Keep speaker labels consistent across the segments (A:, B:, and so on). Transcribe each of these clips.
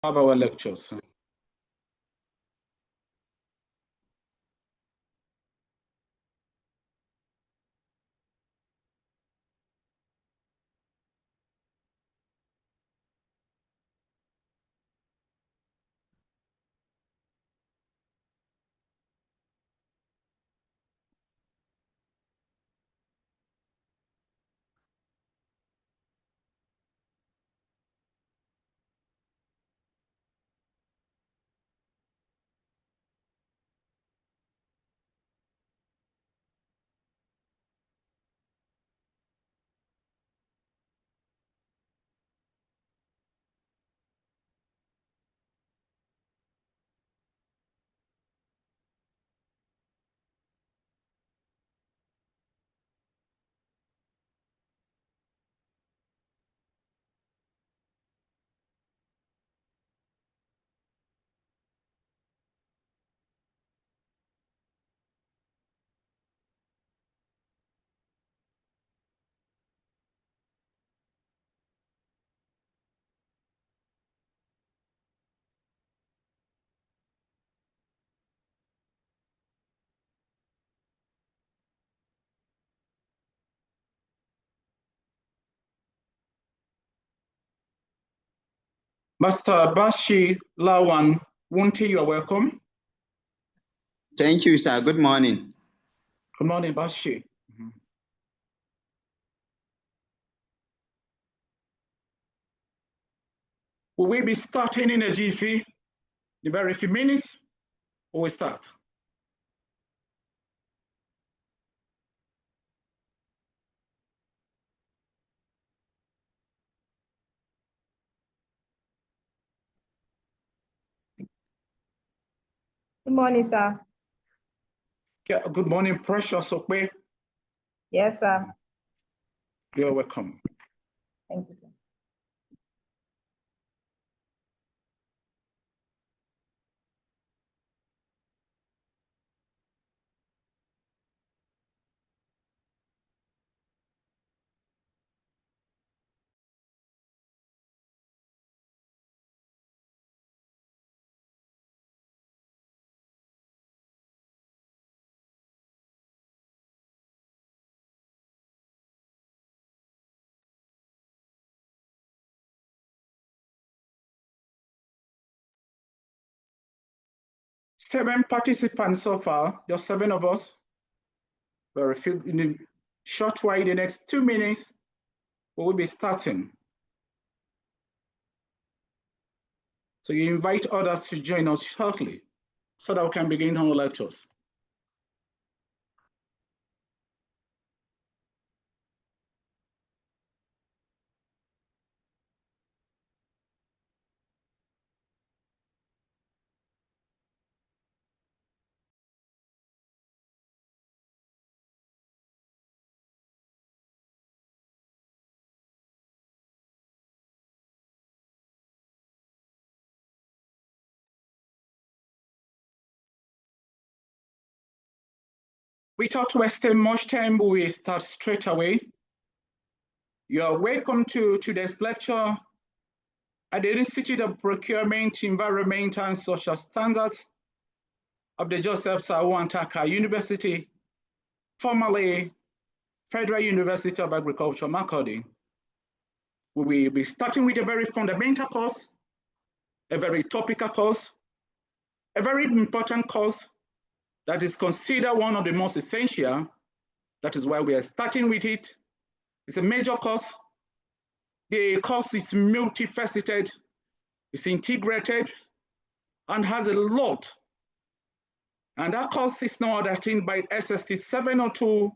A: Have our lectures. Master Bashi Lawan Wunti, you are welcome.
B: Thank you, sir. Good morning.
A: Good morning, Bashi. Will we be starting in a jiffy? In very few minutes, or we start?
C: Good morning, sir.
A: Yeah, good morning, Precious Okwe.
C: Yes, sir.
A: You're welcome.
C: Thank you, sir.
A: Seven participants so far, just 7 of us. Very few, in a short while, in the next 2 minutes, we will be starting. So you invite others to join us shortly so that we can begin our lectures. Without wasting much time, we will start straight away. You are welcome to today's lecture at the Institute of Procurement, Environment and Social Standards of the Joseph Sawantaka University, formerly Federal University of Agriculture, Makurdi. We will be starting with a very fundamental course, a very topical course, a very important course that is considered one of the most essential. That is why we are starting with it. It's a major course. The course is multifaceted, it's integrated, and has a lot. And that course is now attained by SST 702,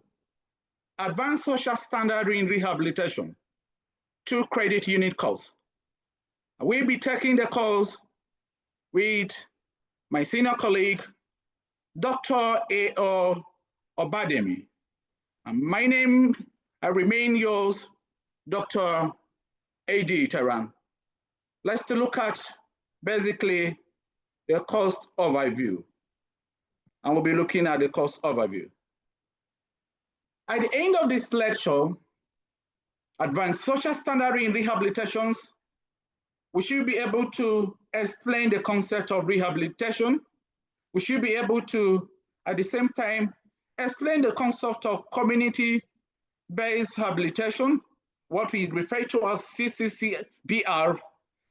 A: Advanced Social Standard in Rehabilitation, 2-credit unit course. We'll be taking the course with my senior colleague, Dr. A.O. Obademi. And my name, I remain yours, Dr. A.D. Taran. Let's look at basically the course overview. And we'll be looking at the course overview. At the end of this lecture, Advanced Social Standard in Rehabilitations, We should be able to explain the concept of rehabilitation. We should be able to, at the same time, explain the concept of community-based rehabilitation, what we refer to as CCCBR.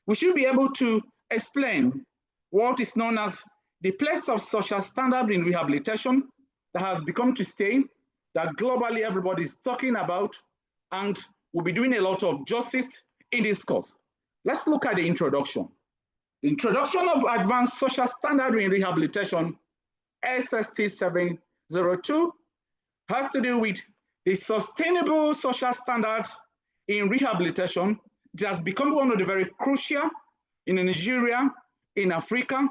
A: We should be able to explain what is known as the place of social standard in rehabilitation that has become to stay, that globally everybody is talking about, and we'll be doing a lot of justice in this course. Let's look at the introduction. The introduction of advanced social standard in rehabilitation, SST 702, has to do with the sustainable social standard in rehabilitation. It has become one of the very crucial in Nigeria, in Africa,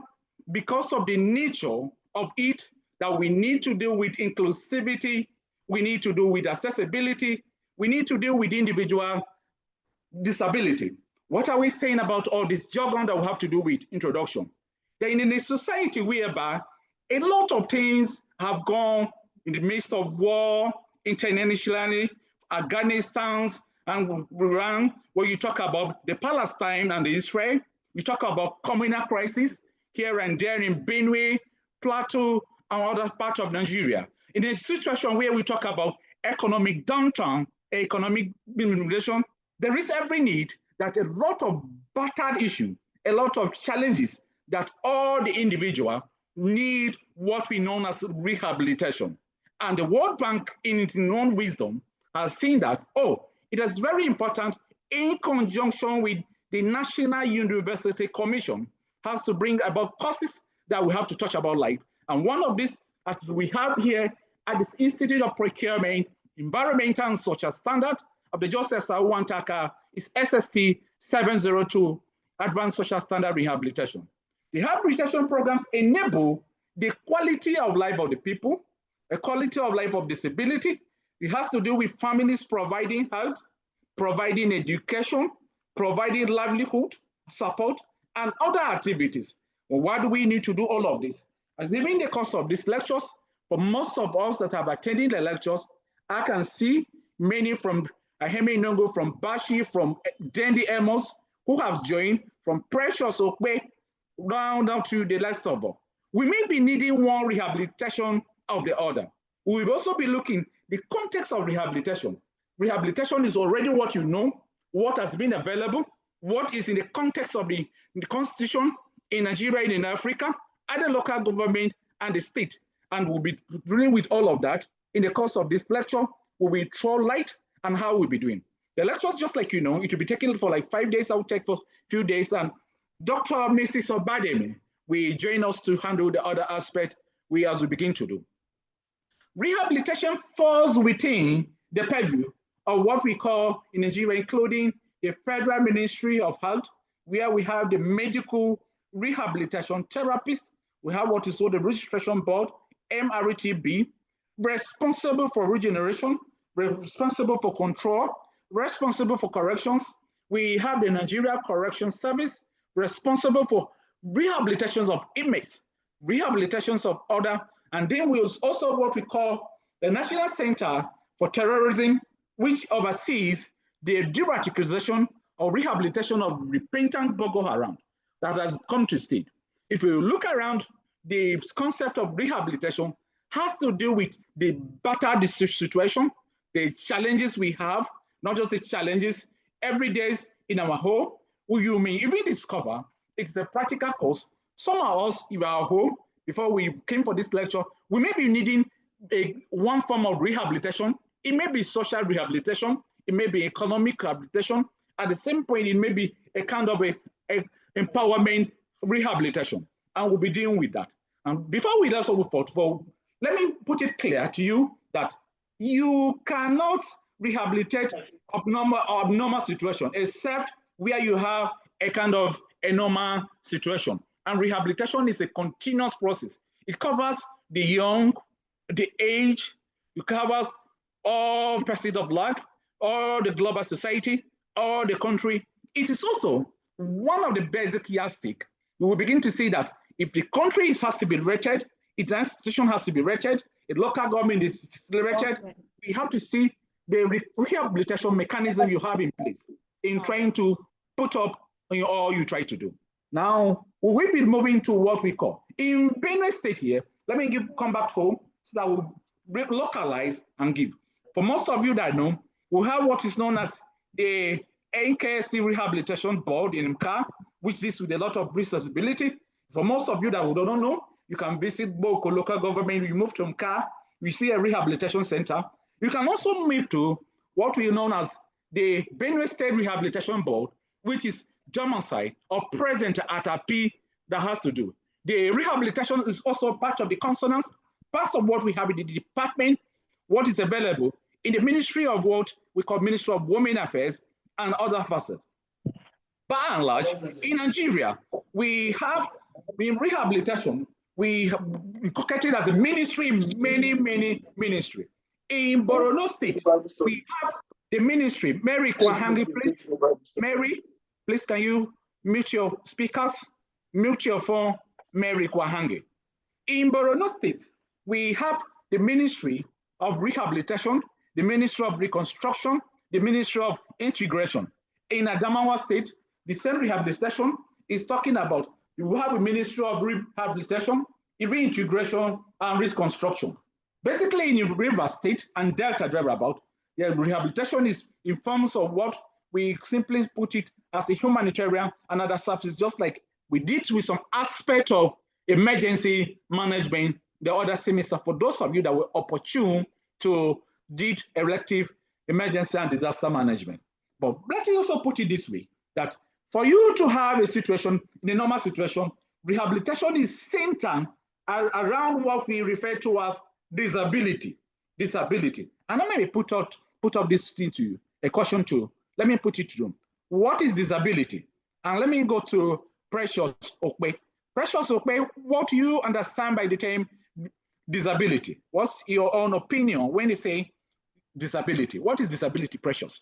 A: because of the nature of it, that we need to deal with inclusivity, we need to deal with accessibility, we need to deal with individual disability. What are we saying about all this jargon that we have to do with introduction? That in a society whereby a lot of things have gone in the midst of war, internationally, Afghanistan, and Iran, where you talk about the Palestine and the Israel, you talk about communal crisis here and there in Benue, Plateau, and other parts of Nigeria. In a situation where we talk about economic downturn, economic immigration, there is every need that a lot of battered issues, a lot of challenges that all the individual need what we know as rehabilitation. And the World Bank, in its own wisdom, has seen that, it is very important in conjunction with the National University Commission, has to bring about courses that we have to touch about life. And one of these, as we have here at this Institute of Procurement, Environmental and Social Standard of the Joseph Sawantaka, is SST 702, Advanced Social Standard Rehabilitation. The rehabilitation programs enable the quality of life of the people, the quality of life of disability. It has to do with families providing health, providing education, providing livelihood, support, and other activities. Well, why do we need to do all of this? As even in the course of these lectures, for most of us that have attended the lectures, I can see many from Aheme Nongo, from Bashi, from Dendi Emos, who have joined, from Precious Okwe, down to the rest of us. We may be needing one rehabilitation of the other. We will also be looking the context of rehabilitation. Rehabilitation is already what you know, what has been available, what is in the context of the constitution in Nigeria and in Africa, at the local government and the state. And we'll be dealing with all of that in the course of this lecture. We will throw light on how we'll be doing. The lectures, just like you know, it will be taken for like 5 days, I'll take for a few days. And Dr. Mrs. Obademi will join us to handle the other aspect as we begin to do. Rehabilitation falls within the purview of what we call in Nigeria, including the Federal Ministry of Health, where we have the medical rehabilitation therapist, we have what is called the registration board, MRTB, responsible for regeneration, responsible for control, responsible for corrections. We have the Nigeria Correction Service, responsible for rehabilitations of inmates, rehabilitations of other, and then we also what we call the National Center for Terrorism, which oversees the de-radicalization or rehabilitation of repentant Boko Haram that has come to state. If you look around, the concept of rehabilitation has to do with the battered situation, the challenges we have, not just the challenges, every day in our home. You may even discover it's a practical course. Some of us, if our home, before we came for this lecture, we may be needing one form of rehabilitation. It may be social rehabilitation, it may be economic rehabilitation. At the same point, it may be a kind of a empowerment rehabilitation, and we'll be dealing with that. And before we also move forward, let me put it clear to you that you cannot rehabilitate abnormal situation except where you have a kind of a normal situation. And rehabilitation is a continuous process. It covers the young, the age, it covers all facets of life, all the global society, all the country. It is also one of the basic yardsticks. We will begin to see that if the country has to be rated, its institution has to be rated, the local government is rated, we have to see the rehabilitation mechanism you have in place in trying to put up in all you try to do. Now, we've been moving to what we call, in Benue State here, let me come back home so that we'll localize and give. For most of you that know, we have what is known as the NKSC Rehabilitation Board in MCA, which is with a lot of researchability. For most of you that don't know, you can visit Boko local government, you move to MCA, you see a rehabilitation center. You can also move to what we know as the Benue State Rehabilitation Board, which is German side or present at a P that has to do. The rehabilitation is also part of the consonants, parts of what we have in the department, what is available in the Ministry of what we call Ministry of Women Affairs and other facets. By and large, in Nigeria, we have in rehabilitation, we have inculcated as a ministry, many ministry. In Borno State, we have the ministry. Mary Kwahangi, please. Mary, please can you mute your speakers, mute your phone, Mary Kwahangi. In Borno State, we have the Ministry of Rehabilitation, the Ministry of Reconstruction, the Ministry of Integration. In Adamawa State, the same rehabilitation is talking about, we have a Ministry of Rehabilitation, Reintegration, and Reconstruction. Basically, in River State and Delta thereabout, the rehabilitation is in forms of what we simply put it as a humanitarian and other services, just like we did with some aspect of emergency management the other semester for those of you that were opportune to did elective emergency and disaster management. But let's also put it this way, that for you to have a situation, in a normal situation, rehabilitation is centered around what we refer to as disability. And let me put up this thing to you, a question to you. Let me put it to you. What is disability? And let me go to Precious Okpe. Precious Okpe, what do you understand by the term disability? What's your own opinion when you say disability? What is disability, Precious?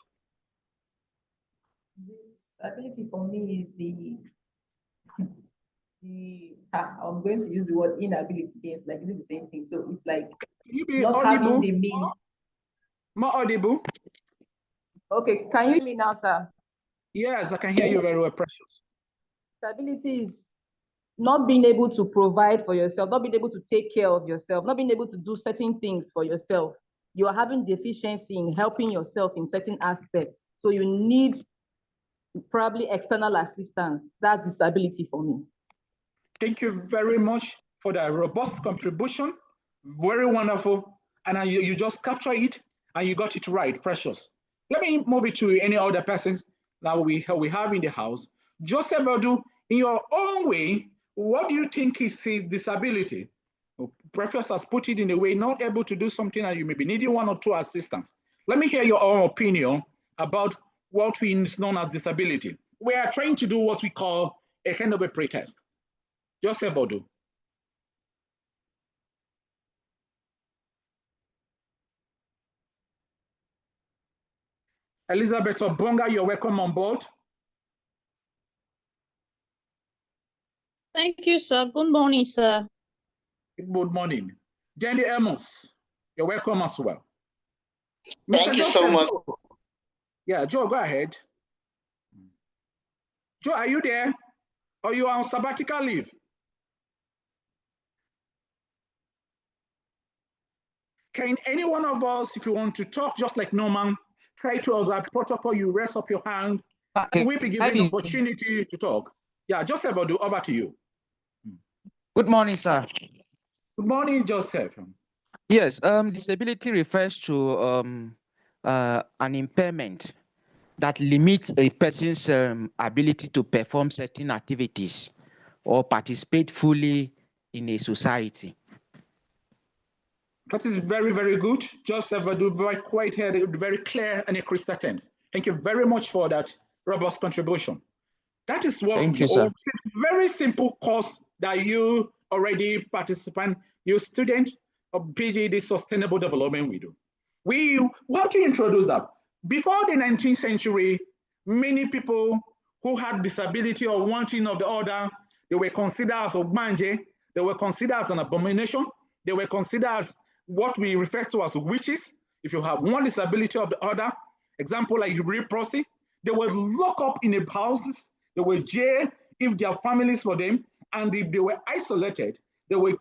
C: Disability for me is I'm going to use the word inability. It's like it's the same thing. So it's like
A: Can you be
C: not
A: audible?
C: having the means.
A: More audible?
C: Okay, can you hear me now, sir?
A: Yes, I can hear you very well, Precious.
C: Disability is not being able to provide for yourself, not being able to take care of yourself, not being able to do certain things for yourself. You are having deficiency in helping yourself in certain aspects. So you need probably external assistance. That's disability for me.
A: Thank you very much for that robust contribution. Very wonderful. And you just capture it and you got it right, Precious. Let me move it to any other persons that we have in the house. Joseph Odu, in your own way, what do you think is disability? Precious has put it in a way, not able to do something and you may be needing one or two assistants. Let me hear your own opinion about what is known as disability. We are trying to do what we call a kind of a pretest. Joseph Odu. Elizabeth Obonga, you're welcome on board.
D: Thank you, sir. Good morning, sir.
A: Good morning. Jenny Amos, you're welcome as well.
E: Thank you so much.
A: Yeah, Joe, go ahead. Joe, are you there? Or you are on sabbatical leave? Can any one of us, if you want to talk just like Norman, try to observe protocol, you raise up your hand, and we'll be given an opportunity to talk. Yeah, Joseph, I'll do over to you.
F: Good morning, sir.
A: Good morning, Joseph.
F: Yes, disability refers to an impairment that limits a person's ability to perform certain activities or participate fully in a society.
A: That is very, very good. Joseph, I do very quite here, very clear and a crystal terms. Thank you very much for that robust contribution. That is what
F: Thank you, sir.
A: Very simple course that you already participant, you student of PGD Sustainable Development we do. We want to introduce that. Before the 19th century, many people who had disability or one thing or the other, they were considered as ogbanje, they were considered as an abomination, they were considered as what we refer to as witches. If you have one disability or the other, example like leprosy, they were locked up in the houses, they were jailed if their families for them, and if they were isolated, they were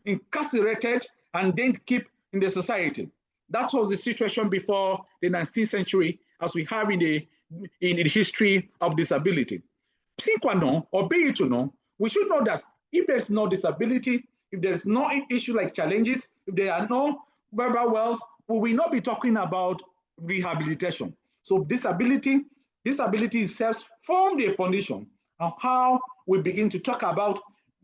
A: incarcerated and then kept in the society. That was the situation before the 19th century, as we have in the history of disability. Or be it to know, we should know that if there's no disability, if there's no issue like challenges, if there are no verbal wells, we will not be talking about rehabilitation. So disability itself forms the foundation of how we begin to talk about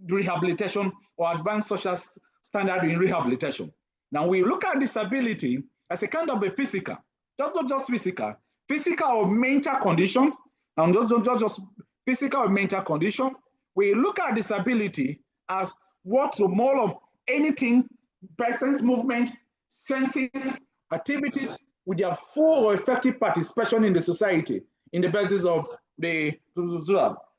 A: rehabilitation or advanced social standard in rehabilitation. Now we look at disability as a kind of a physical, not just physical or mental condition, and not just physical or mental condition. We look at disability as what the more of anything, person's movement, senses, activities with their full or effective participation in the society in the basis of the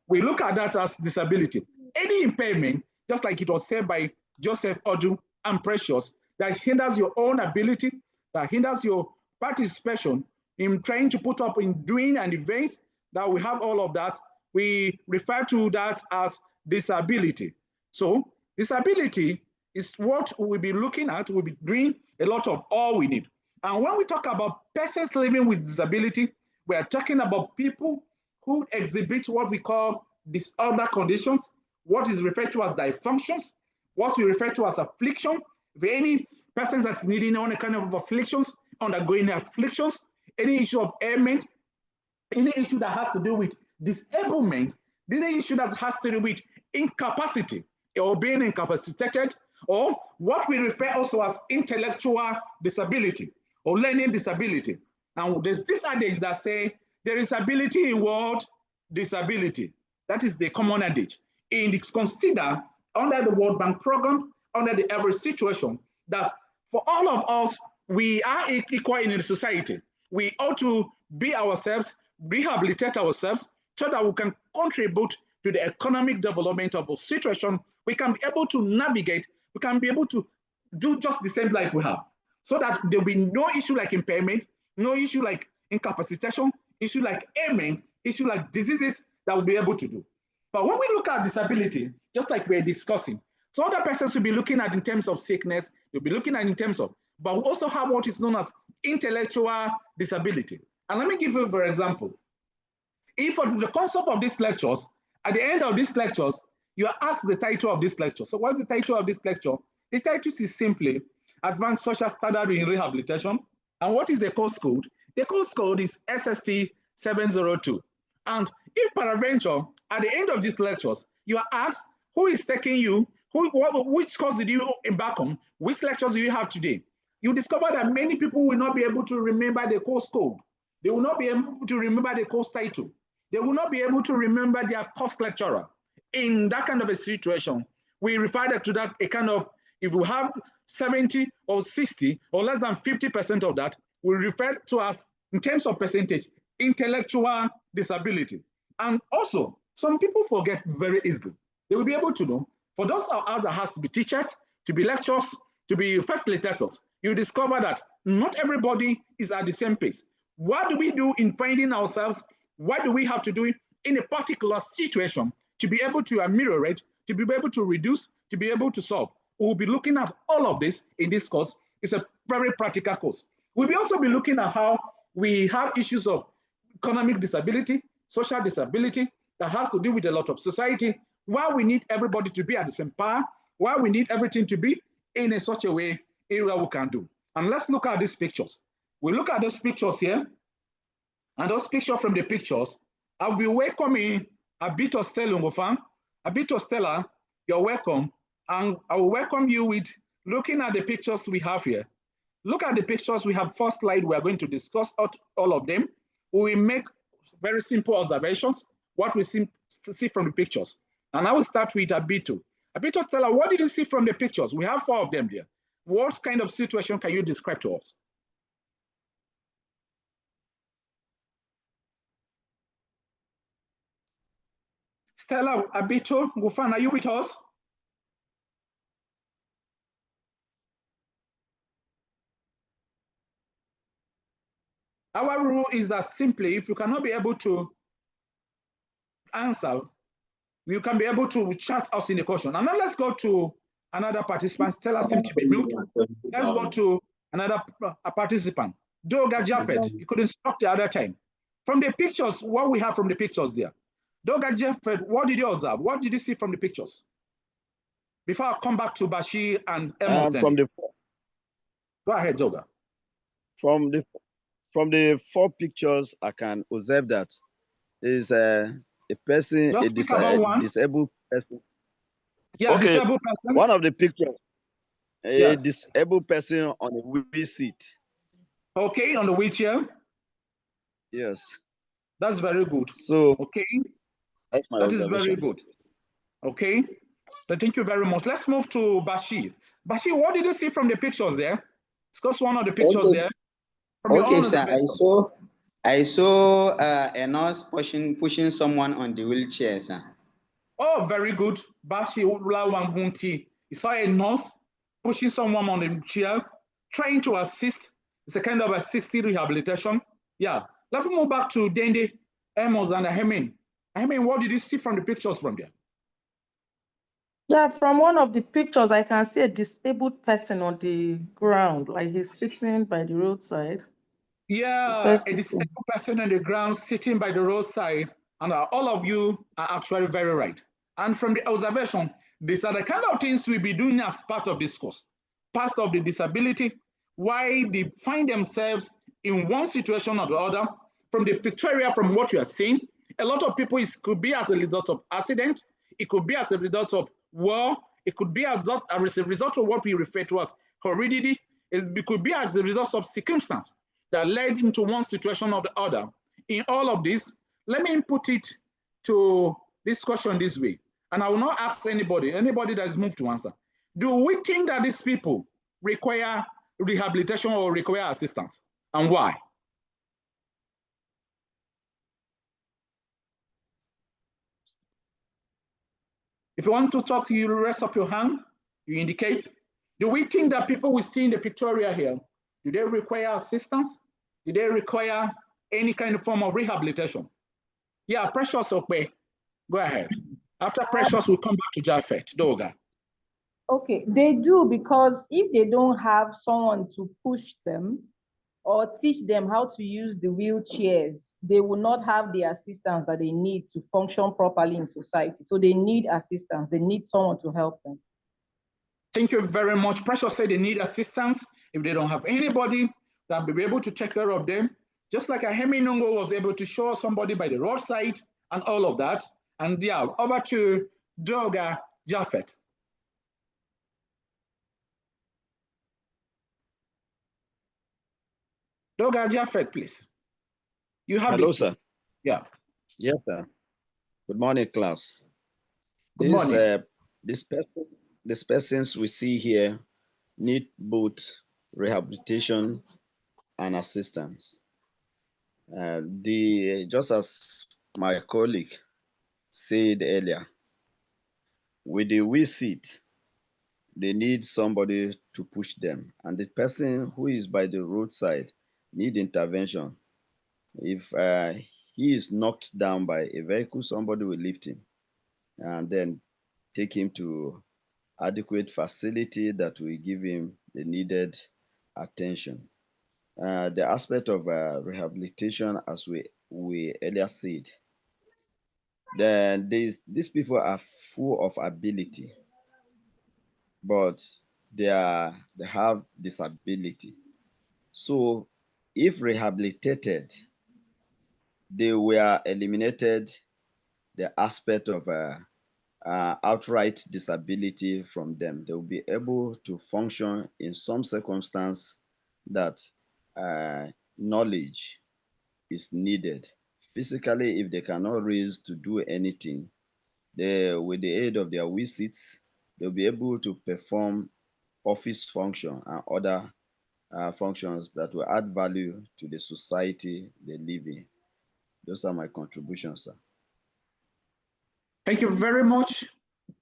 A: we look at that as disability. Any impairment, just like it was said by Joseph Odu and Precious, that hinders your own ability, that hinders your participation in trying to put up in doing an event, that we have all of that, we refer to that as disability. So disability is what we'll be looking at. We'll be doing a lot of all we need. And when we talk about persons living with disability, we are talking about people who exhibit what we call disorder conditions, what is referred to as dysfunctions, what we refer to as affliction. If any person that's needing any kind of afflictions, undergoing afflictions, any issue of ailment, any issue that has to do with disablement, any issue that has to do with incapacity or being incapacitated, or what we refer also as intellectual disability or learning disability. And there's this adage that say there is ability in what? Disability. That is the common adage. And it's considered under the World Bank program, under the every situation, that for all of us, we are equal in the society. We ought to be ourselves, rehabilitate ourselves, so that we can contribute to the economic development of a situation. We can be able to navigate, we can be able to do just the same like we have, so that there will be no issue like impairment, no issue like incapacitation, issue like ailment, issue like diseases that we'll be able to do. But when we look at disability, just like we're discussing, so other persons will be looking at in terms of sickness, they'll be looking at in terms of, but we also have what is known as intellectual disability. And let me give you, for example, if for the concept of these lectures, at the end of these lectures, you are asked the title of this lecture. So what's the title of this lecture? The title is simply Advanced Social Standard in Rehabilitation. And what is the course code? The course code is SST 702. And if peradventure, at the end of these lectures, you are asked who is taking you, which course did you embark on, which lectures do you have today? You discover that many people will not be able to remember the course code. They will not be able to remember the course title. They will not be able to remember their course lecturer. In that kind of a situation, we refer to that a kind of, if we have 70 or 60 or less than 50% of that, we refer to as, in terms of percentage, intellectual disability. And also, some people forget very easily. They will be able to know, for those of us that has to be teachers, to be lecturers, to be facilitators, you discover that not everybody is at the same pace. What do we do in finding ourselves? What do we have to do in a particular situation to be able to ameliorate, to be able to reduce, to be able to solve? We'll be looking at all of this in this course. It's a very practical course. We'll also be looking at how we have issues of economic disability, social disability that has to do with a lot of society, why we need everybody to be at the same power, why we need everything to be in such a way area we can do. And let's look at these pictures. We look at those pictures here, and those pictures from the pictures, I'll be welcoming Abito Stella Ngofan. Abito Stella, you're welcome. And I will welcome you with looking at the pictures we have here. Look at the pictures we have. First slide, we are going to discuss all of them. We will make very simple observations, what we see from the pictures. And I will start with Abito. Abito Stella, what did you see from the pictures? We have 4 of them here. What kind of situation can you describe to us? Stella, Abito, Ngufan, are you with us? Our rule is that simply, if you cannot be able to answer, you can be able to chat us in the question. And now let's go to another participant. Tell us him to be mute. Let's go to another participant. Doga Japhet, you couldn't stop the other time. From the pictures, what we have from the pictures there. Doga Japhet, what did you observe? What did you see from the pictures? Before I come back to Bashir and Amos. Go ahead, Doga.
G: From the 4 pictures, I can observe that is a person, disabled person.
A: Yeah, okay. Disabled person.
G: One of the pictures, a disabled person on a wheel seat.
A: Okay, on the wheelchair.
G: Yes.
A: That's very good.
G: So,
A: okay.
G: That
A: is very good. Okay. So thank you very much. Let's move to Bashir. Bashir, what did you see from the pictures there? Discuss one of the pictures there.
B: Okay, sir. I saw a nurse pushing someone on the wheelchair, sir.
A: Oh, very good. Bashir, you saw a nurse pushing someone on the chair, trying to assist. It's a kind of assisted rehabilitation. Yeah. Let's move back to Dende, Amos, and Ahemin. Ahemin, what did you see from the pictures from there?
H: Yeah, from one of the pictures, I can see a disabled person on the ground, like he's sitting by the roadside.
A: Yeah, a disabled person on the ground sitting by the roadside. And all of you are actually very right. And from the observation, these are the kind of things we'll be doing as part of this course. Part of the disability, why they find themselves in one situation or the other. From the pictorial, from what you are seeing, a lot of people, it could be as a result of accident, it could be as a result of war, it could be as a result of what we refer to as heredity, it could be as a result of circumstance that led into one situation or the other. In all of this, let me input it to this question this way, and I will not ask anybody that is moved to answer. Do we think that these people require rehabilitation or require assistance, and why? If you want to talk to you, raise up your hand, you indicate. Do we think that people we see in the pictorial here, do they require assistance? Do they require any kind of form of rehabilitation? Yeah, Precious, okay. Go ahead. After Precious, we'll come back to Japhet. Doga.
C: Okay, they do, because if they don't have someone to push them or teach them how to use the wheelchairs, they will not have the assistance that they need to function properly in society. So they need assistance. They need someone to help them.
A: Thank you very much. Precious said they need assistance. If they don't have anybody that will be able to take care of them, just like Ahemi Nungo was able to show somebody by the roadside and all of that. And yeah, over to Doga Japhet. Doga Japhet, please. You have
G: Hello, sir.
A: Yeah.
G: Yes, sir. Good morning, class.
A: Good morning.
G: These persons we see here need both rehabilitation and assistance. Just as my colleague said earlier, with the wheel seat, they need somebody to push them, and the person who is by the roadside need intervention. If he is knocked down by a vehicle, somebody will lift him and then take him to adequate facility that will give him the needed attention. The aspect of rehabilitation, as we earlier said, then these people are full of ability, but they have disability. So if rehabilitated, they were eliminated the aspect of outright disability from them. They will be able to function in some circumstance that knowledge is needed. Physically, if they cannot raise to do anything, with the aid of their wheel seats, they'll be able to perform office function and other functions that will add value to the society they live in. Those are my contributions, sir.
A: Thank you very much,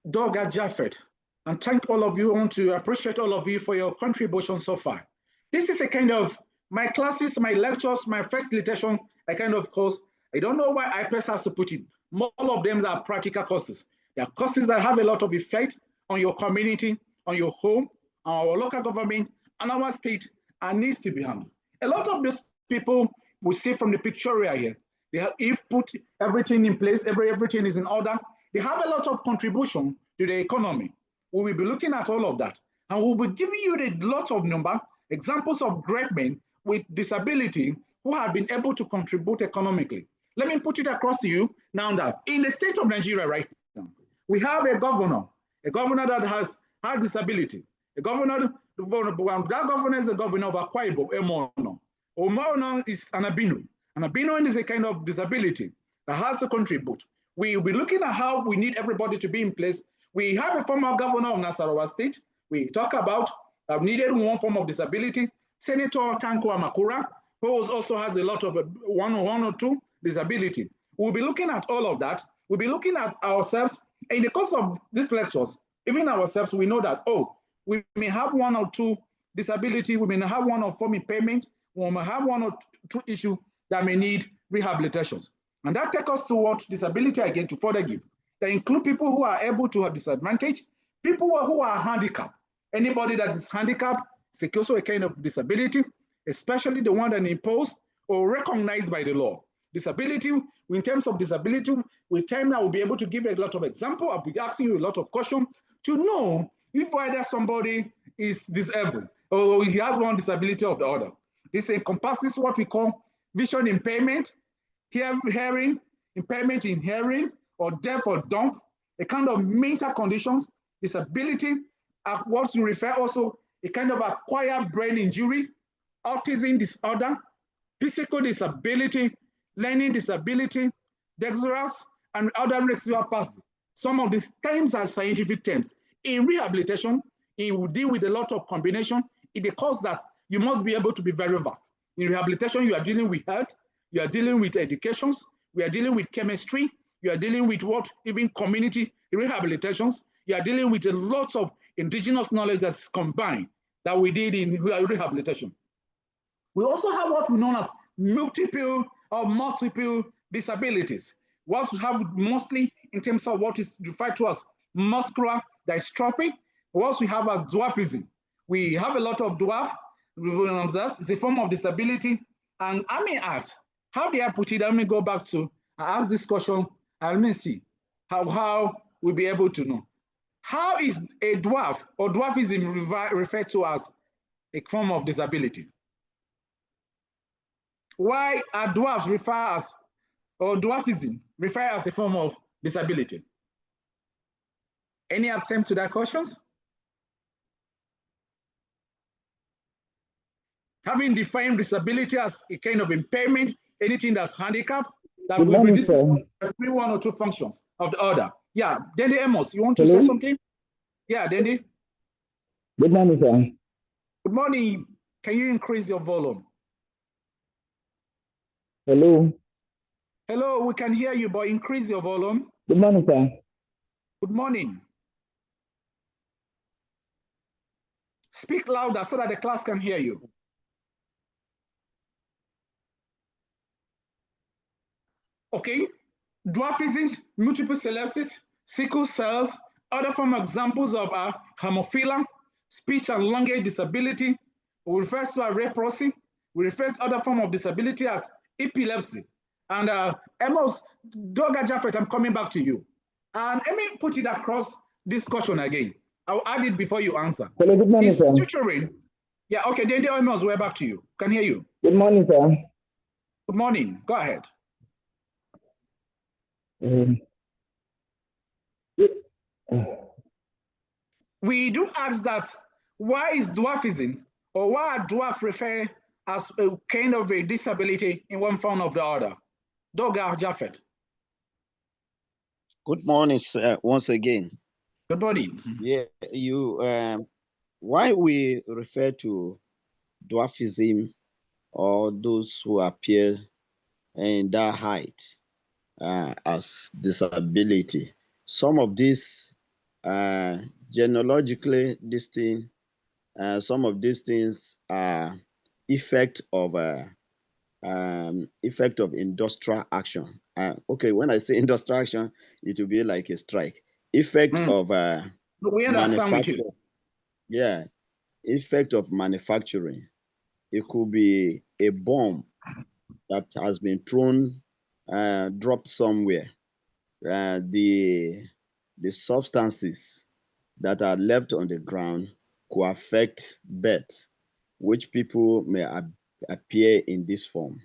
A: Doga Japhet. And thank all of you. I want to appreciate all of you for your contribution so far. This is a kind of my classes, my lectures, my first facilitation, a kind of course. I don't know why IPES has to put it, All of them are practical courses. They are courses that have a lot of effect on your community, on your home, on our local government, and our state, and needs to be handled. A lot of these people we see from the picture here, they have, if put everything in place, everything is in order, they have a lot of contribution to the economy. We will be looking at all of that, and we'll be giving you a lot of examples of great men with disability who have been able to contribute economically. Let me put it across to you now that in the state of Nigeria right now, we have a governor that has disability. That governor is the governor of Akwa Ibom, Emono. Omono is an albino. An albino is a kind of disability that has to contribute. We will be looking at how we need everybody to be in place. We have a former governor of Nasarawa State. We talk about needed one form of disability. Senator Tanko Amakura, who also has a lot of one or two disability. We'll be looking at all of that. We'll be looking at ourselves. In the course of these lectures, even ourselves, we know that, oh, we may have one or two disability, we may have one or four impairment, we may have one or two issues that may need rehabilitations. And that takes us to what disability again to further give. They include people who are able to have disadvantage, people who are handicapped. Anybody that is handicapped is also a kind of disability, especially the one that imposed or recognized by the law. Disability, in terms of disability, with time I will be able to give a lot of examples. I'll be asking you a lot of questions to know if whether somebody is disabled or he has one disability or the other. This encompasses what we call vision impairment, hearing, impairment in hearing, or deaf or dumb, a kind of mental conditions, disability, what we refer also a kind of acquired brain injury, autism disorder, physical disability, learning disability, dexterous, and other residual palsy. Some of these terms are scientific terms. In rehabilitation, it will deal with a lot of combination. It because that you must be able to be very vast. In rehabilitation, you are dealing with health, you are dealing with educations, we are dealing with chemistry, you are dealing with what even community rehabilitations, you are dealing with a lot of indigenous knowledge that's combined that we did in rehabilitation. We also have what we know as multiple disabilities. What we have mostly in terms of what is referred to as muscular dystrophy, what we have as dwarfism. We have a lot of dwarf, it's a form of disability. And I may ask, how do I put it? Let me go back to, I ask this question, and let me see how we'll be able to know. How is a dwarf or dwarfism referred to as a form of disability? Why are dwarfs referred as, or dwarfism referred as a form of disability? Any attempt to that questions? Having defined disability as a kind of impairment, anything that's handicap, that will reduce every one or two functions of the other. Yeah, Dandy Amos, you want to say something? Yeah, Dandy.
I: Good morning, sir.
A: Good morning. Can you increase your volume?
I: Hello.
A: Hello, we can hear you, but increase your volume.
I: Good morning, sir.
A: Good morning. Speak louder so that the class can hear you. Okay, dwarfism, multiple sclerosis, sickle cells, other form examples of hemophilia, speech and language disability. We refer to leprosy. We refer to other form of disability as epilepsy. And Amos, Dr. Jaffet, I'm coming back to you. And let me put it across this question again. I'll add it before you answer.
I: Hello, good morning, sir.
A: Tutoring. Yeah, okay, then Amos, we're back to you. Can hear you.
I: Good morning, sir.
A: Good morning. Go ahead. We do ask that why is dwarfism or why are dwarf referred as a kind of a disability in one form or the other? Dr. Jaffet.
G: Good morning, sir, once again.
A: Good morning.
G: Yeah, why we refer to dwarfism or those who appear in that height as disability. Some of these genealogically distinct, some of these things are effect of effect of industrial action. Okay, when I say industrial action, it will be like a strike. Effect of
A: we understand with you.
G: Yeah, effect of manufacturing. It could be a bomb that has been thrown, dropped somewhere. The substances that are left on the ground could affect birth, which people may appear in this form.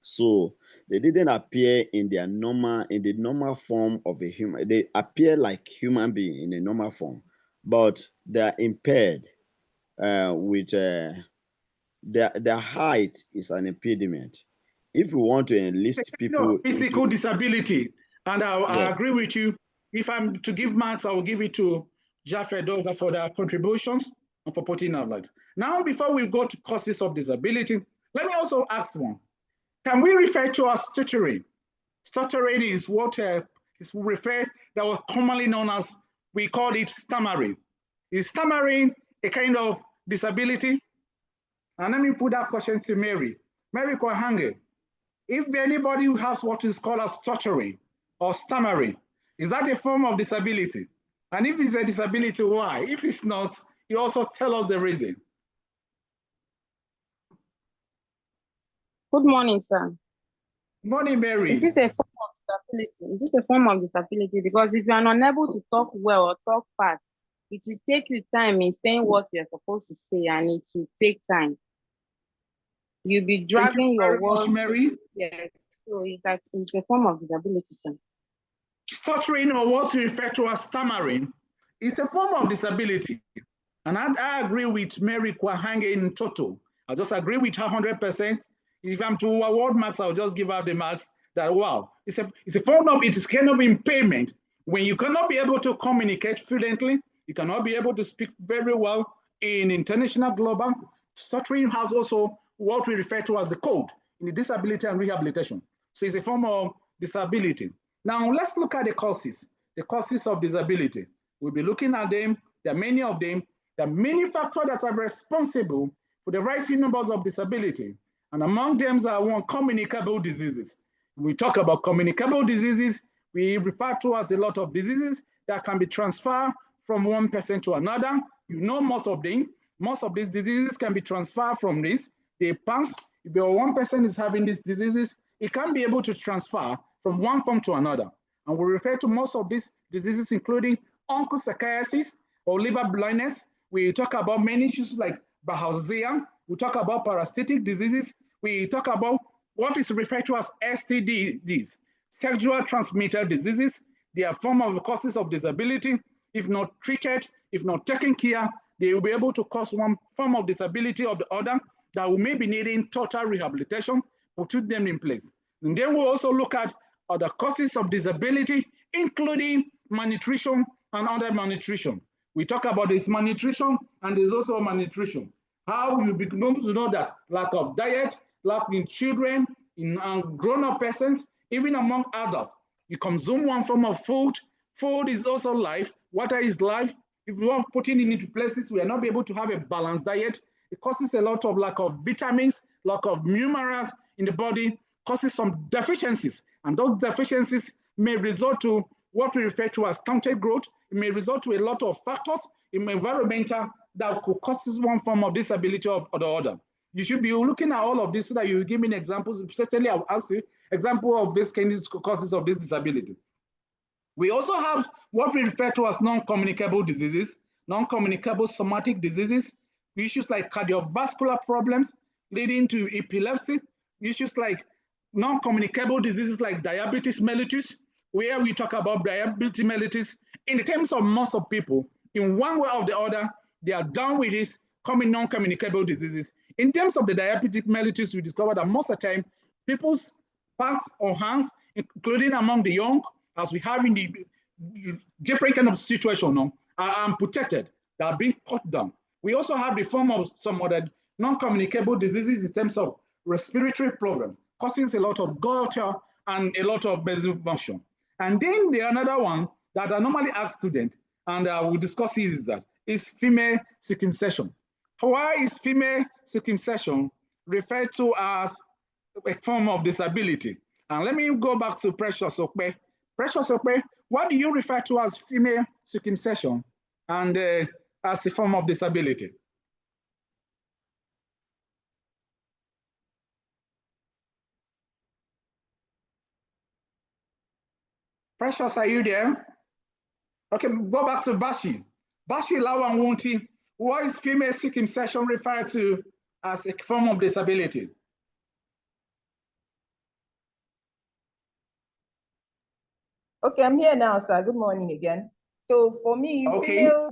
G: So they didn't appear in the normal form of a human. They appear like human being in a normal form, but they are impaired with their height is an impediment. If we want to enlist people,
A: physical disability, and I agree with you. If I'm to give marks, I will give it to Jaffe Doga for their contributions and for putting out light. Now, before we go to causes of disability, let me also ask one. Can we refer to as stuttering? Stuttering is what is referred, that was commonly known as, we call it stammering. Is stammering a kind of disability? And let me put that question to Mary. Mary Kwahange, if anybody who has what is called as stuttering or stammering, is that a form of disability? And if it's a disability, why? If it's not, you also tell us the reason.
J: Good morning, sir.
A: Good morning, Mary.
J: It is a form of disability. It is a form of disability because if you are unable to talk well or talk fast, it will take you time in saying what you're supposed to say, and it will take time. You'll be dragging your words.
A: Mary.
J: Yes, so it's a form of disability, sir.
A: Stuttering, or what we refer to as stammering, is a form of disability. And I agree with Mary Kwahange in total. I just agree with her 100%. If I'm to award marks, I'll just give her the marks that, wow, it's a form of, it is kind of impairment. When you cannot be able to communicate fluently, you cannot be able to speak very well in international global. Stuttering has also what we refer to as the code in the disability and rehabilitation. So it's a form of disability. Now let's look at the causes of disability. We'll be looking at them. There are many of them. There are many factors that are responsible for the rising numbers of disability. And among them are communicable diseases. When we talk about communicable diseases, we refer to as a lot of diseases that can be transferred from one person to another. You know most of them. Most of these diseases can be transferred from this. They pass. If one person is having these diseases, it can be able to transfer from one form to another. And we refer to most of these diseases, including onchocerciasis or liver blindness. We talk about many issues like Bahausia. We talk about parasitic diseases. We talk about what is referred to as STDs, sexual transmitted diseases. They are form of causes of disability. If not treated, if not taken care, they will be able to cause one form of disability or the other that will maybe needing total rehabilitation to put them in place. And then we'll also look at other causes of disability, including malnutrition and undernutrition. We talk about this malnutrition, and there's also malnutrition. How you begin to know that lack of diet, lack in children, in grown-up persons, even among adults. You consume one form of food. Food is also life. Water is life. If you are putting it into places, we are not able to have a balanced diet. It causes a lot of lack of vitamins, lack of minerals in the body, causes some deficiencies. And those deficiencies may result to what we refer to as stunted growth. It may result to a lot of factors in environmental that could cause one form of disability or the other. You should be looking at all of this so that you give me examples. Certainly, I'll ask you example of this kind of causes of this disability. We also have what we refer to as non-communicable diseases, non-communicable somatic diseases, issues like cardiovascular problems leading to epilepsy, issues like non-communicable diseases like diabetes mellitus, where we talk about diabetes mellitus. In the terms of most of people, in one way or the other, they are down with this common non-communicable diseases. In terms of the diabetic mellitus, we discovered that most of the time, people's parts or hands, including among the young, as we have in the different kind of situation, are unprotected. They are being cut down. We also have the form of some other non-communicable diseases in terms of respiratory problems, causing a lot of goiter and a lot of basic function. And then the another one that I normally ask students, and we'll discuss it, is female circumcision. Why is female circumcision referred to as a form of disability. And let me go back to Precious Okpe. Precious Okpe, what do you refer to as female circumcision and as a form of disability? Precious, are you there? Okay, go back to Bashi. Bashi Lawan Wunti, what is female circumcision referred to as a form of disability?
C: Okay, I'm here now, sir. Good morning again. So for me,
A: okay,
C: female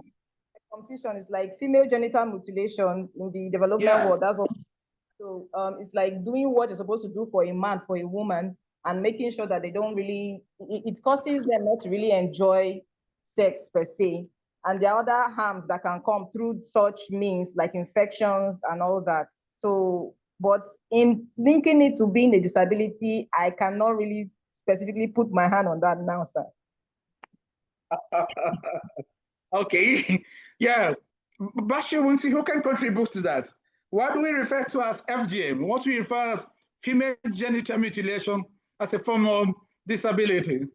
C: circumcision is like female genital mutilation in the development world. That's what. So it's like doing what you're supposed to do for a man, for a woman, and making sure that they don't really, it causes them not to really enjoy sex per se. And there are other harms that can come through such means, like infections and all that. So, but in linking it to being a disability, I cannot really specifically put my hand on that now, sir.
A: Okay, yeah. Bashi Wunti, who can contribute to that? What do we refer to as FGM? What do we refer as female genital mutilation as a form of disability?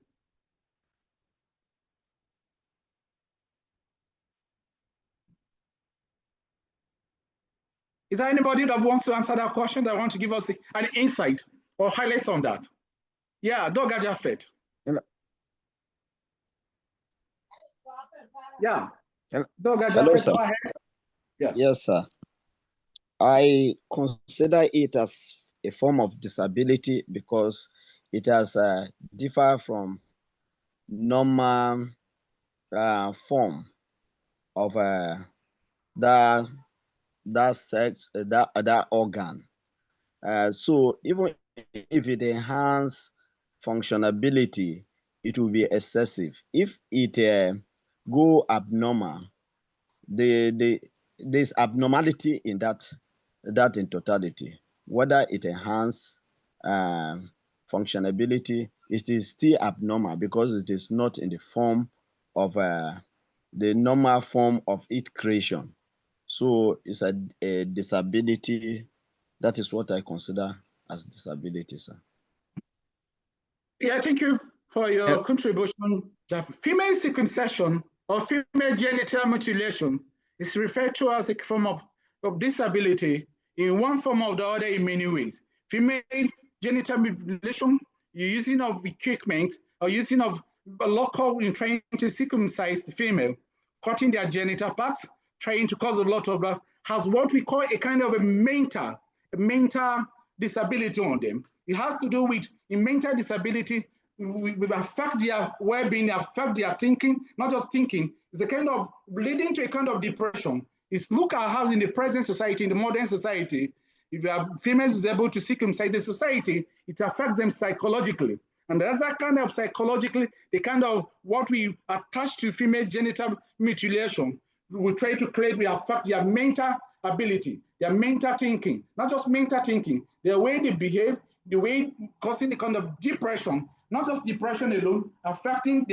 A: Is there anybody that wants to answer that question, that want to give us an insight or highlights on that? Yeah, Doga Jaffet. Yeah. Doga Jaffet, go ahead.
G: Yeah. Yes, sir. I consider it as a form of disability because it has differed from normal form of that sex, that organ. So even if it enhance functionability, it will be excessive. If it go abnormal, there's abnormality in that in totality. Whether it enhance functionability, it is still abnormal because it is not in the form of the normal form of its creation. So it's a disability. That is what I consider as disability, sir.
A: Yeah, thank you for your contribution. Female circumcision or female genital mutilation is referred to as a form of disability in one form or the other in many ways. Female genital mutilation, using of equipment or using of local in trying to circumcise the female, cutting their genital parts, trying to cause a lot of has what we call a kind of a mental disability on them. It has to do with in mental disability, we affect their well-being, affect their thinking, not just thinking. It's a kind of leading to a kind of depression. It's look at how in the present society, in the modern society, if you have females is able to circumcise the society, it affects them psychologically. And as that kind of psychologically, the kind of what we attach to female genital mutilation, we try to create, we affect their mental ability, their mental thinking, not just mental thinking, the way they behave, the way causing the kind of depression, not just depression alone, affecting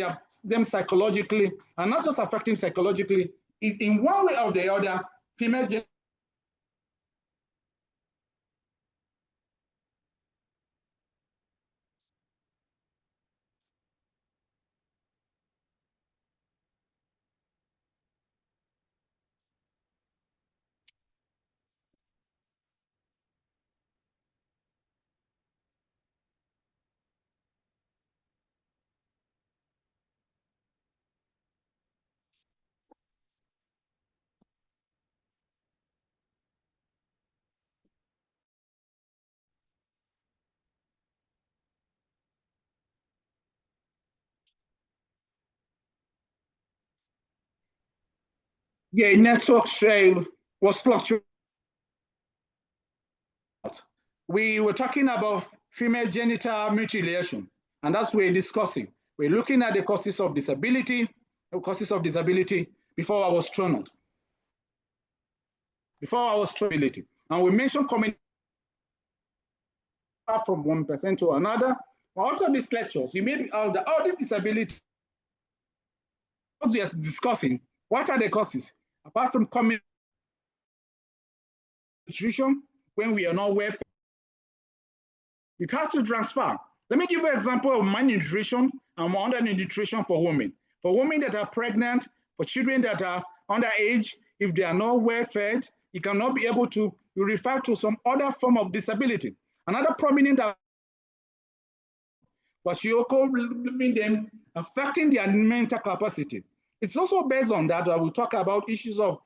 A: them psychologically, and not just affecting psychologically, in one way or the other, female genital. Yeah, network was fluctuating. We were talking about female genital mutilation, and that's what we're discussing. We're looking at the causes of disability, before I was thrown out. And we mentioned community from one person to another. Out of these lectures, you may be out there, this disability, what we are discussing, what are the causes? Apart from community nutrition, when we are not well It has to transfer. Let me give you an example of malnutrition and undernutrition for women. For women that are pregnant, for children that are underage, if they are not well fed, you cannot be able to refer to some other form of disability. Another prominent was them affecting their mental capacity. It's also based on that I will talk about issues of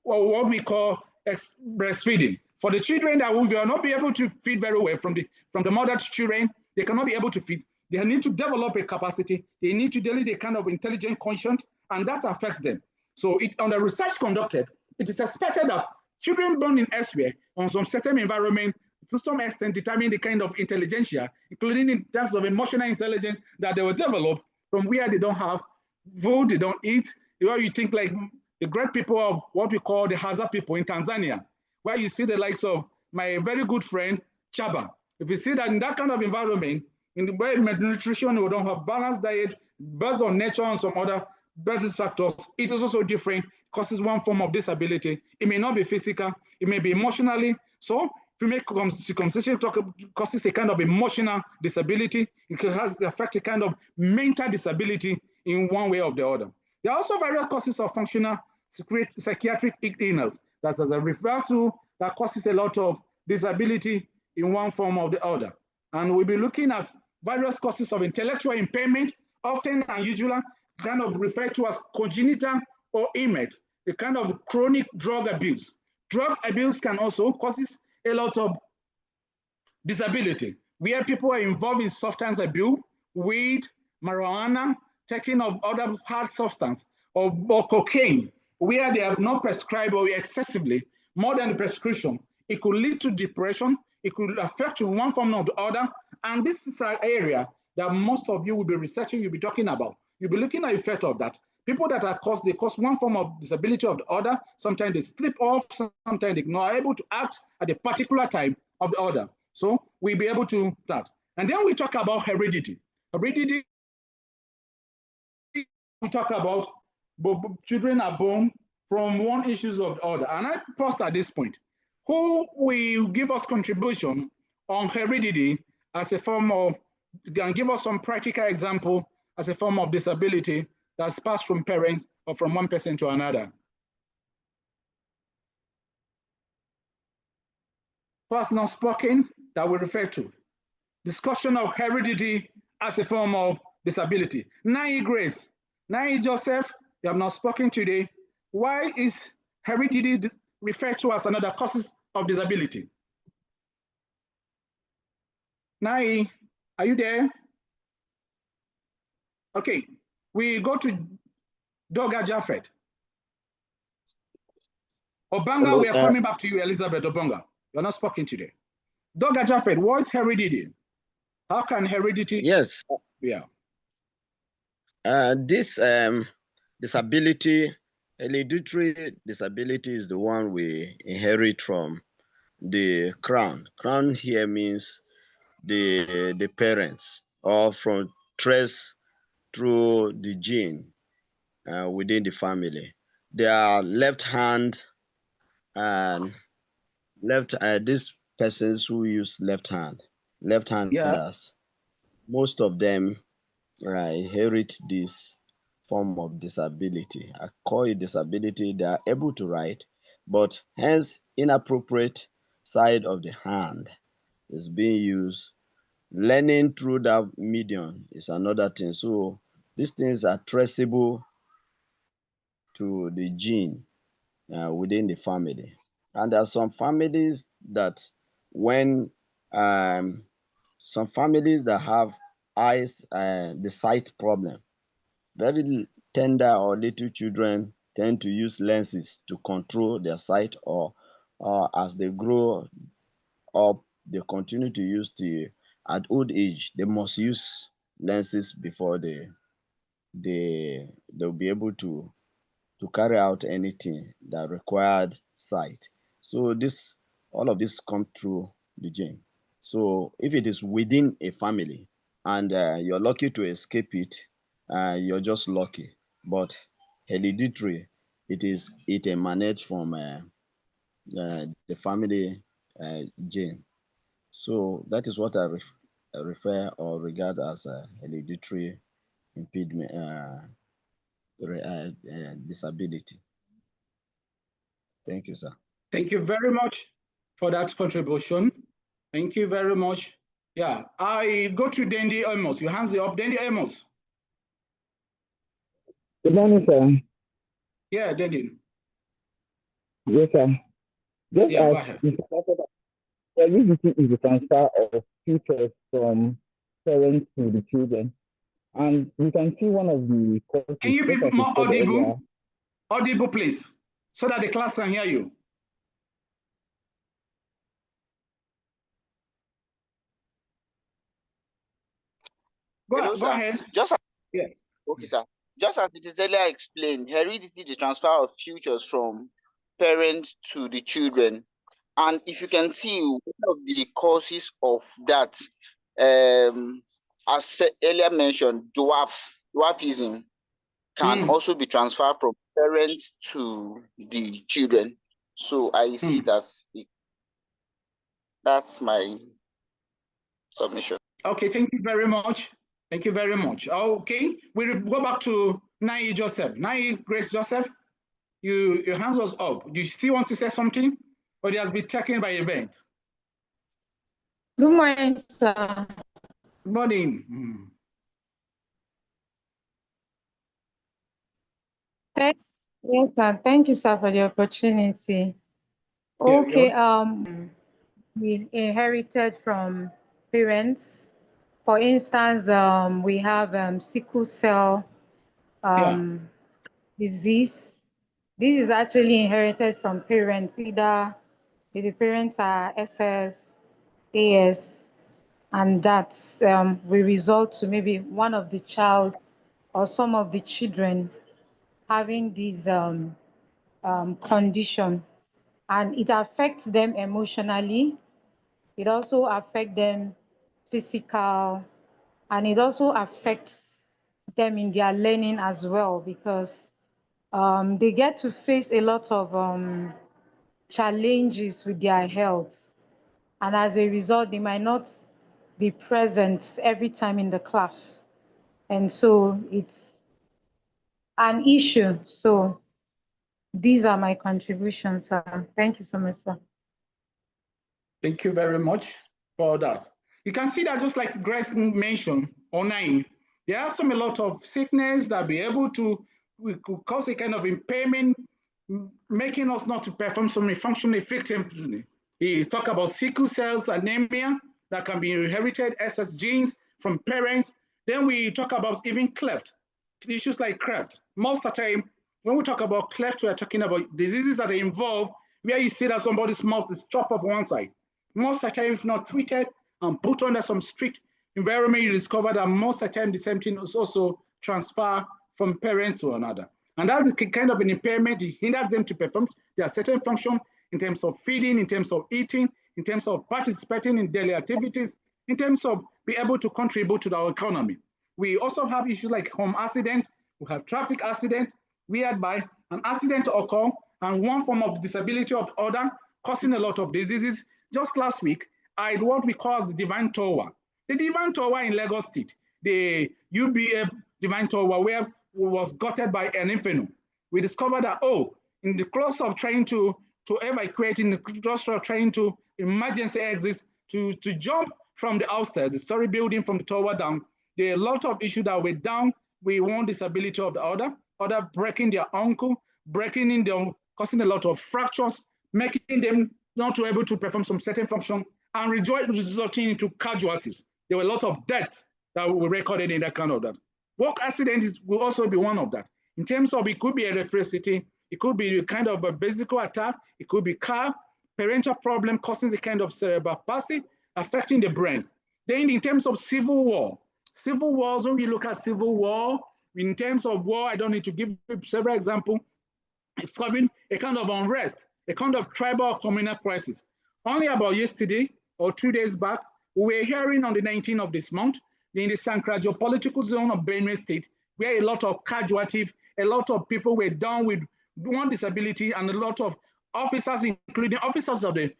A: what we call breastfeeding. For the children that will not be able to feed very well from the mother's children, they cannot be able to feed. They need to develop a capacity. They need to develop a kind of intelligent conscience, and that affects them. So on the research conducted, it is expected that children born in elsewhere on some certain environment to some extent determine the kind of intelligentsia, including in terms of emotional intelligence that they will develop from where they don't have food, they don't eat. Where you think like the great people of what we call the Hazard people in Tanzania, where you see the likes of my very good friend, Chaba. If you see that in that kind of environment, in the way malnutrition, we don't have balanced diet, based on nature and some other business factors, it is also different, causes one form of disability. It may not be physical, it may be emotionally. So if you make circumcision causes a kind of emotional disability, it has affect a kind of mental disability in one way or the other. There are also various causes of functional psychiatric illness that as I refer to that causes a lot of disability in one form or the other. And we'll be looking at various causes of intellectual impairment, often and usually kind of referred to as congenital or innate, the kind of chronic drug abuse. Drug abuse can also causes a lot of disability, where people are involved in substance abuse, weed, marijuana, taking of other hard substance, or cocaine, where they have not prescribed or excessively more than the prescription. It could lead to depression. It could affect you in one form or the other. And this is an area that most of you will be researching, you'll be talking about. You'll be looking at the effect of that. People that are caused, they cause one form of disability or the other. Sometimes they slip off, sometimes they're not able to act at a particular time of the other. So we'll be able to that. And then we talk about heredity. Heredity, we talk about children are born from one issues of the other. And I paused at this point. Who will give us contribution on heredity as a form of, can give us some practical example as a form of disability that's passed from parents or from one person to another? First, not spoken that we refer to. Discussion of heredity as a form of disability. Nai Grace, Nai Joseph, you have not spoken today. Why is heredity referred to as another causes of disability? Nai, are you there? Okay, we go to Doga Jaffet. Obanga,
E: Hello,
A: we are coming back to you, Elizabeth Obanga. You're not speaking today. Doga Jaffet, what is heredity? How can heredity?
G: Yes.
A: Yeah.
G: This disability, hereditary disability, is the one we inherit from the crown. Crown here means the parents, or from trace through the gene within the family. They are left hand and these persons who use left-handers,
F: Yeah.
G: most of them inherit this form of disability. I call it disability. They are able to write, but hence inappropriate side of the hand is being used. Learning through that medium is another thing. So these things are traceable to the gene within the family. And there are some families that when some families that have eyes, the sight problem, very tender or little children tend to use lenses to control their sight, or as they grow up, they continue to use at old age, they must use lenses before they'll be able to carry out anything that required sight. So all of this come through the gene. So if it is within a family and you're lucky to escape it, you're just lucky. But hereditary, it emanates from the family gene. So that is what I refer or regard as a hereditary impediment, disability. Thank you, sir.
A: Thank you very much for that contribution. Thank you very much. Yeah, I go to Dandy Amos. Your hands are up, Dandy Amos.
I: Good morning, sir.
A: Yeah, Dandy.
I: Yes, sir. Just
A: yeah,
I: as
A: go ahead.
I: heredity is the transfer of futures from parents to the children. And we can see one of the causes.
A: Can you be more audible? Audible, please, so that the class can hear you. Go ahead.
E: Okay, sir. Just as it is earlier explained, heredity is the transfer of futures from parents to the children. And if you can see, one of the causes of that, as earlier mentioned, dwarfism can also be transferred from parents to the children. So I see that's my submission.
A: Okay, thank you very much. Thank you very much. Okay, we'll go back to Nai Joseph. Nai Grace Joseph, your hands was up. Do you still want to say something, or it has been taken by event?
J: Good morning, sir.
A: Good morning.
J: Yes, sir. Thank you, sir, for the opportunity. Okay, we inherited from parents. For instance, we have sickle cell disease. This is actually inherited from parents, either if the parents are SS, AS, and that will result to maybe one of the child or some of the children having this condition, and it affects them emotionally. It also affects them physical, and it also affects them in their learning as well, because they get to face a lot of challenges with their health. And as a result, they might not be present every time in the class. And so it's an issue. So these are my contributions, sir. Thank you so much, sir.
A: Thank you very much for that. You can see that just like Grace mentioned, online, there are a lot of sickness that be able to could cause a kind of impairment, making us not to perform some function effectively. He talk about sickle cells anemia that can be inherited, SS genes from parents. Then we talk about even cleft, issues like cleft. Most of the time, when we talk about cleft, we are talking about diseases that involve where you see that somebody's mouth is chopped off one side. Most of the time, if not treated and put under some strict environment, you discover that most of the time the same thing is also transferred from parents to another. And that's the kind of an impairment. It hinders them to perform their certain function in terms of feeding, in terms of eating, in terms of participating in daily activities, in terms of being able to contribute to our economy. We also have issues like home accident, we have traffic accident, whereby an accident occurs and one form of disability or the other, causing a lot of diseases. Just last week, I had what we call the Divine Tower. The Divine Tower in Lagos State, the UBA Divine Tower, where was gutted by an inferno. We discovered that, in the course of trying to evacuate, in the course of trying to emergency exits, to jump from the outstairs, the story building from the tower down, there are a lot of issues that were down. We one disability of the other breaking their ankle, breaking in them, causing a lot of fractures, making them not to able to perform some certain function, and resulting into casualties. There were a lot of deaths that were recorded in that kind of that. Work accidents will also be one of that. In terms of, it could be electricity, it could be kind of a physical attack, it could be car, parental problem causing the kind of cerebral palsy, affecting the brains. Then in terms of civil wars, when we look at civil war, in terms of war, I don't need to give several examples, it's causing a kind of unrest, a kind of tribal communal crisis. Only about yesterday or 2 days back, we were hearing on the 19th of this month in the Sankra geopolitical zone of Benue State, where a lot of casualties, a lot of people were down with one disability, and a lot of officers, including officers of the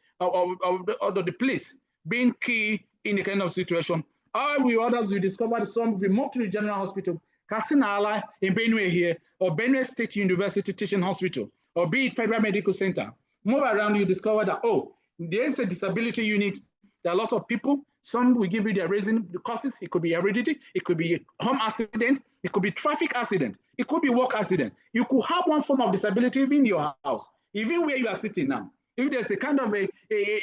A: police, being key in a kind of situation. All we others, we discovered some, we moved to the General Hospital, Kasinala in Benue here, or Benue State University Teaching Hospital, or be it Federal Medical Center. Move around, you discover that, oh, there's a disability unit. There are a lot of people. Some will give you their reason, the causes. It could be heredity, it could be a home accident, it could be traffic accident, it could be work accident. You could have one form of disability in your house, even where you are sitting now. If there's a kind of a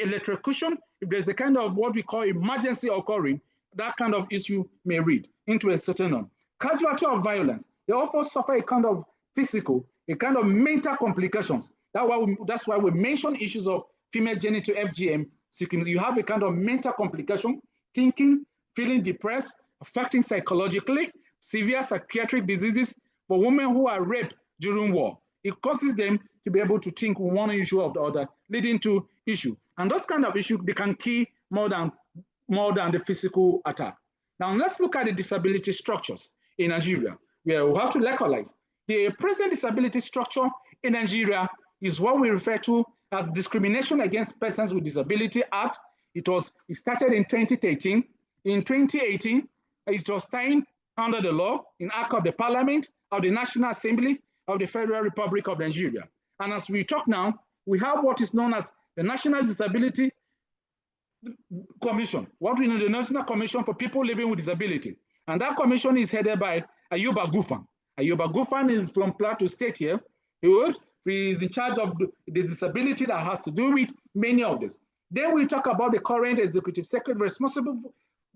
A: electrocution, if there's a kind of what we call emergency occurring, that kind of issue may read into a certain one. Casualty of violence, they also suffer a kind of physical, a kind of mental complications. That's why we mention issues of female genital FGM. You have a kind of mental complication, thinking, feeling depressed, affecting psychologically, severe psychiatric diseases for women who are raped during war. It causes them to be able to think one issue of the other, leading to issue. And those kind of issues, they can kill more than the physical attack. Now let's look at the disability structures in Nigeria. We have to localize. The present disability structure in Nigeria is what we refer to as Discrimination Against Persons with Disability Act. It started in 2013. In 2018, it was signed under the law in Act of the Parliament of the National Assembly of the Federal Republic of Nigeria. And as we talk now, we have what is known as the National Disability Commission, what we know the National Commission for People Living with Disability. And that commission is headed by Ayuba Gufan. Ayuba Gufan is from Plateau State here. He is in charge of the disability that has to do with many of this. Then we talk about the current executive secretary responsible for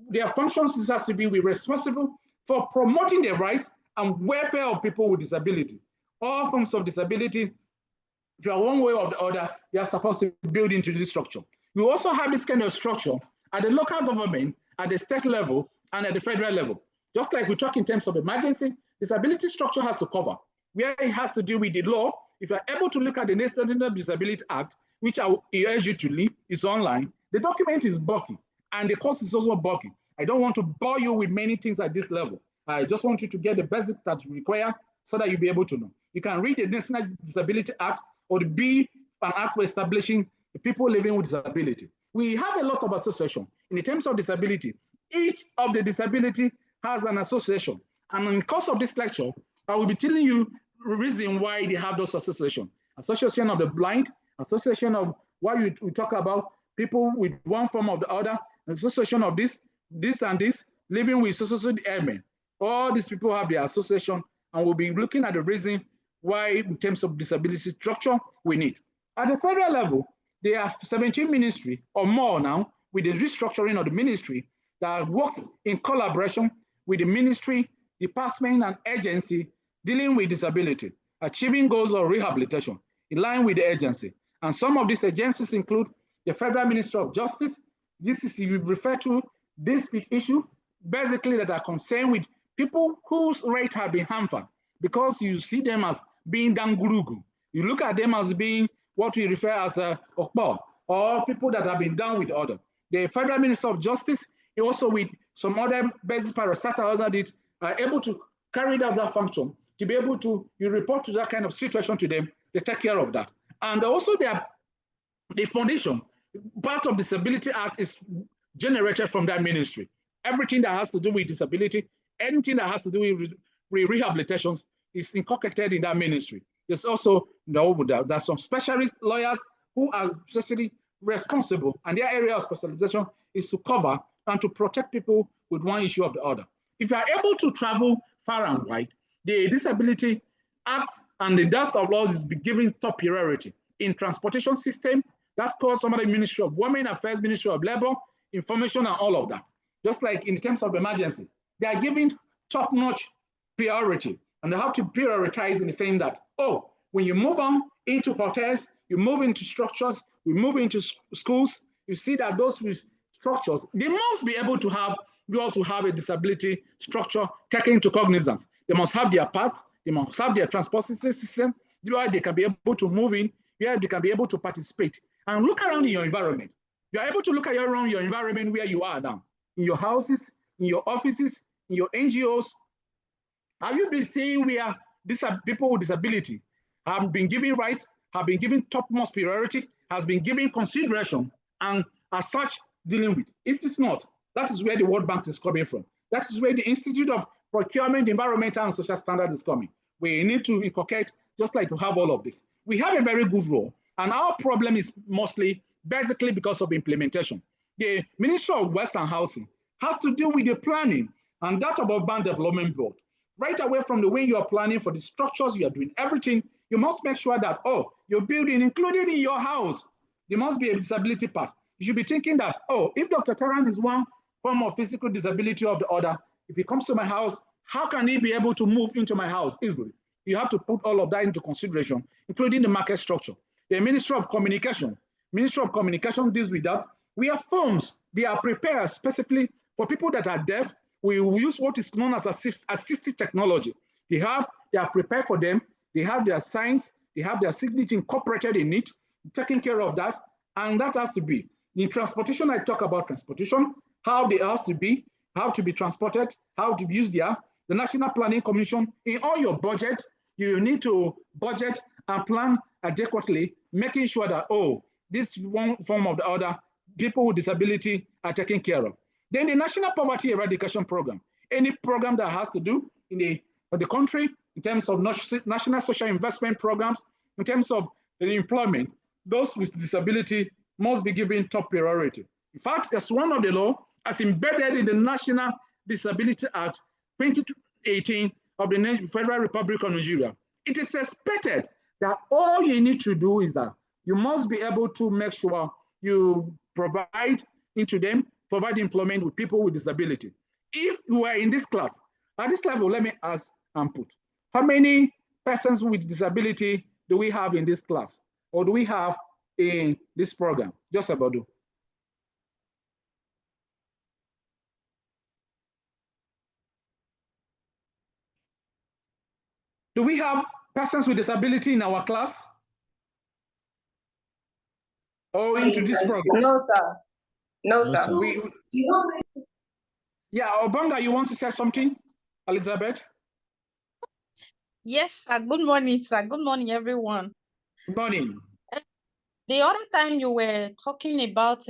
A: their functions. Has to be responsible for promoting the rights and welfare of people with disability. All forms of disability, if you are one way or the other, you are supposed to build into this structure. We also have this kind of structure at the local government, at the state level, and at the federal level. Just like we talk in terms of emergency, disability structure has to cover where it has to do with the law. If you're able to look at the National Disability Act, which I urge you to leave, is online, the document is bulky and the course is also bulky. I don't want to bore you with many things at this level. I just want you to get the basics that you require so that you'll be able to know. You can read the National Disability Act or the B, an act for establishing the people living with disability. We have a lot of association. In terms of disability, each of the disability has an association. And in the course of this lecture, I will be telling you the reason why they have those associations. Association of the blind, association of what we talk about, people with one form or the other, association of this and this, living with social ailment. All these people have their association, and we'll be looking at the reason why, in terms of disability structure, we need. At the federal level, there are 17 ministries or more now with the restructuring of the ministry that works in collaboration with the ministry, department, and agency dealing with disability, achieving goals of rehabilitation in line with the agency. And some of these agencies include the Federal Ministry of Justice. This is referred to dispute issue, basically that are concerned with people whose rights have been hampered because you see them as being dangurugu. You look at them as being what we refer as okpo, or people that have been down with order. The Federal Minister of Justice, also with some other basic parastatal that are able to carry out that function, to be able to, you report to that kind of situation to them, they take care of that. And also the foundation, part of the Disability Act is generated from that ministry. Everything that has to do with disability, anything that has to do with rehabilitations is incorporated in that ministry. There's also, there's some specialist lawyers who are especially responsible, and their area of specialization is to cover and to protect people with one issue or the other. If you are able to travel far and wide, the Disability Act and the DAS of laws is given top priority. In transportation system, that's called some of the Ministry of Women Affairs, Ministry of Labor, Information, and all of that. Just like in terms of emergency, they are giving top-notch priority, and they have to prioritize in the saying that, oh, when you move on into hotels, you move into structures, we move into schools, you see that those structures, they must be able to have, you also have a disability structure taken into cognizance. They must have their parts, they must have their transport system, where they can be able to move in, where they can be able to participate. And look around in your environment. You are able to look around your environment where you are now, in your houses, in your offices, in your NGOs. Have you been seeing where these people with disability have been given rights, have been given topmost priority, has been given consideration, and as such, dealing with. If it's not, that is where the World Bank is coming from. That is where the Institute of Procurement, Environmental and Social Standards is coming. We need to inculcate, just like we have all of this. We have a very good role, and our problem is mostly, basically because of implementation. The Ministry of Works and Housing has to deal with the planning and that of Urban Development Board. Right away from the way you are planning for the structures you are doing, everything, you must make sure that, oh, you're building, including in your house, there must be a disability part. You should be thinking that, oh, if Dr. Taran is one form of physical disability of the other, if he comes to my house, how can he be able to move into my house easily? You have to put all of that into consideration, including the market structure. The Ministry of Communication deals with that. We have forms, they are prepared specifically for people that are deaf. We use what is known as assistive technology. They are prepared for them. They have their signs, they have their signature incorporated in it, taking care of that, and that has to be. In transportation, I talk about transportation, how they have to be, how to be transported, how to use the National Planning Commission. In all your budget, you need to budget and plan adequately, making sure that, oh, this one form or the other, people with disability are taken care of. Then the National Poverty Eradication Program, any program that has to do in the country, in terms of national social investment programs, in terms of the employment, those with disability must be given top priority. In fact, as one of the law, as embedded in the National Disability Act 2018 of the Federal Republic of Nigeria, it is expected that all you need to do is that you must be able to make sure you provide employment with people with disability. If you are in this class, at this level, let me ask and put, how many persons with disability do we have in this class? Or do we have in this program? Just about do. Do we have persons with disability in our class? Or into this program?
C: No, sir. No, sir.
A: Yeah, Obanga, you want to say something? Elizabeth?
D: Yes, sir. Good morning, sir. Good morning, everyone.
A: Good morning.
D: The other time you were talking about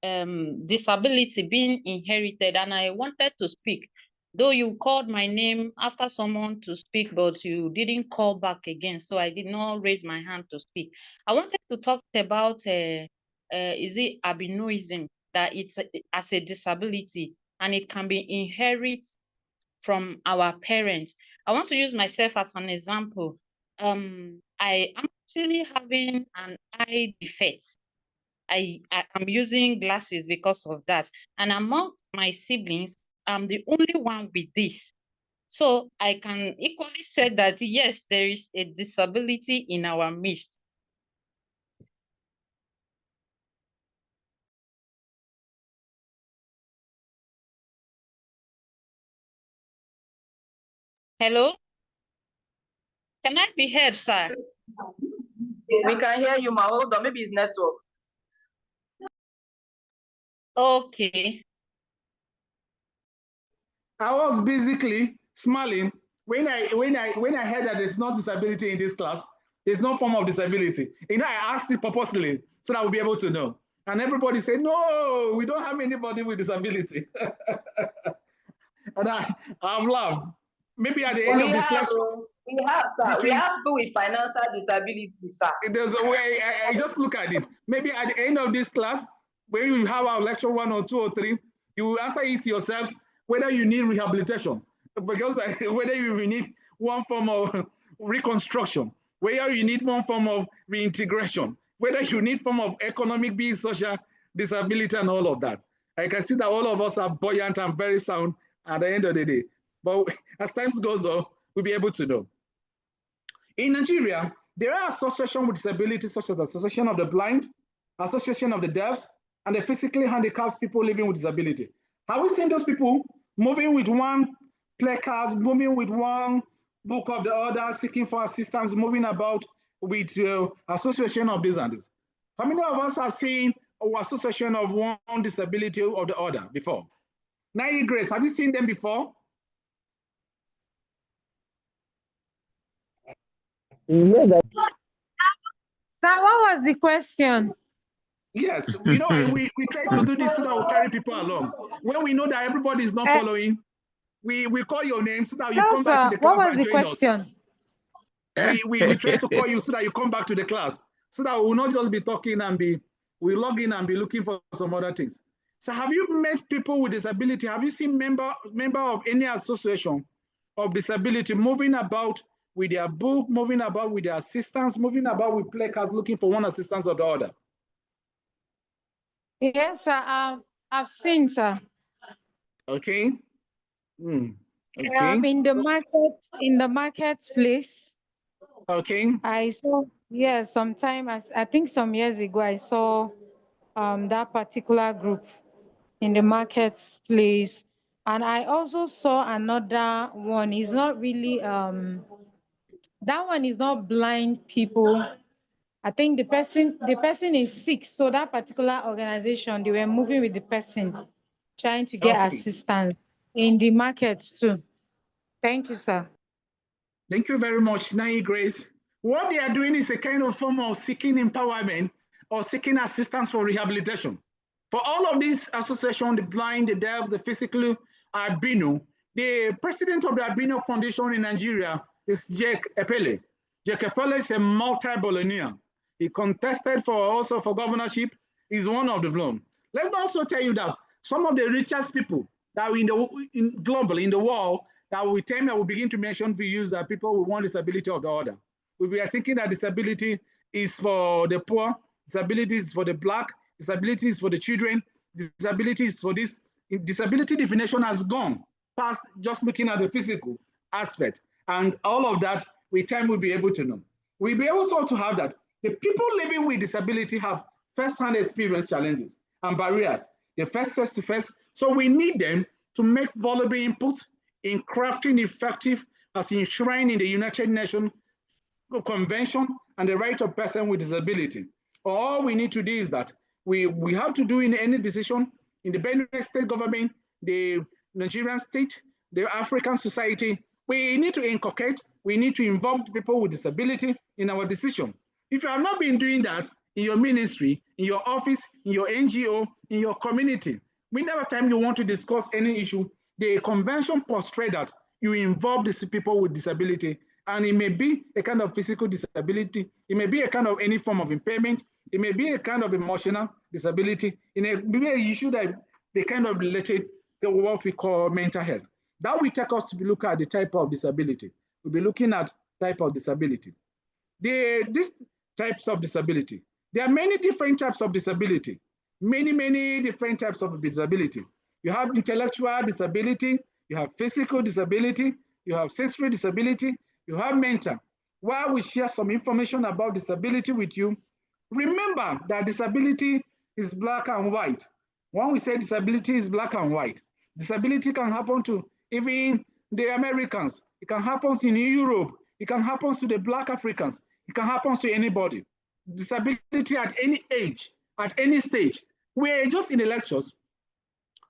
D: disability being inherited, and I wanted to speak, though you called my name after someone to speak, but you didn't call back again, so I did not raise my hand to speak. I wanted to talk about, is it albinism, that it's as a disability, and it can be inherited from our parents. I want to use myself as an example. I am actually having an eye defect. I'm using glasses because of that. And among my siblings, I'm the only one with this. So I can equally say that, yes, there is a disability in our midst. Hello? Can I be heard, sir?
C: We can hear you, ma. Hold on, maybe it's network.
D: Okay.
A: I was basically smiling when I heard that there's no disability in this class. There's no form of disability. You know, I asked it purposely so that I would be able to know. And everybody said, no, we don't have anybody with disability. And I've laughed. Maybe at the end of this lecture.
C: We have, sir. We have people with financial disability, sir.
A: There's a way, I just look at it. Maybe at the end of this class, when you have our lecture 1 or 2 or 3, you will answer it yourselves whether you need rehabilitation, because whether you need one form of reconstruction, whether you need one form of reintegration, whether you need form of economic, be social disability and all of that. I can see that all of us are buoyant and very sound at the end of the day. But as time goes on, we'll be able to know. In Nigeria, there are associations with disabilities such as the Association of the Blind, Association of the Deaf, and the physically handicapped people living with disability. Have we seen those people moving with one placard, moving with one book of the other, seeking for assistance, moving about with association of this and this? How many of us have seen an association of one disability or the other before? Nai Grace, have you seen them before?
I: Yes,
K: Sir, what was the question?
A: Yes, we try to do this so that we carry people along. When we know that everybody is not following, we call your name so that you come back to the class
K: what was
A: and
K: the
A: join
K: question?
A: us. We try to call you so that you come back to the class, so that we will not just be talking and we log in and be looking for some other things. So have you met people with disability? Have you seen member of any association of disability moving about with their book, moving about with their assistants, moving about with placards, looking for one assistance or the other?
K: Yes, sir. I've seen, sir.
A: Okay. Okay.
K: In the marketplace.
A: Okay.
K: I saw, yes, sometime I think some years ago I saw that particular group in the marketplace, and I also saw another one. It's not really that one is not blind people. I think the person is sick, so that particular organization, they were moving with the person, trying to get assistance in the market too. Thank you, sir.
A: Thank you very much, Nai Grace. What they are doing is a kind of form of seeking empowerment or seeking assistance for rehabilitation. For all of these associations, the blind, the deaf, the physically albino, the president of the Albino Foundation in Nigeria is Jake Epele. Jake Epele is a multi-billionaire. He contested also for governorship. He's one of the blown. Let me also tell you that some of the richest people that are globally in the world that we tend to begin to mention for you that people with one disability or the other. We are thinking that disability is for the poor, disability is for the black, disability is for the children, disability is for this. Disability definition has gone past just looking at the physical aspect. And all of that, with time, we'll be able to know. We'll be able to have that. The people living with disability have first-hand experience challenges and barriers. They're face-to-face. So we need them to make valuable inputs in crafting effective as enshrined in the United Nations Convention and the right of person with disability. All we need to do is that we have to do in any decision in the Benue state government, the Nigerian state, the African society, we need to inculcate, we need to involve people with disability in our decision. If you have not been doing that in your ministry, in your office, in your NGO, in your community, whenever time you want to discuss any issue, the convention postulates that you involve these people with disability, and it may be a kind of physical disability, it may be a kind of any form of impairment, it may be a kind of emotional disability, it may be an issue that be kind of related to what we call mental health. That will take us to look at the type of disability. We'll be looking at type of disability. These types of disability, there are many different types of disability, many different types of disability. You have intellectual disability, you have physical disability, you have sensory disability, you have mental. While we share some information about disability with you, remember that disability is black and white. When we say disability is black and white, disability can happen to even the Americans, it can happen in Europe, it can happen to the black Africans, it can happen to anybody. Disability at any age, at any stage. We're just in the lectures,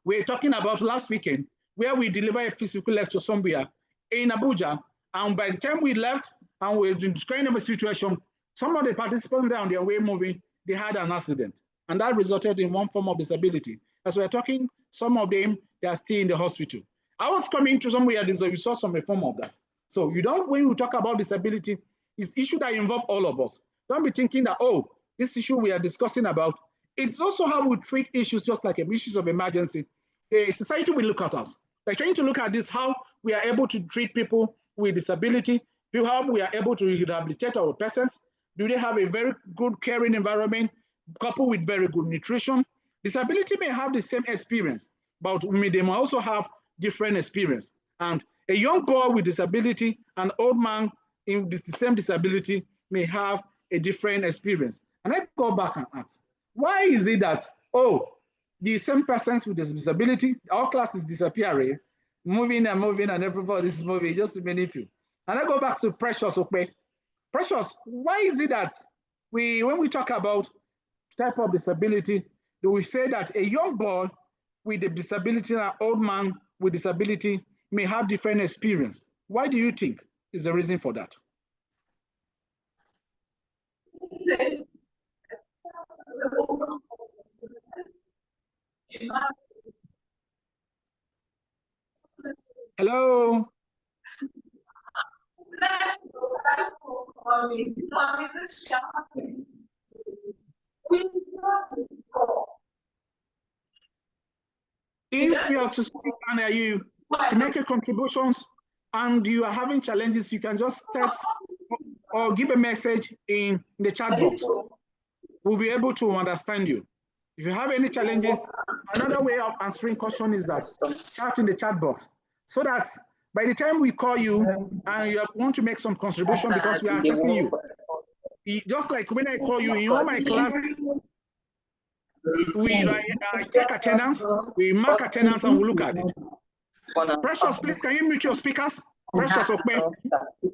A: we're talking about last weekend, where we delivered a physical lecture somewhere in Abuja, and by the time we left, and we're in kind of a situation, some of the participants on their way moving, they had an accident, and that resulted in one form of disability. As we're talking, some of them, they are still in the hospital. I was coming to somewhere, so you saw some form of that. So you don't, when we talk about disability, it's issue that involve all of us. Don't be thinking that, oh, this issue we are discussing about, it's also how we treat issues just like issues of emergency. The society will look at us. We're trying to look at this, how we are able to treat people with disability, how we are able to rehabilitate our persons. Do they have a very good caring environment coupled with very good nutrition? Disability may have the same experience, but they may also have different experience. And a young boy with disability, an old man in the same disability may have a different experience. And I go back and ask, why is it that, oh, the same persons with disability, our class is disappearing, moving and everybody is moving, just to many few. And I go back to Precious, okay? Precious, why is it that when we talk about type of disability, do we say that a young boy with a disability and an old man with disability may have different experience? Why do you think is the reason for that? Hello. If you are to speak and you to make a contributions and you are having challenges, you can just text or give a message in the chat box. We'll be able to understand you. If you have any challenges, another way of answering question is that chat in the chat box, so that by the time we call you and you want to make some contribution because we are assessing you, just like when I call you in all my class, I take attendance, we mark attendance and we look at it. Precious, please, can you mute your speakers? Precious, okay.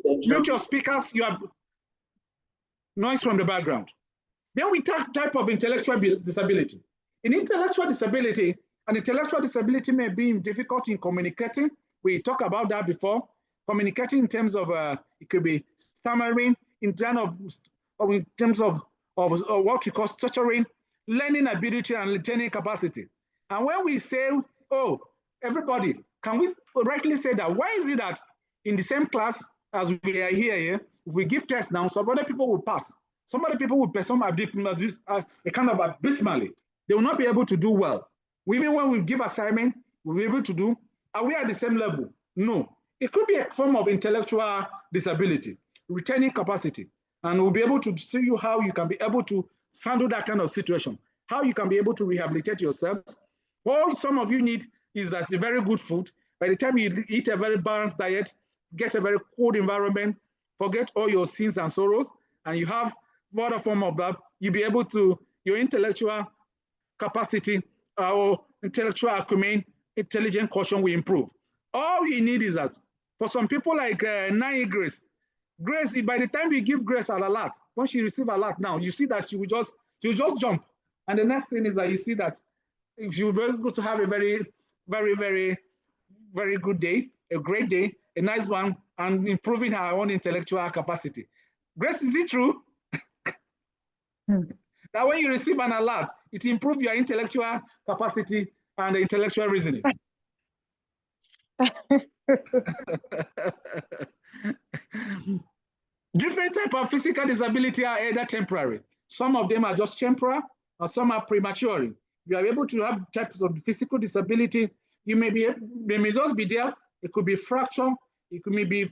A: Mute your speakers, you have noise from the background. Then we talk type of intellectual disability. In intellectual disability, an intellectual disability may be difficult in communicating. We talked about that before. Communicating in terms of, it could be stammering, in terms of what we call stuttering, learning ability and retaining capacity. And when we say, oh, everybody, can we rightly say that? Why is it that in the same class as we are here, if we give tests now, some other people will pass. Some other people will perform a kind of abysmally. They will not be able to do well. Even when we give assignment, we'll be able to do. Are we at the same level? No. It could be a form of intellectual disability, retaining capacity, and we'll be able to show you how you can be able to handle that kind of situation, how you can be able to rehabilitate yourselves. All some of you need is that a very good food. By the time you eat a very balanced diet, get a very cold environment, forget all your sins and sorrows, and you have other form of that, you'll be able to, your intellectual capacity or intellectual acumen, intelligent quotient will improve. All you need is that, for some people like Nai Grace, by the time you give Grace a lot, when she receives a lot now, you see that she will just jump. And the next thing is that you see that she will be able to have a very, very, very, very good day, a great day, a nice one, and improving her own intellectual capacity. Grace, is it true? That when you receive an alert, it improves your intellectual capacity and intellectual reasoning. Different types of physical disability are either temporary. Some of them are just temporary, or some are premature. You are able to have types of physical disability. They may just be there. It could be fracture. It could be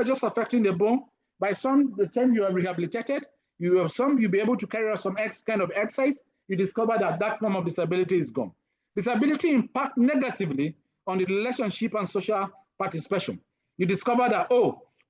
A: just affecting the bone. By the time you are rehabilitated, you'll be able to carry out some kind of exercise. You discover that form of disability is gone. Disability impacts negatively on the relationship and social participation. You discover that,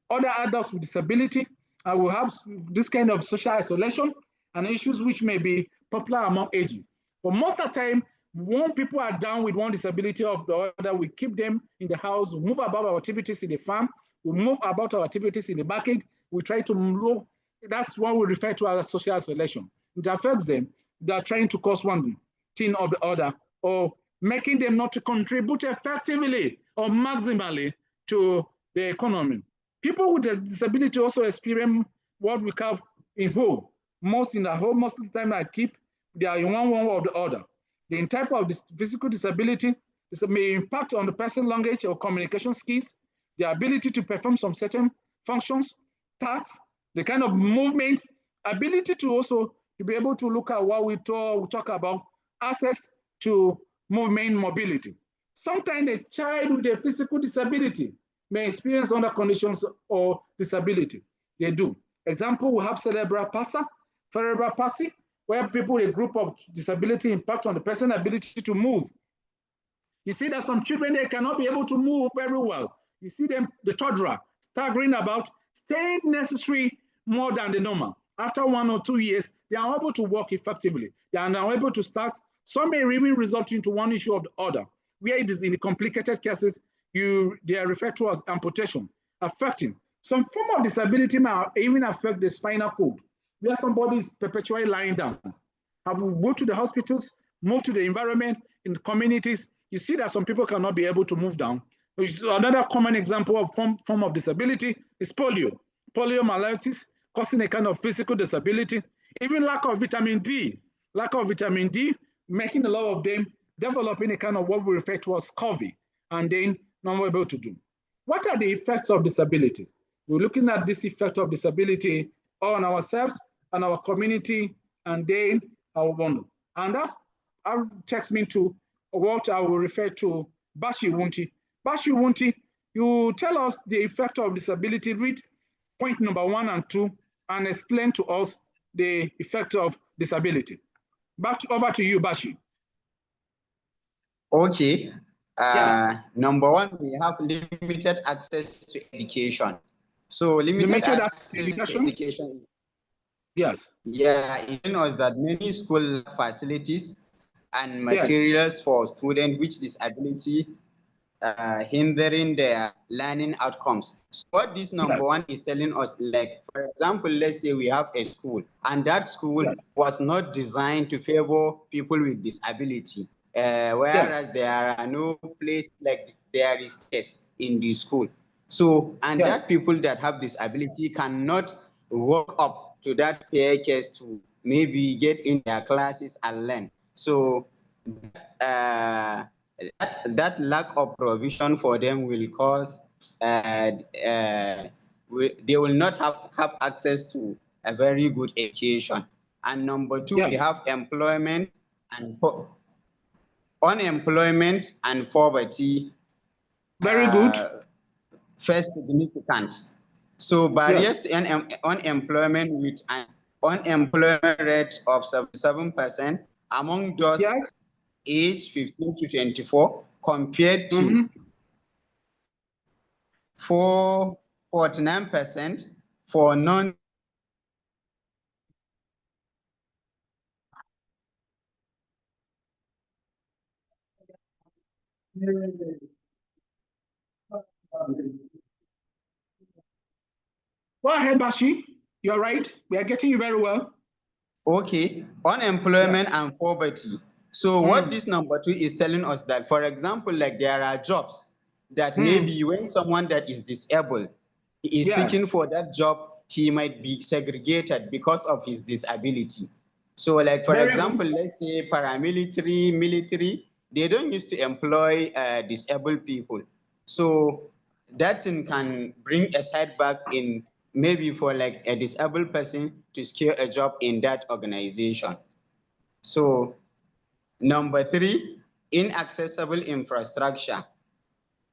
A: other adults with disability will have this kind of social isolation and issues which may be popular among aging. But most of the time, when people are down with one disability or the other, we keep them in the house, we move about our activities in the farm, we move about our activities in the market, we try to move. That's what we refer to as social isolation. It affects them. They are trying to cause one thing or the other, or making them not to contribute effectively or maximally to the economy. People with a disability also experience what we call in home. Most of the time I keep, they are in one or the other. The type of this physical disability may impact on the person's language or communication skills, the ability to perform some certain functions, tasks, the kind of movement, ability to also to be able to look at what we talk about, access to movement mobility. Sometimes a child with a physical disability may experience other conditions or disability. They do. Example, we have cerebral palsy, where people with a group of disability impact on the person's ability to move. You see that some children, they cannot be able to move very well. You see them, the toddler, staggering about, staying necessary more than the normal. After 1 or 2 years, they are able to walk effectively. They are now able to start. Some may even result into one issue or the other, where it is in the complicated cases, they are referred to as amputation, affecting. Some form of disability may even affect the spinal cord, where somebody is perpetually lying down. Have we go to the hospitals, move to the environment, in the communities, you see that some people cannot be able to move down. Another common example of form of disability is polio. Poliomyelitis causing a kind of physical disability, even lack of vitamin D, making a lot of them developing a kind of what we refer to as scurvy, and then not able to do. What are the effects of disability? We're looking at this effect of disability on ourselves and our community and then our world. And that takes me to what I will refer to Bashi Wunti. Bashi Wunti, you tell us the effect of disability, read point number 1 and 2, and explain to us the effect of disability. Back over to you, Bashi.
B: Okay. Number 1, we have limited access to education. So limited access to education is,
A: yes.
B: Yeah, it knows that many school facilities and materials for students with disability hindering their learning outcomes. So what this number 1 is telling us, like, for example, let's say we have a school and that school was not designed to favor people with disability. Whereas there are no place like there is stairs in the school. So, and that people that have disability cannot walk up to that staircase to maybe get in their classes and learn. So, that lack of provision for them will cause they will not have access to a very good education. And number 2, we have employment and unemployment and poverty.
A: Very good.
B: First significant. So barriers to unemployment with an unemployment rate of 77% among those aged 15 to 24 compared to 49% for non.
A: Go ahead, Bashi. You're right. We are getting you very well.
B: Okay, unemployment and poverty. So what this number 2 is telling us that, for example, like there are jobs that maybe when someone that is disabled is seeking for that job, he might be segregated because of his disability. So like, for example, let's say paramilitary, military, they don't used to employ disabled people. So that thing can bring a setback in maybe for like a disabled person to secure a job in that organization. So number 3, inaccessible infrastructure.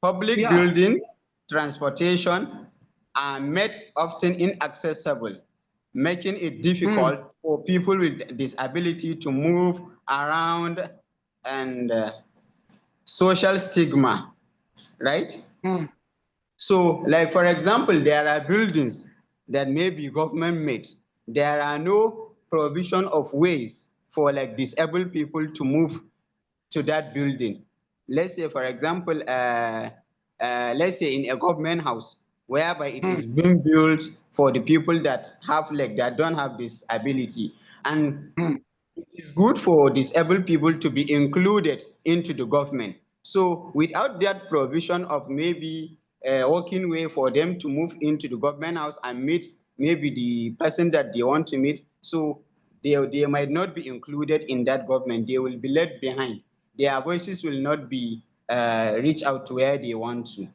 B: Public building, transportation are made often inaccessible, making it difficult for people with disability to move around, and social stigma, right? So, like for example, there are buildings that may be government made. There are no provision of ways for like disabled people to move to that building. Let's say, for example, let's say in a government house, whereby it is being built for the people that have like that don't have this ability, and it is good for disabled people to be included into the government. So without that provision of maybe a working way for them to move into the government house and meet maybe the person that they want to meet, so they might not be included in that government. They will be left behind. Their voices will not be reach out to where they want to.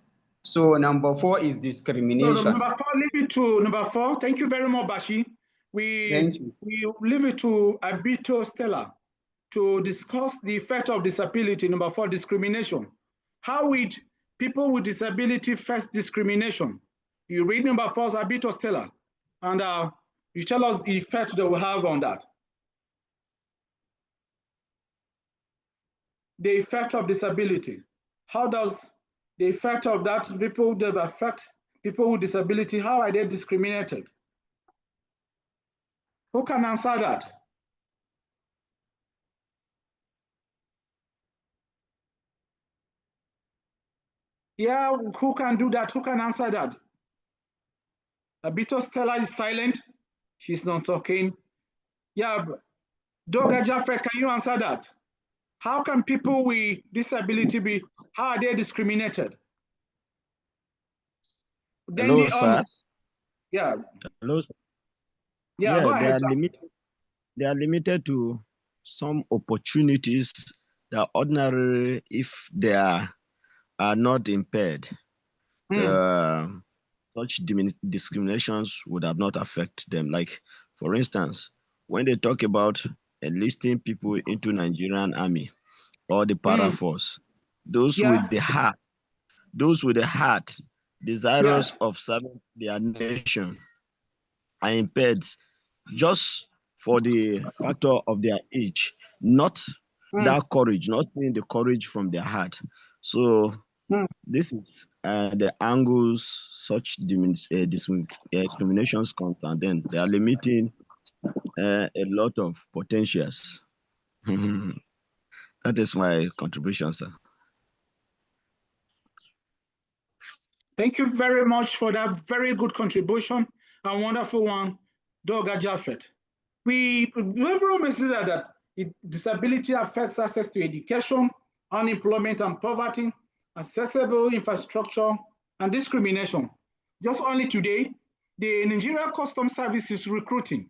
B: So number 4 is discrimination.
A: So number 4, leave it to number 4. Thank you very much, Bashi. We leave it to Abito Stella to discuss the effect of disability. Number 4, discrimination. How would people with disability face discrimination? You read number 4, Abito Stella, and you tell us the effect that we have on that. The effect of disability. How does the effect of that people that affect people with disability, how are they discriminated? Who can answer that? Yeah, who can do that? Who can answer that? Abito Stella is silent. She's not talking. Yeah, Doga Jaffe, can you answer that? How can people with disability be, how are they discriminated? Then
G: Hello, sir.
A: Yeah.
G: Hello, sir.
A: Yeah, go ahead.
G: They are limited to some opportunities that ordinarily, if they are not impaired, such discriminations would have not affected them. Like, for instance, when they talk about enlisting people into Nigerian army or the para force, those with the heart desirous of serving their nation are impaired just for the factor of their age, not that courage, not seeing the courage from their heart. So this is the angles such discriminations comes, and then they are limiting a lot of potentials. That is my contribution, sir.
A: Thank you very much for that very good contribution and wonderful one, Doga Jaffet. We remember that disability affects access to education, unemployment and poverty, accessible infrastructure, and discrimination. Just only today, the Nigerian Customs Service is recruiting.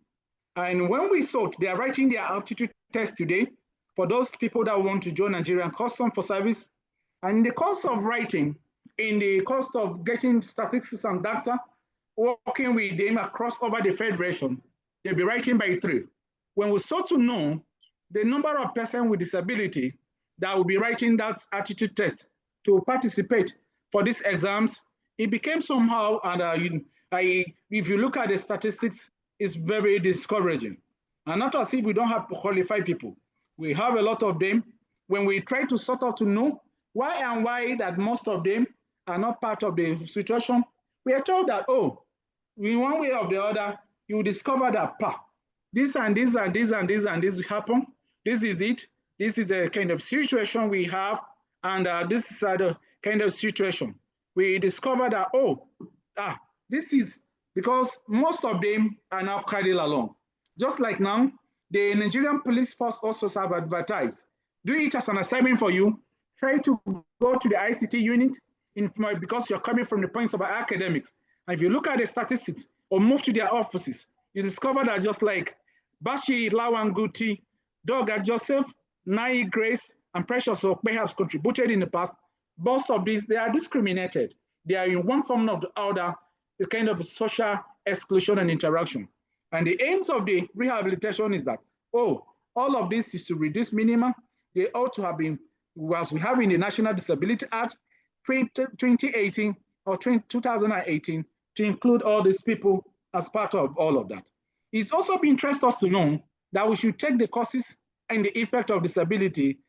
A: And when we saw they are writing their aptitude test today for those people that want to join Nigerian Customs for service. And in the course of writing, in the course of getting statistics and data, working with them across over the Federation, they'll be writing by 3. When we sought to know the number of persons with disability that will be writing that aptitude test to participate for these exams, it became somehow, and if you look at the statistics, it's very discouraging. And not as if we don't have qualified people. We have a lot of them. When we try to sort out to know why that most of them are not part of the situation, we are told that, oh, in one way or the other, you will discover that this and this and this and this and this will happen. This is it. This is the kind of situation we have, and this is the kind of situation. We discover that, this is because most of them are now carried along. Just like now, the Nigerian police force also have advertised, do it as an assignment for you, try to go to the ICT unit because you're coming from the points of academics. And if you look at the statistics or move to their offices, you discover that just like Bashi Lawanguti, Doga Joseph, Nai Grace, and Precious or perhaps contributed in the past, most of these, they are discriminated. They are in one form or the other, the kind of social exclusion and interaction. And the aims of the rehabilitation is that, all of this is to reduce minimum. They ought to have been, as we have in the National Disability Act 2018 or 2018, to include all these people as part of all of that. It's also been interested us to know that we should take the causes and the effect of disability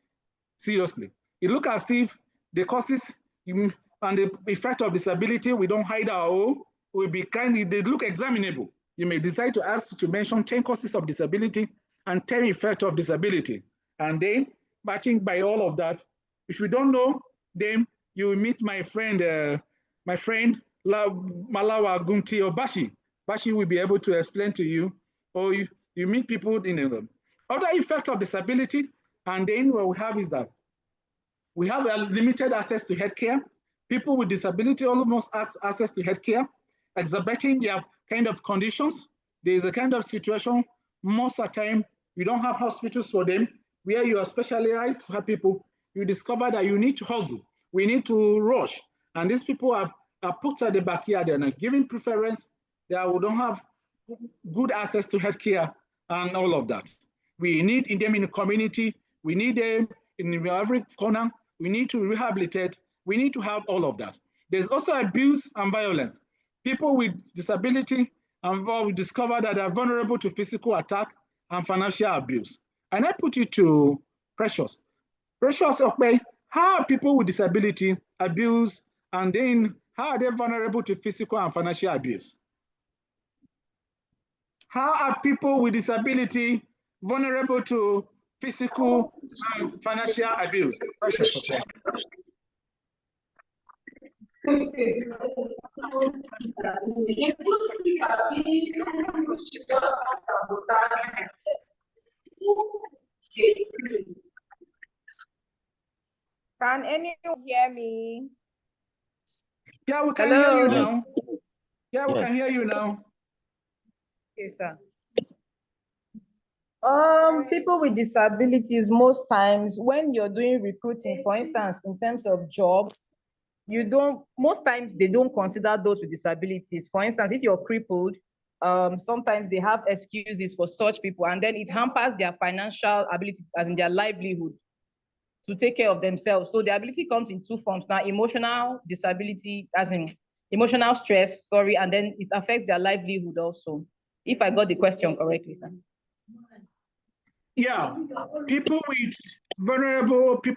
A: seriously. It looks as if the causes and the effect of disability, we don't hide our own, will be they look examinable. You may decide to ask to mention 10 causes of disability and 10 effects of disability. And then, matching by all of that, if you don't know them, you will meet my friend Malawa Gumti or Bashi. Bashi will be able to explain to you, or you meet people in the other effects of disability. And then what we have is that we have a limited access to healthcare. People with disability almost have access to healthcare, exhibiting their kind of conditions. There is a kind of situation, most of the time, we don't have hospitals for them, where you are specialized to have people, you discover that you need to hustle, we need to rush. And these people are put at the backyard, they're not giving preference, they don't have good access to healthcare and all of that. We need them in the community, we need them in every corner, we need to rehabilitate, we need to have all of that. There's also abuse and violence. People with disability will discover that they're vulnerable to physical attack and financial abuse. And I put it to Precious. Precious, okay, how are people with disability abused, and then how are they vulnerable to physical and financial abuse? How are people with disability vulnerable to physical and financial abuse? Precious, okay.
L: Can anyone hear me?
A: Yeah, we can hear you now. Yeah, we can hear you now.
L: Okay, sir. People with disabilities, most times when you're doing recruiting, for instance, in terms of job,
C: most times they don't consider those with disabilities. For instance, if you're crippled, sometimes they have excuses for such people, and then it hampers their financial ability, as in their livelihood, to take care of themselves. So the ability comes in two forms now: emotional disability, as in emotional stress, sorry, and then it affects their livelihood also. If I got the question correctly, sir.
A: Yeah, people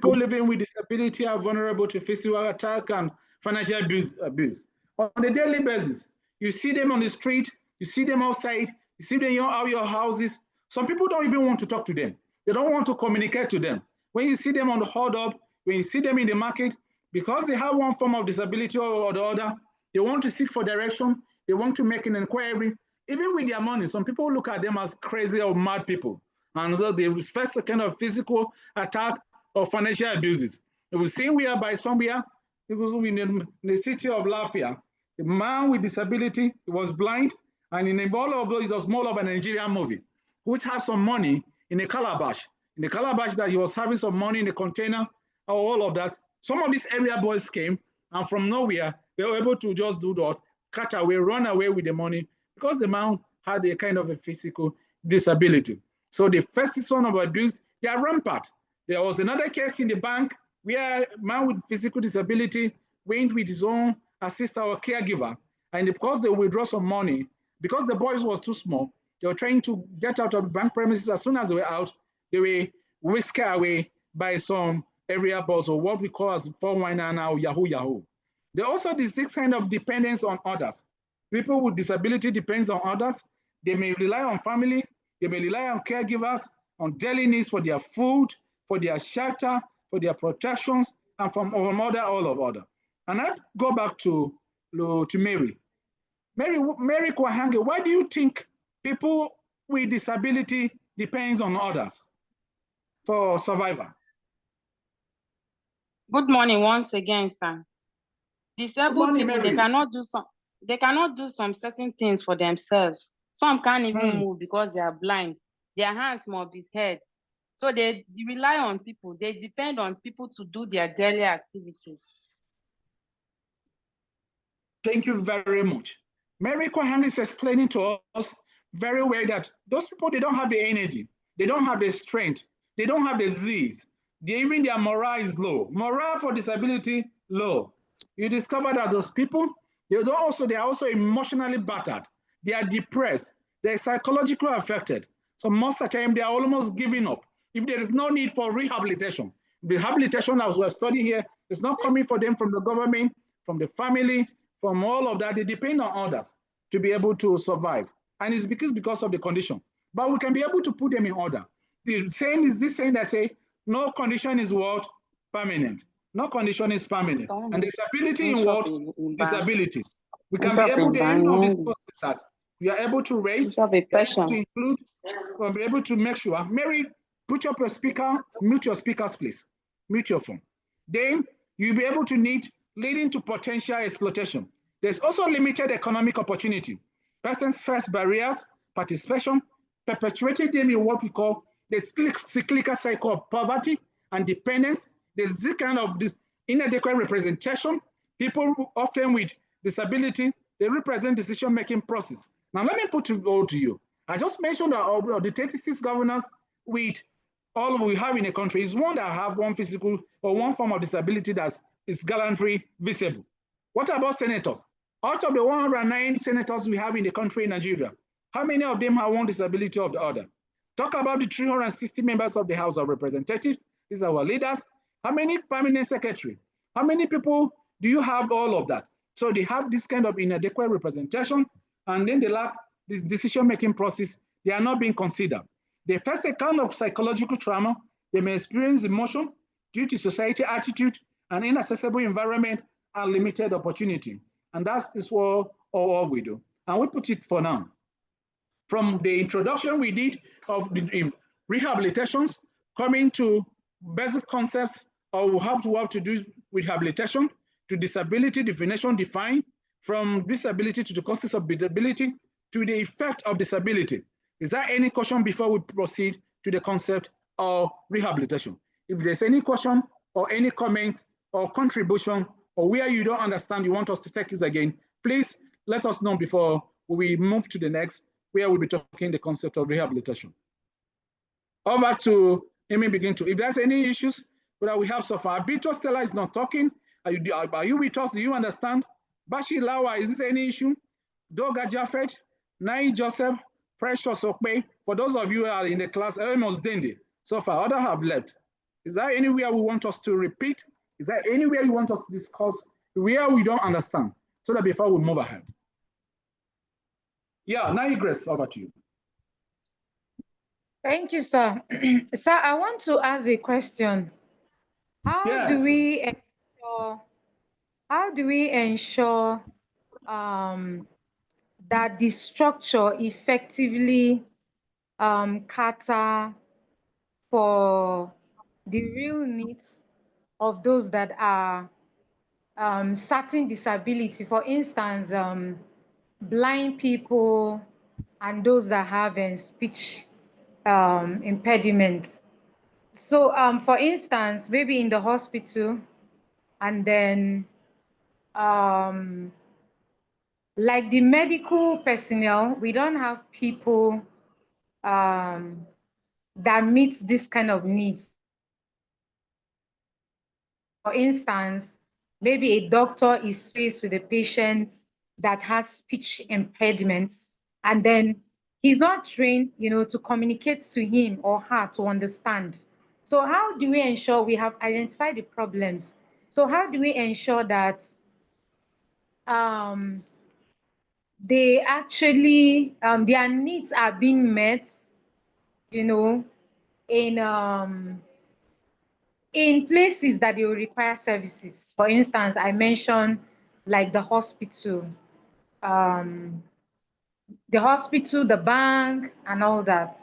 A: living with disability are vulnerable to physical attack and financial abuse. On a daily basis, you see them on the street, you see them outside, you see them in your houses. Some people don't even want to talk to them. They don't want to communicate to them. When you see them on the hold up, when you see them in the market, because they have one form of disability or the other, they want to seek for direction, they want to make an inquiry. Even with their money, some people look at them as crazy or mad people. And so they face a kind of physical attack or financial abuses. We've seen whereby somewhere, in the city of Lafia, a man with disability, he was blind, and in all of those, it was more of a Nigerian movie, which had some money in a calabash. In the calabash that he was having some money in the container, all of that. Some of these area boys came, and from nowhere, they were able to just do that, catch away, run away with the money, because the man had a kind of a physical disability. So the first one of abuse, they are rampant. There was another case in the bank where a man with physical disability went with his own assistant or caregiver, and because they withdraw some money, because the boys were too small, they were trying to get out of the bank premises. As soon as they were out, they were whisked away by some area boss, or what we call as 419 now, Yahoo. They also this kind of dependence on others. People with disability depends on others. They may rely on family, they may rely on caregivers, on daily needs for their food, for their shelter, for their protections, and from all of other. And I go back to Mary. Mary Kwahange, why do you think people with disability depends on others for survival?
J: Good morning once again, sir. Disabled people,
A: Mary.
J: they cannot do some certain things for themselves. Some can't even move because they are blind. Their hands must be held. So they rely on people. They depend on people to do their daily activities.
A: Thank you very much. Mary Kwahan is explaining to us very well that those people, they don't have the energy. They don't have the strength. They don't have the disease. Even their morale is low. Morale for disability, low. You discover that those people, they are also emotionally battered. They are depressed. They're psychologically affected. So most of the time, they are almost giving up. If there is no need for rehabilitation, as we're studying here, is not coming for them from the government, from the family, from all of that. They depend on others to be able to survive. And it's because of the condition. But we can be able to put them in order. The saying is this saying that say, no condition is what? Permanent. No condition is permanent. And disability in what? Disability. We can be able, the end of this process that we are able to raise, able to include, we'll be able to make sure. Mary, put up your speaker, mute your speakers, please. Mute your phone. Then you'll be able to leading to potential exploitation. There's also limited economic opportunity. Persons face barriers, participation, perpetuating them in what we call the cyclical cycle of poverty and dependence. There's this kind of this inadequate representation. People often with disability, they represent decision-making process. Now let me put it all to you. I just mentioned that the 36 governors with all we have in a country is one that have one physical or one form of disability that is gallantry visible. What about senators? Out of the 109 senators we have in the country in Nigeria, how many of them have one disability or the other? Talk about the 360 members of the House of Representatives. These are our leaders. How many permanent secretary? How many people do you have all of that? So they have this kind of inadequate representation, and then they lack this decision-making process. They are not being considered. They face a kind of psychological trauma. They may experience emotion due to society attitude, an inaccessible environment, and limited opportunity. And that's what all we do. And we put it for now. From the introduction we did of the rehabilitations, coming to basic concepts of how to do rehabilitation, to disability definition defined, from disability to the causes of disability, to the effect of disability. Is there any question before we proceed to the concept of rehabilitation? If there's any question or any comments or contribution, or or where you don't understand, you want us to take it again, please let us know before we move to the next, where we'll be talking the concept of rehabilitation. Over to Amy begin to. If there's any issues that we have so far, Beatrice Stella is not talking. Are you with us? Do you understand? Bashi Lawa, is this any issue? Doga Jaffet, Nai Joseph, Precious Okpe. For those of you who are in the class, almost Dende. So far, others have left. Is there anywhere we want us to repeat? Is there anywhere you want us to discuss where we don't understand? So that before we move ahead. Yeah, Nai Grace, over to you.
K: Thank you, sir. Sir, I want to ask a question. How do we ensure that the structure effectively cater for the real needs of those that are certain disability? For instance, blind people and those that have speech impediment. So for instance, maybe in the hospital, and then like the medical personnel, we don't have people that meet this kind of needs. For instance, maybe a doctor is faced with a patient that has speech impediments, and then he's not trained, to communicate to him or her to understand. So how do we ensure we have identified the problems? So how do we ensure that they actually, their needs are being met, in places that they will require services? For instance, I mentioned like the hospital, the bank, and all that.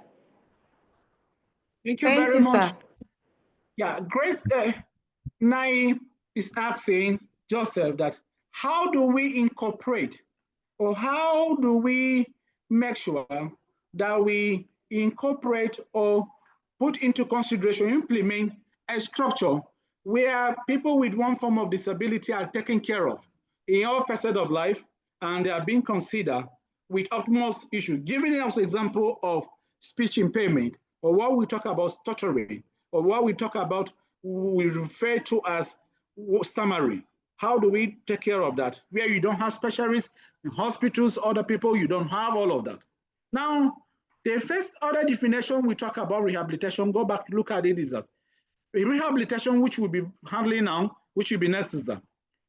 A: Thank you very much. Sir. Yeah, Grace Nai is asking Joseph that how do we incorporate, or how do we make sure that we incorporate or put into consideration, implement a structure where people with one form of disability are taken care of in all facets of life, and they are being considered with utmost issue. Giving us an example of speech impairment, or what we talk about stuttering, or what we talk about, we refer to as stammering. How do we take care of that? Where you don't have specialists in hospitals, other people, you don't have all of that. Now, the first other definition we talk about rehabilitation, go back, look at it, is that rehabilitation, which we'll be handling now, which will be next, is that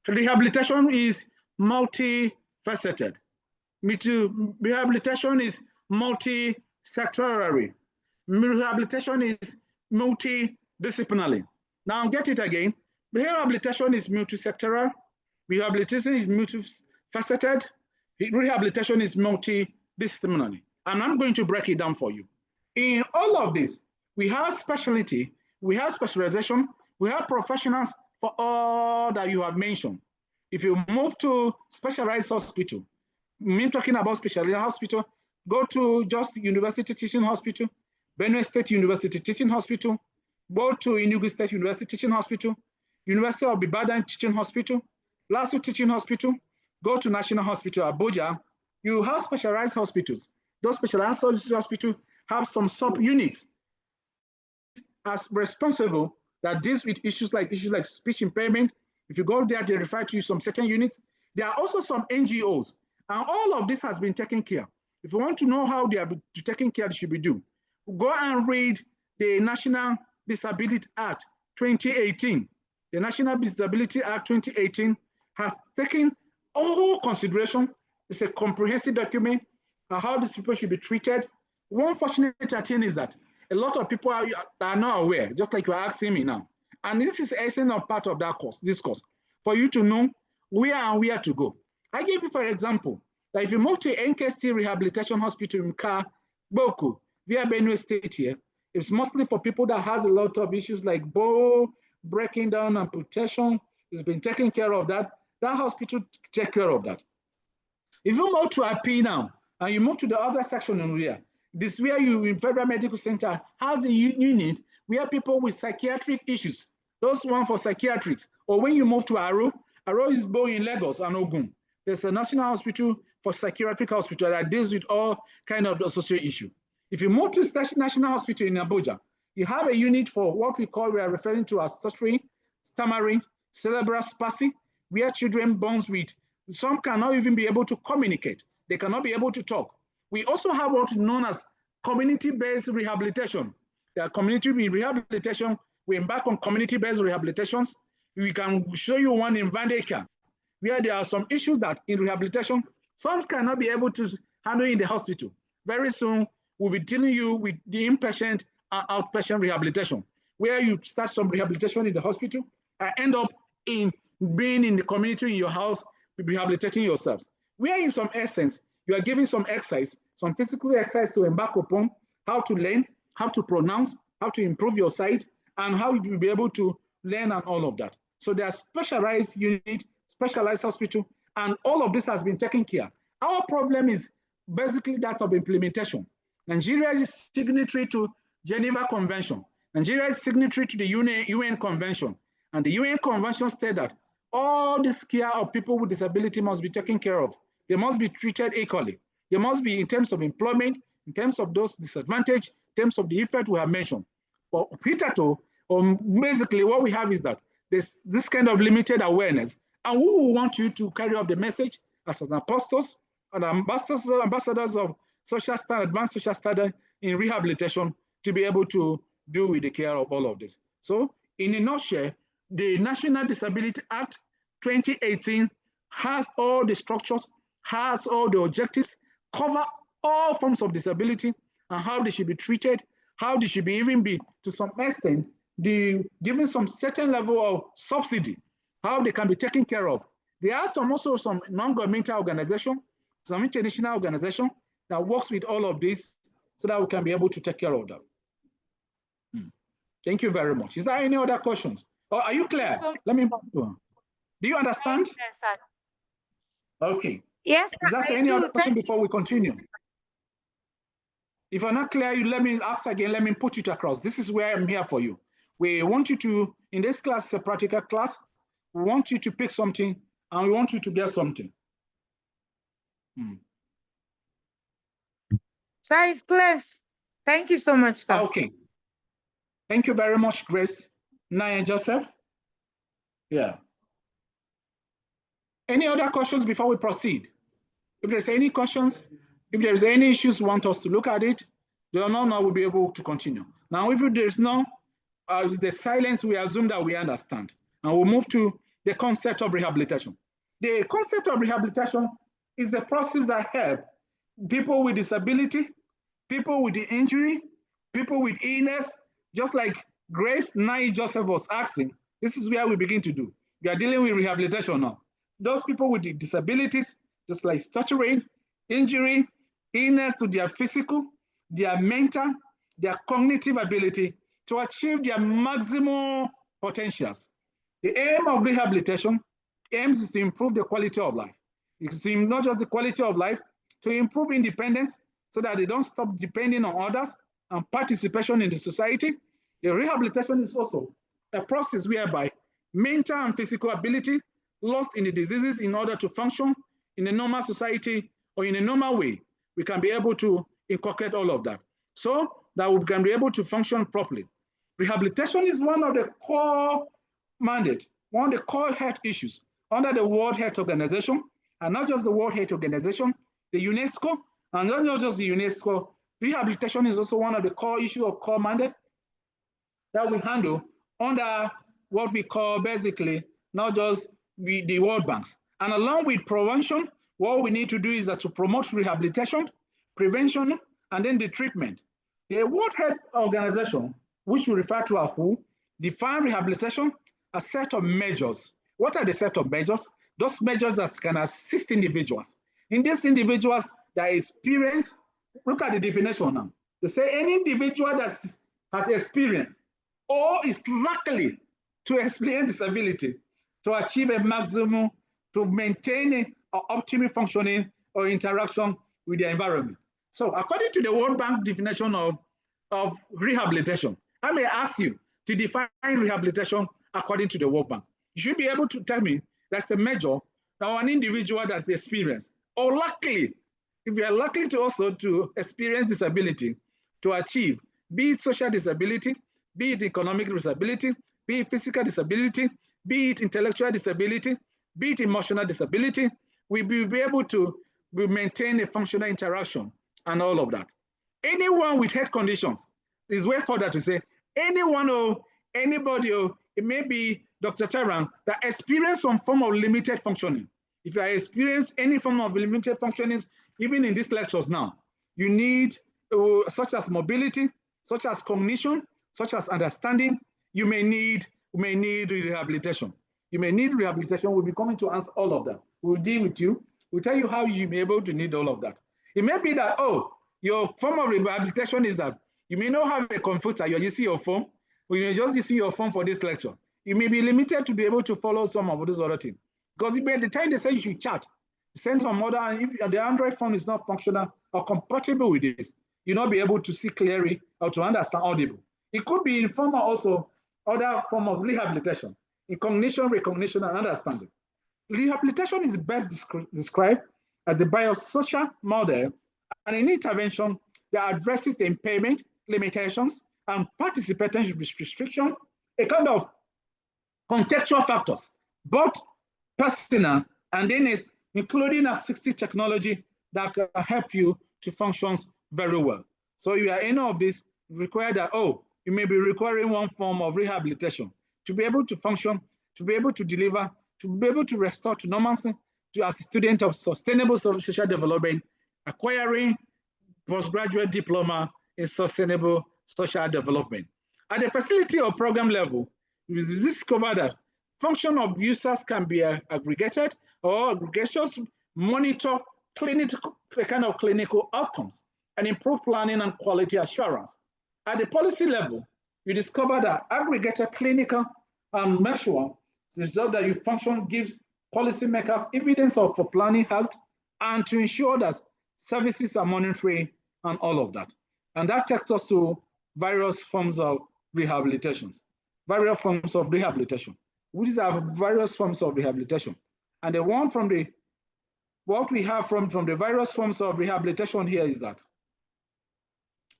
A: rehabilitation is multifaceted. Rehabilitation is multi-sectorial. Rehabilitation is multidisciplinary. Now get it again. Rehabilitation is multi-sectoral. Rehabilitation is multifaceted. Rehabilitation is multidisciplinary. And I'm going to break it down for you. In all of this, we have specialty, we have specialization, we have professionals for all that you have mentioned. If you move to specialized hospital, me talking about specialized hospital, go to Just University Teaching Hospital, Benue State University Teaching Hospital, go to Enugu State University Teaching Hospital, University of Ibadan Teaching Hospital, LASU Teaching Hospital, go to National Hospital Abuja. You have specialized hospitals. Those specialized hospitals have some sub-units as responsible that deals with issues like speech impairment. If you go there, they refer to some certain units. There are also some NGOs, and all of this has been taken care. If you want to know how they are taken care, it should be done. Go and read the National Disability Act 2018. The National Disability Act 2018 has taken all consideration. It's a comprehensive document on how these people should be treated. One fortunate thing is that a lot of people are not aware, just like you're asking me now. And this is essence of part of that course, this course, for you to know where to go. I give you, for example, that if you move to NKST Rehabilitation Hospital in Boku, via Benue State here, it's mostly for people that has a lot of issues like bone breaking down, amputation. It's been taking care of that. That hospital take care of that. If you move to AP now, and you move to the other section in here, this is where you in Federal Medical Center has a unit where people with psychiatric issues, those one for psychiatrics, or when you move to Aru Aroizbo in Lagos and Ogun. There's a national hospital for psychiatric hospital that deals with all kind of the social issue. If you move to the national hospital in Abuja, you have a unit for what we are referring to as stuttering, stammering, cerebral palsy, where children born with, some cannot even be able to communicate. They cannot be able to talk. We also have what is known as community-based rehabilitation. There are community rehabilitation. We embark on community-based rehabilitations. We can show you one in Vandeka, where there are some issues that in rehabilitation, some cannot be able to handle in the hospital. Very soon, we'll be dealing you with the inpatient and outpatient rehabilitation, where you start some rehabilitation in the hospital and end up in being in the community in your house, rehabilitating yourselves. Where in some essence, you are giving some exercise, some physical exercise to embark upon, how to learn, how to pronounce, how to improve your sight, and how you will be able to learn and all of that. So there are specialized unit, specialized hospital, and all of this has been taken care. Our problem is basically that of implementation. Nigeria is signatory to Geneva Convention. Nigeria is signatory to the UN Convention. And the UN Convention states that all this care of people with disability must be taken care of. They must be treated equally. They must be in terms of employment, in terms of those disadvantages, in terms of the effect we have mentioned. But hitherto, basically what we have is that there's this kind of limited awareness. And we will want you to carry out the message as an apostles and ambassadors of social standard, advanced social standard in rehabilitation to be able to do with the care of all of this. So in a nutshell, the National Disability Act 2018 has all the structures, has all the objectives, cover all forms of disability and how they should be treated, how they should be even be, to some extent, given some certain level of subsidy, how they can be taken care of. There are also some non-governmental organization, some international organization that works with all of this so that we can be able to take care of them. Thank you very much. Is there any other questions? Or are you clear? Let me. Do you understand?
K: Yes, sir.
A: Okay.
K: Yes,
A: Is there any other question before we continue? If you're not clear, you let me ask again. Let me put it across. This is where I'm here for you. We want you to, in this class, it's a practical class. We want you to pick something and we want you to get something.
K: Sir, it's clear. Thank you so much, sir.
A: Okay. Thank you very much, Grace. Naya Joseph? Yeah. Any other questions before we proceed? If there's any questions, if there's any issues want us to look at it, then now we'll be able to continue. Now, if there's no, the silence, we assume that we understand. And we'll move to the concept of rehabilitation. The concept of rehabilitation is a process that helps people with disability, people with the injury, people with illness, just like Grace Nai Joseph was asking. This is where we begin to do. We are dealing with rehabilitation now. Those people with the disabilities, just like stuttering, injury, illness to their physical, their mental, their cognitive ability to achieve their maximum potentials. The aim of rehabilitation aims is to improve the quality of life. It's not just the quality of life, to improve independence so that they don't stop depending on others and participation in the society. The rehabilitation is also a process whereby mental and physical ability lost in the diseases in order to function in a normal society or in a normal way. We can be able to inculcate all of that so that we can be able to function properly. Rehabilitation is one of the core mandates, one of the core health issues under the World Health Organization, and not just the World Health Organization, the UNESCO, and not just the UNESCO. Rehabilitation is also one of the core issues of core mandate that we handle under what we call basically not just the World Banks. And along with prevention, what we need to do is that to promote rehabilitation, prevention, and then the treatment. The World Health Organization, which we refer to as WHO, define rehabilitation as a set of measures. What are the set of measures? Those measures that can assist individuals. In these individuals that experience, look at the definition now. They say any individual that has experience or is likely to experience disability to achieve a maximum, to maintain an optimal functioning or interaction with the environment. So according to the World Bank definition of rehabilitation, I may ask you to define rehabilitation according to the World Bank. You should be able to tell me that's a measure now an individual that's experienced, or luckily, if you are lucky to also to experience disability, to achieve, be it social disability, be it economic disability, be it physical disability, be it intellectual disability, be it emotional disability, we will be able to maintain a functional interaction and all of that. Anyone with health conditions is way further to say, anyone or anybody, or it may be Dr. Charan, that experience some form of limited functioning. If you experience any form of limited functioning, even in these lectures now, you need such as mobility, such as cognition, such as understanding, you may need rehabilitation. You may need rehabilitation. We'll be coming to answer all of that. We'll deal with you. We'll tell you how you may be able to need all of that. It may be that, oh, your form of rehabilitation is that you may not have a computer, you're using your phone, or you may just using your phone for this lecture. You may be limited to be able to follow some of these other things. Because by the time they say you should chat, send some other, and if the Android phone is not functional or compatible with this, you'll not be able to see clearly or to understand audible. It could be in form of also other form of rehabilitation, in cognition, recognition, and understanding. Rehabilitation is best described as the biosocial model and an intervention that addresses the impairment, limitations, and participation restriction, a kind of contextual factors, both personal and then it's including assistive technology that can help you to function very well. So you are any of this require that, oh, you may be requiring one form of rehabilitation to be able to function, to be able to deliver, to be able to restore to normalcy, to as a student of sustainable social development, acquiring postgraduate diploma in sustainable social development. At the facility or program level, we discovered that function of users can be aggregated, or aggregations monitor clinical kind of clinical outcomes and improve planning and quality assurance. At the policy level, you discover that aggregated clinical measure the job that you function gives policymakers evidence of for planning health and to ensure that services are monitoring and all of that. And that takes us to various forms of rehabilitations. Various forms of rehabilitation. These are various forms of rehabilitation. And the one from the, what we have from the various forms of rehabilitation here is that,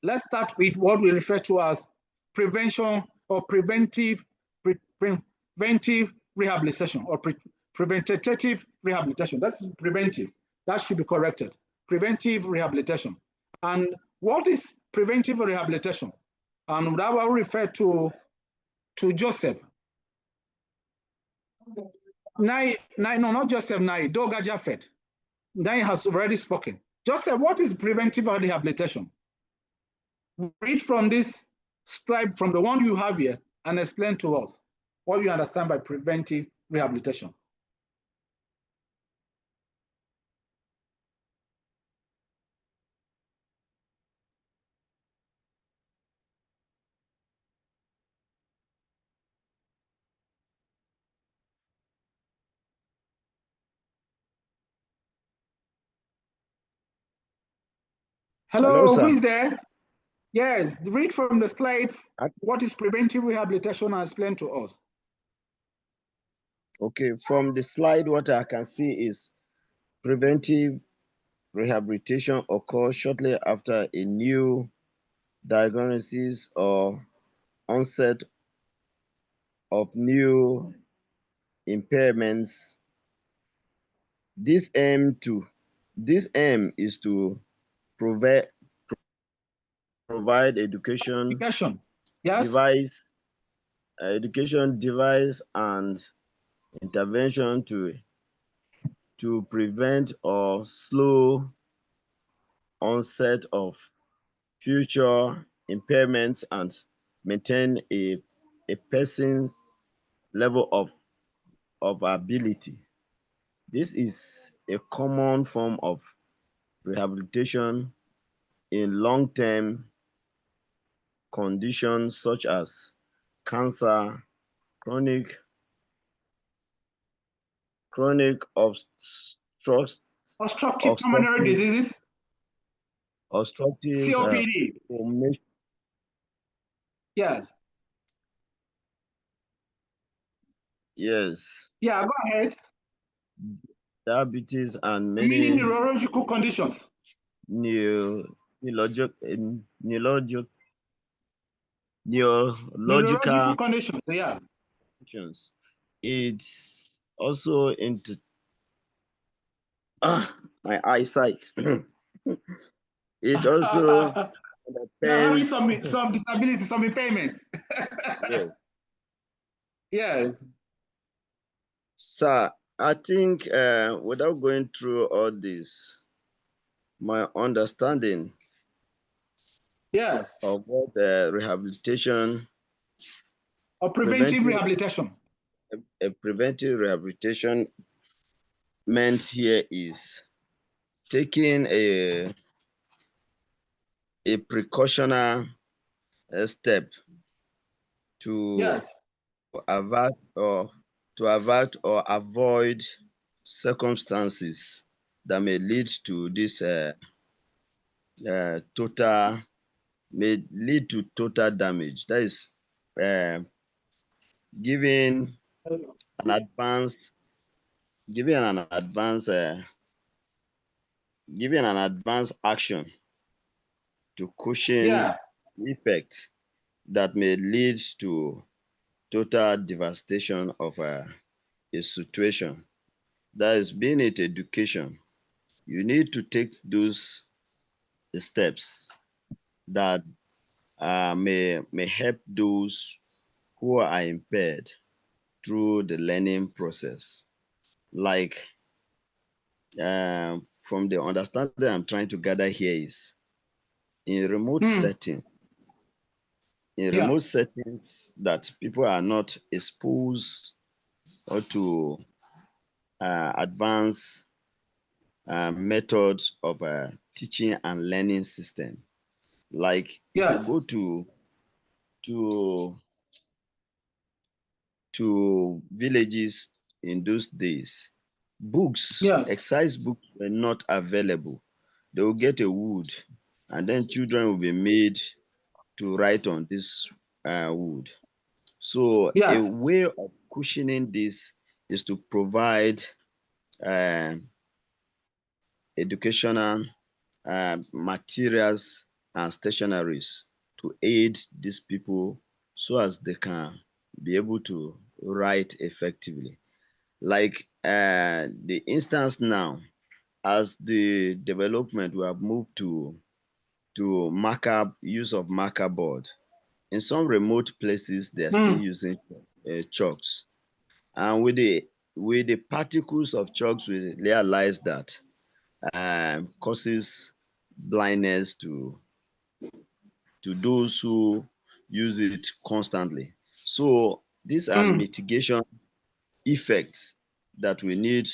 A: let's start with what we refer to as prevention or preventive rehabilitation or preventative rehabilitation. That's preventive. That should be corrected. Preventive rehabilitation. And what is preventive rehabilitation? And that will refer to Joseph. No, not Joseph Nai, Doga Jaffet. Nai has already spoken. Joseph, what is preventive rehabilitation? Read from this scribe, from the one you have here, and explain to us what you understand by preventive rehabilitation. Hello, who is there? Yes, read from the slide. What is preventive rehabilitation and explain to us.
G: Okay, from the slide, what I can see is preventive rehabilitation occurs shortly after a new diagnosis or onset of new impairments. This aim is to provide education
A: yes,
G: device and intervention to prevent or slow onset of future impairments and maintain a person's level of ability. This is a common form of rehabilitation in long-term conditions such as cancer, chronic
A: obstructive pulmonary diseases,
G: obstructive
A: COPD. Yes.
G: Yes.
A: Yeah, go ahead.
G: diabetes, and
A: Meaning
G: many
A: neurological conditions.
G: neurological
A: Neurological conditions, yeah.
G: conditions. It's also into my eyesight. It also
A: You're having
G: depends.
A: some disability, some impairment.
G: Yes.
A: Yes.
G: Sir, I think without going through all this, my understanding
A: Yes.
G: of what rehabilitation,
A: Or preventive rehabilitation.
G: preventive rehabilitation meant here is taking a precautionary step to
A: Yes.
G: avert or avoid circumstances that may lead to this total may lead to total damage. That is giving an advance giving an advance giving an advance action to cushion
A: Yeah.
G: effects that may lead to total devastation of a situation. That is, being it education, you need to take those steps that may help those who are impaired through the learning process. Like from the understanding I'm trying to gather here is in remote settings, that people are not exposed or to advanced methods of teaching and learning system. Like if you
A: Yes.
G: go to to villages in those days, books,
A: Yes.
G: exercise books were not available. They will get a wood, and then children will be made to write on this wood. So a
A: Yes.
G: way of cushioning this is to provide educational materials and stationaries to aid these people so as they can be able to write effectively. Like the instance now, as the development we have moved to marker use of marker board. In some remote places, they are still using chalks, and with the particles of chalks, we realize that causes blindness to those who use it constantly. So these are mitigation effects that we need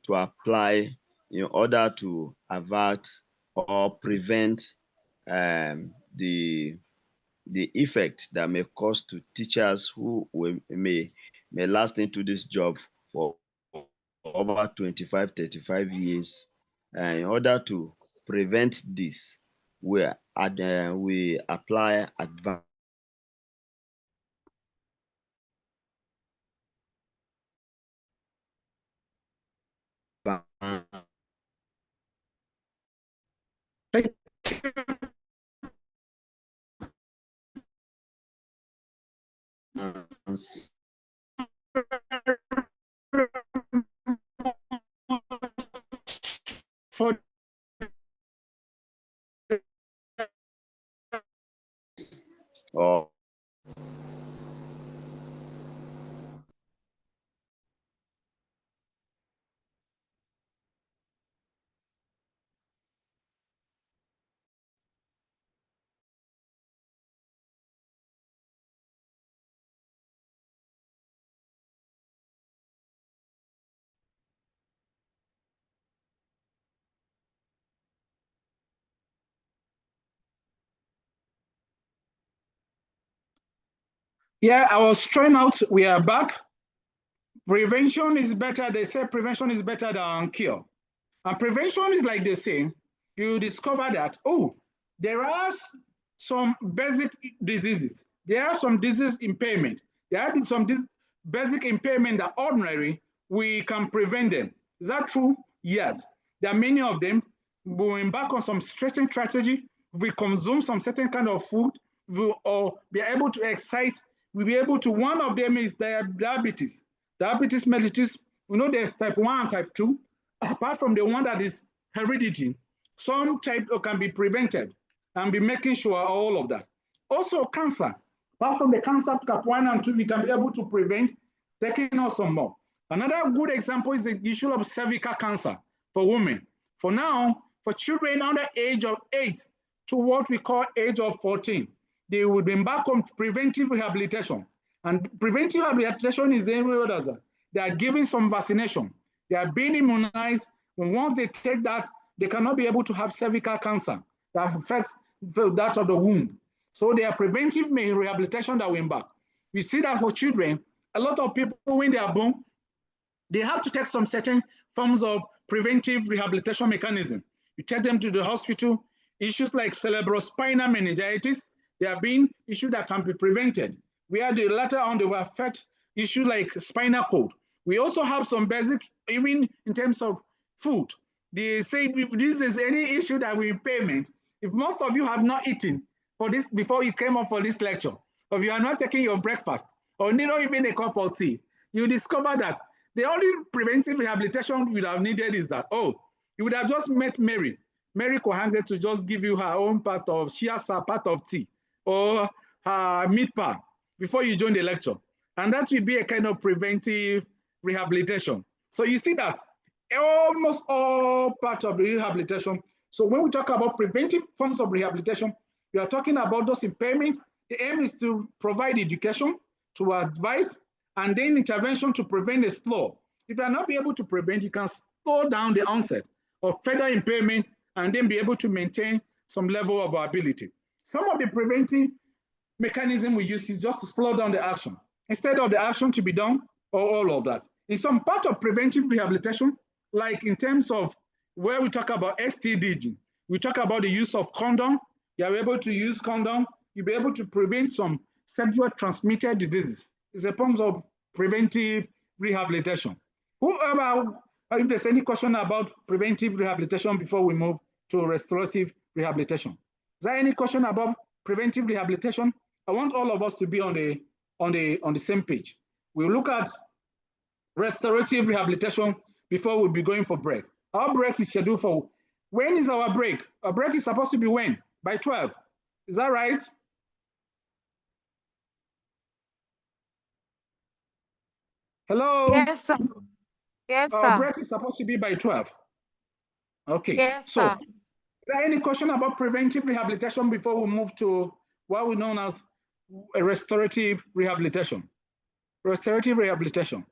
G: to apply in order to avert or prevent the effect that may cause to teachers who may last into this job for over 25, 35 years. In order to prevent this, we apply advanced
A: For
G: or
A: yeah, I was trying out. We are back. Prevention is better. They say prevention is better than cure. And prevention is like they say, you discover that, oh, there are some basic diseases. There are some disease impairment. There are some basic impairment that ordinary we can prevent them. Is that true? Yes. There are many of them. We embark on some stressing strategy. We consume some certain kind of food, or be able to exercise. We'll be able to, one of them is diabetes. Diabetes mellitus, we know there's type 1 and type 2. Apart from the one that is heredity, some type can be prevented and be making sure all of that. Also cancer, apart from the cancer type 1 and 2, we can be able to prevent, taking out some more. Another good example is the issue of cervical cancer for women. For now, for children under age of 8 to what we call age of 14, they would embark on preventive rehabilitation. And preventive rehabilitation is the area that they are giving some vaccination. They are being immunized. And once they take that, they cannot be able to have cervical cancer that affects that of the womb. So they are preventive rehabilitation that we embark. We see that for children, a lot of people, when they are born, they have to take some certain forms of preventive rehabilitation mechanism. You take them to the hospital. Issues like cerebrospinal meningitis, they are being issues that can be prevented. We had the later on, they will affect issues like spinal cord. We also have some basic, even in terms of food. They say if this is any issue that we impairment, if most of you have not eaten for this before you came up for this lecture, or if you are not taking your breakfast, or not even a cup of tea, you discover that the only preventive rehabilitation you would have needed is that, oh, you would have just met Mary Kohange to just give you her own part of part of tea or her meat pie before you join the lecture. And that will be a kind of preventive rehabilitation. So you see that almost all parts of the rehabilitation. So when we talk about preventive forms of rehabilitation, we are talking about those impairments. The aim is to provide education, to advise, and then intervention to prevent a slow. If you are not be able to prevent, you can slow down the onset of further impairment and then be able to maintain some level of ability. Some of the preventive mechanism we use is just to slow down the action instead of the action to be done or all of that. In some part of preventive rehabilitation, like in terms of where we talk about STD, we talk about the use of condom. You are able to use condom. You'll be able to prevent some sexual transmitted diseases. It's a form of preventive rehabilitation. Whoever, if there's any question about preventive rehabilitation before we move to restorative rehabilitation. Is there any question about preventive rehabilitation? I want all of us to be on the same page. We'll look at restorative rehabilitation before we'll be going for break. Our break is scheduled for, when is our break? Our break is supposed to be when? By 12. Is that right? Hello?
K: Yes, sir. Yes,
A: Our
K: sir.
A: break is supposed to be by 12. Okay.
K: Yes,
A: so,
K: sir.
A: is there any question about preventive rehabilitation before we move to what we know as restorative rehabilitation? Restorative rehabilitation.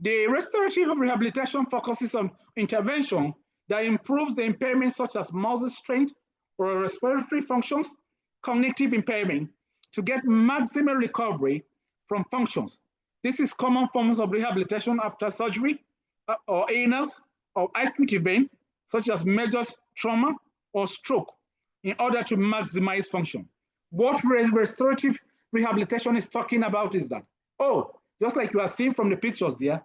A: The restorative rehabilitation focuses on intervention that improves the impairment such as muscle strength or respiratory functions, cognitive impairment, to get maximum recovery from functions. This is common forms of rehabilitation after surgery or illness or acute event, such as major trauma or stroke, in order to maximize function. What restorative rehabilitation is talking about is that, oh, just like you are seeing from the pictures there,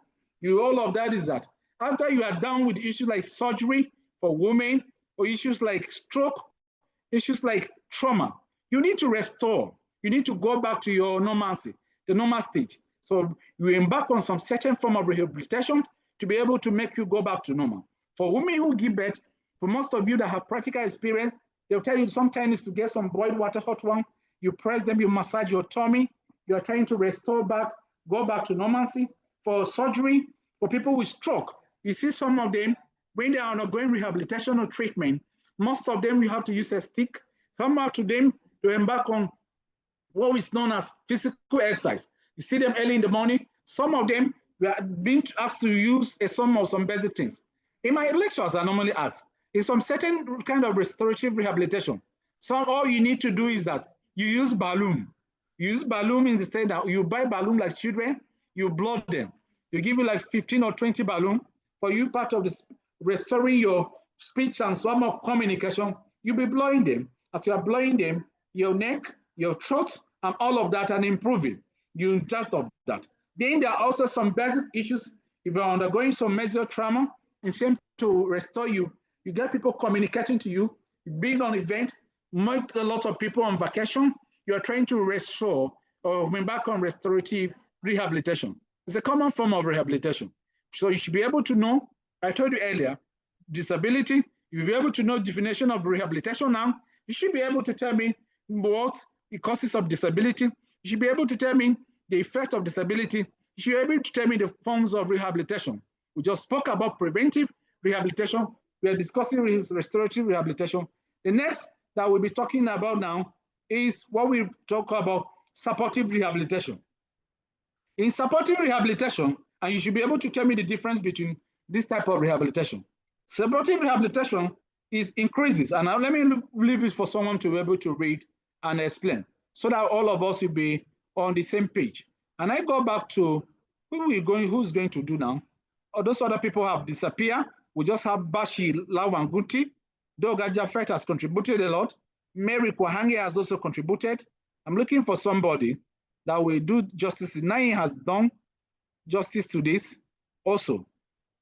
A: all of that is that after you are done with issues like surgery for women or issues like stroke, issues like trauma, you need to restore. You need to go back to your normalcy, the normal stage. So you embark on some certain form of rehabilitation to be able to make you go back to normal. For women who give birth, for most of you that have practical experience, they'll tell you sometimes to get some boiled water, hot one, you press them, you massage your tummy, you're trying to restore back, go back to normalcy. For surgery, for people with stroke, you see some of them, when they are undergoing rehabilitation or treatment, most of them you have to use a stick. Come out to them to embark on what is known as physical exercise. You see them early in the morning. Some of them we are being asked to use some basic things. In my lectures, I normally ask, in some certain kind of restorative rehabilitation, all you need to do is that you use balloon. You use balloon in the sense that you buy balloon like children, you blow them. You give you like 15 or 20 balloon for you part of this restoring your speech and some of communication. You'll be blowing them. As you are blowing them, your neck, your throat, and all of that, and improving you just of that. Then there are also some basic issues If you're undergoing some major trauma, it's same to restore you. You get people communicating to you, being on event, make a lot of people on vacation. You're trying to restore or bring back on restorative rehabilitation. It's a common form of rehabilitation. So you should be able to know, I told you earlier, disability, you'll be able to know definition of rehabilitation now. You should be able to tell me what the causes of disability. You should be able to tell me the effect of disability. You should be able to tell me the forms of rehabilitation. We just spoke about preventive rehabilitation. We are discussing restorative rehabilitation. The next that we'll be talking about now is what we talk about supportive rehabilitation. In supportive rehabilitation, and you should be able to tell me the difference between this type of rehabilitation. Supportive rehabilitation is increases, and now let me leave it for someone to be able to read and explain so that all of us will be on the same page. And I go back to who's going to do now? All those other people have disappeared. We just have Bashi Lawanguti. Doga Jafet has contributed a lot. Mary Kwahange has also contributed. I'm looking for somebody that will do justice. Nai has done justice to this also.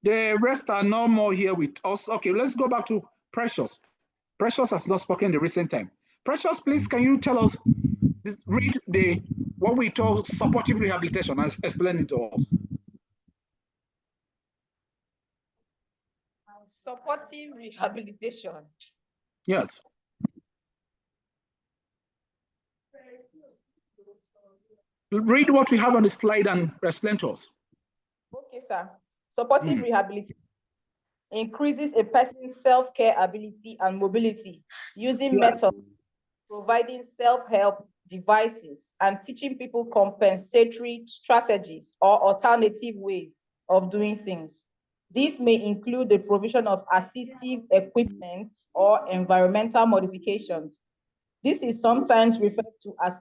A: The rest are no more here with us. Okay, let's go back to Precious. Precious has not spoken in the recent time. Precious, please, can you tell us, read what we call supportive rehabilitation and explain it to us.
L: Supportive rehabilitation.
A: Yes. Read what we have on the slide and explain to us.
L: Okay, sir. Supportive rehabilitation increases a person's self-care ability and mobility using methods providing self-help devices and teaching people compensatory strategies or alternative ways of doing things. This may include the provision of assistive equipment or environmental modifications. This is sometimes referred to as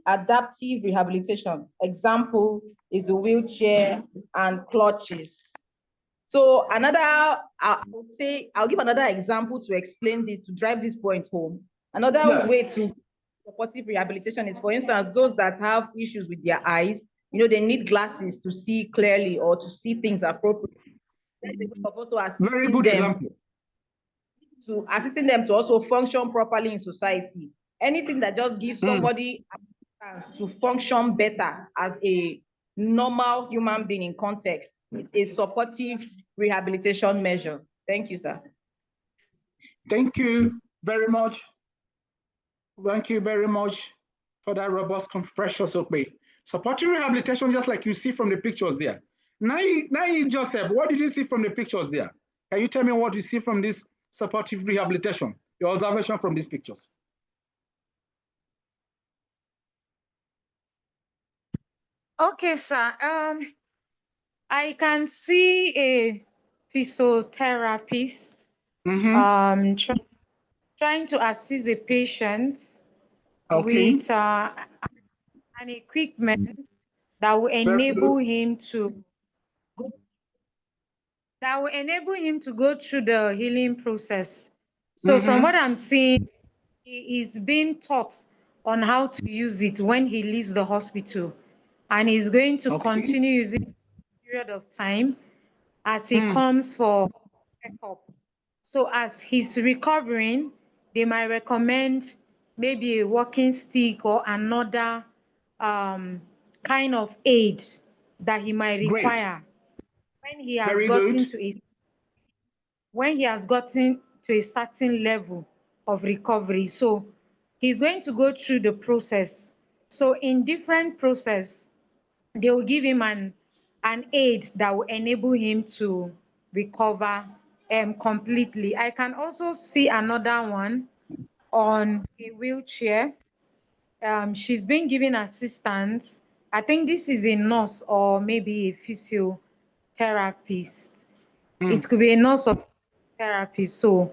L: adaptive rehabilitation. Example is a wheelchair and crutches. So I'll give another example to explain this, to drive this point home. Another way to supportive rehabilitation is, for instance, those that have issues with their eyes, they need glasses to see clearly or to see things appropriately. Also
A: very good example.
L: To assisting them to also function properly in society. Anything that just gives somebody a chance to function better as a normal human being in context is a supportive rehabilitation measure. Thank you, sir.
A: Thank you very much. Thank you very much for that robust Precious. Supportive rehabilitation, just like you see from the pictures there. Now, Joseph, what did you see from the pictures there? Can you tell me what you see from this supportive rehabilitation, your observation from these pictures?
K: Okay, sir. I can see a physiotherapist trying to assist a patient with an equipment that will enable him to go through the healing process. So from what I'm seeing, he is being taught on how to use it when he leaves the hospital, and he's going to continue using it for a period of time as he comes for checkup. So as he's recovering, they might recommend maybe a walking stick or another kind of aid that he might require when he has gotten to a certain level of recovery. So he's going to go through the process. So in different process, they will give him an aid that will enable him to recover completely. I can also see another one on a wheelchair. She's been given assistance. I think this is a nurse or maybe a physiotherapist. It could be a nurse or therapist. So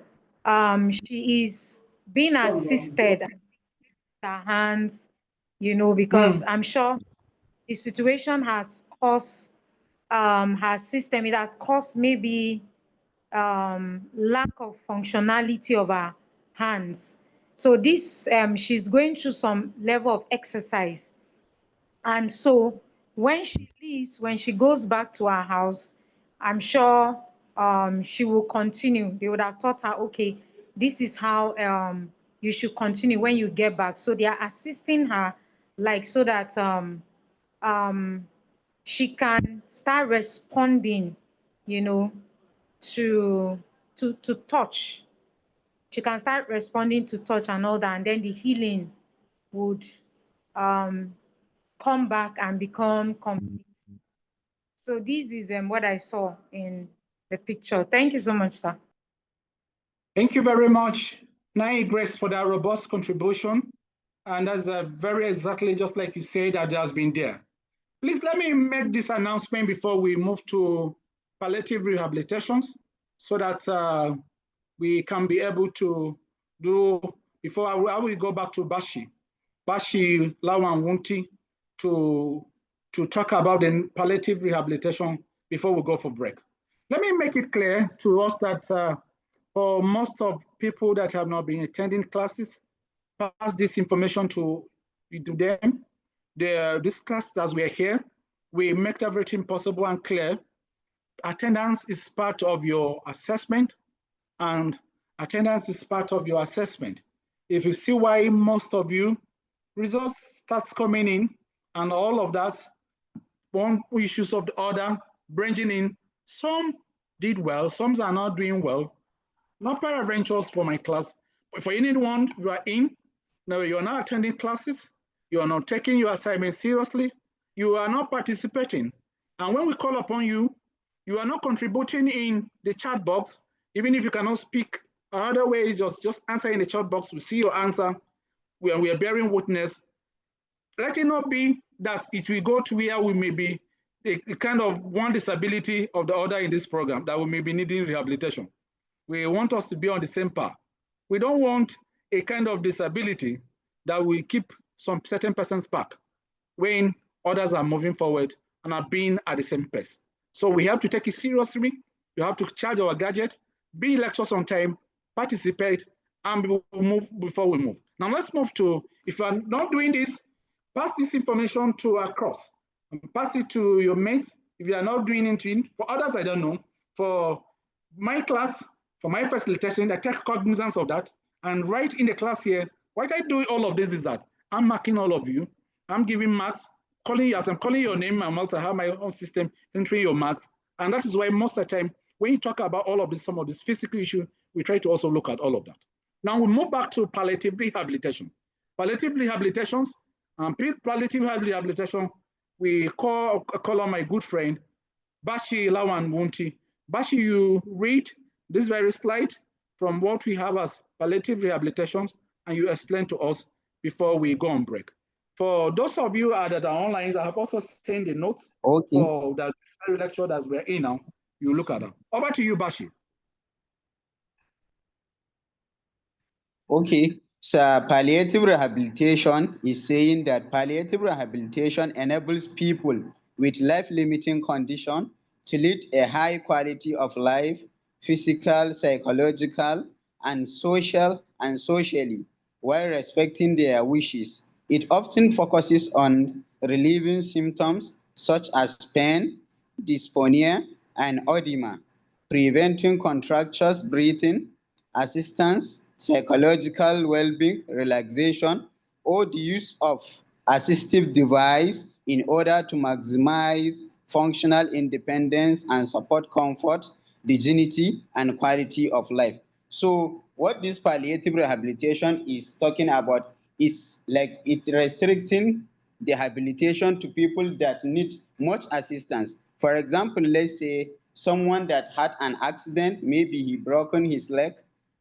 K: she is being assisted with her hands, because I'm sure the situation has caused her system, it has caused maybe lack of functionality of her hands. So this she's going through some level of exercise, and so when she leaves, when she goes back to her house, I'm sure she will continue. They would have taught her, okay, this is how you should continue when you get back. So they are assisting her, like, so that she can start responding, you know, to touch. She can start responding to touch and all that, and then the healing would come back and become complete. So this is what I saw in the picture. Thank you so much, sir.
A: Thank you very much, Nai Grace, for that robust contribution. And that's very exactly just like you said that has been there. Please let me make this announcement before we move to palliative rehabilitations so that we can be able to do, before I will go back to Bashi Lawan Wunti to talk about the palliative rehabilitation before we go for break. Let me make it clear to us that for most of people that have not been attending classes, pass this information to them. This class that we're here, we make everything possible and clear. Attendance is part of your assessment, and attendance is part of your assessment. If you see why most of you, results starts coming in and all of that, one issues of the other, bringing in, some did well, some are not doing well. Not peradventures for my class, but for anyone you are in, now you're not attending classes, you are not taking your assignment seriously, you are not participating. And when we call upon you, you are not contributing in the chat box, even if you cannot speak. Another way is just answer in the chat box. We see your answer. We are bearing witness. Let it not be that it will go to where we may be a kind of one disability of the other in this program that we may be needing rehabilitation. We want us to be on the same path. We don't want a kind of disability that will keep some certain persons back when others are moving forward and are being at the same pace. So we have to take it seriously. You have to charge our gadget, be in lectures on time, participate, and we will move before we move. Now let's move to, if you are not doing this, pass this information to across. Pass it to your mates. If you are not doing it, for others, I don't know. For my class, for my facilitation, I take cognizance of that. And right in the class here, what I do all of this is that I'm marking all of you. I'm giving marks, calling you as I'm calling your name. I'm also have my own system entering your marks. And that is why most of the time, when you talk about all of this, some of this physical issue, we try to also look at all of that. Now we move back to palliative rehabilitation. Palliative rehabilitations, palliative rehabilitation, we call on my good friend, Bashi Lawan Wunti. Bashi, you read this very slide from what we have as palliative rehabilitations, and you explain to us before we go on break. For those of you that are online, I have also sent the notes for that very lecture that we're in now. You look at them. Over to you, Bashi.
B: Okay, so palliative rehabilitation is saying that palliative rehabilitation enables people with life-limiting condition to lead a high quality of life, physical, psychological, and socially, while respecting their wishes. It often focuses on relieving symptoms such as pain, dysphonia, and edema, preventing contractures, breathing, assistance, psychological well-being, relaxation, or the use of assistive device in order to maximize functional independence and support comfort, dignity, and quality of life. So what this palliative rehabilitation is talking about is like it restricting the rehabilitation to people that need much assistance. For example, let's say someone that had an accident, maybe he broken his leg,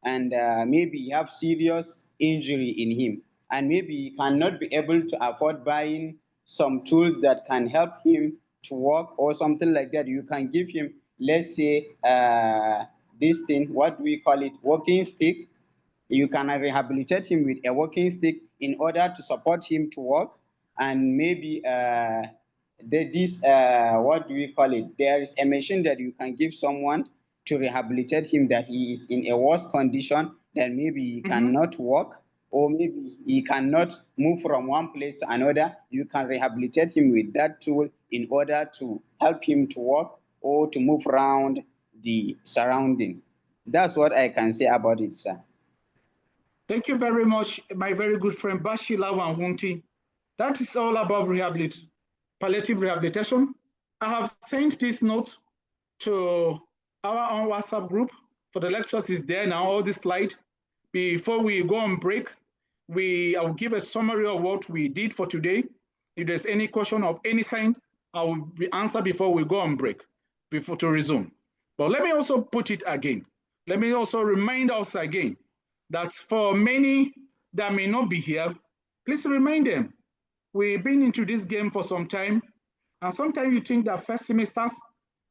B: and maybe he have serious injury in him, and maybe he cannot be able to afford buying some tools that can help him to walk or something like that. You can give him, let's say, this thing, what do we call it, walking stick. You can rehabilitate him with a walking stick in order to support him to walk. And maybe what do we call it, there is a machine that you can give someone to rehabilitate him that he is in a worse condition, that maybe he cannot walk, or maybe he cannot move from one place to another, you can rehabilitate him with that tool in order to help him to walk or to move around the surrounding. That's what I can say about it, sir.
A: Thank you very much, my very good friend Bashila Wanwunti. That is all about palliative rehabilitation. I have sent this note to our own WhatsApp group for the lectures. Is there now, all this slide. Before we go on break, I'll give a summary of what we did for today. If there's any question of any kind, I will answer before we go on break, before to resume. But let me also put it again. Let me also remind us again that for many that may not be here, please remind them, we've been into this game for some time, and sometimes you think that first semesters,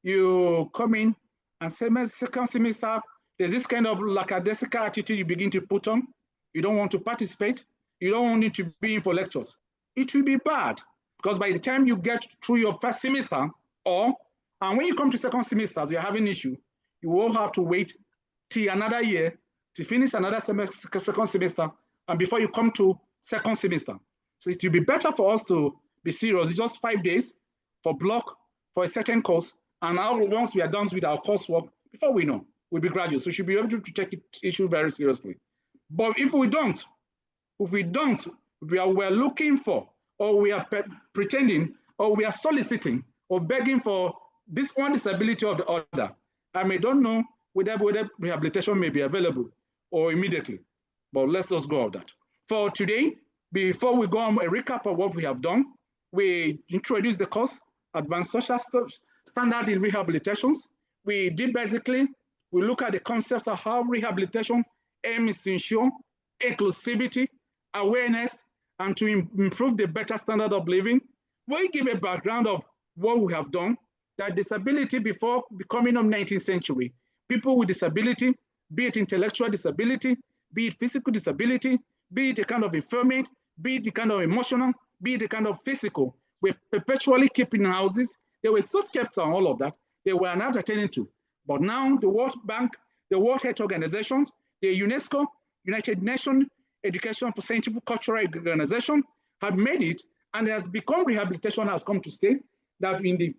A: you come in, and second semester, there's this kind of lackadaisical attitude you begin to put on. You don't want to participate. You don't want to be in for lectures. It will be bad, because by the time you get through your first semester, and when you come to second semesters, you're having issue, you will have to wait till another year to finish another second semester, and before you come to second semester. So it will be better for us to be serious. It's just 5 days for block for a certain course, and once we are done with our coursework, before we know, we'll be graduates. So we should be able to take it issue very seriously. But if we don't, we are looking for, or we are pretending, or we are soliciting, or begging for this one disability or the other, I don't know whether rehabilitation may be available or immediately, but let's just go on that. For today, before we go on a recap of what we have done, we introduced the course, Advanced Social Standard in Rehabilitations. We did basically, we look at the concept of how rehabilitation aims to ensure inclusivity, awareness, and to improve the better standard of living. We give a background of what we have done, that disability before becoming of 19th century, people with disability, be it intellectual disability, be it physical disability, be it a kind of impairment, be it the kind of emotional, be it the kind of physical, were perpetually kept in houses. They were so skeptical on all of that, they were not attending to. But now the World Bank, the World Health Organization, the UNESCO, United Nations Education for Scientific Cultural Organization have made it, and it has become, rehabilitation has come to stay, that in the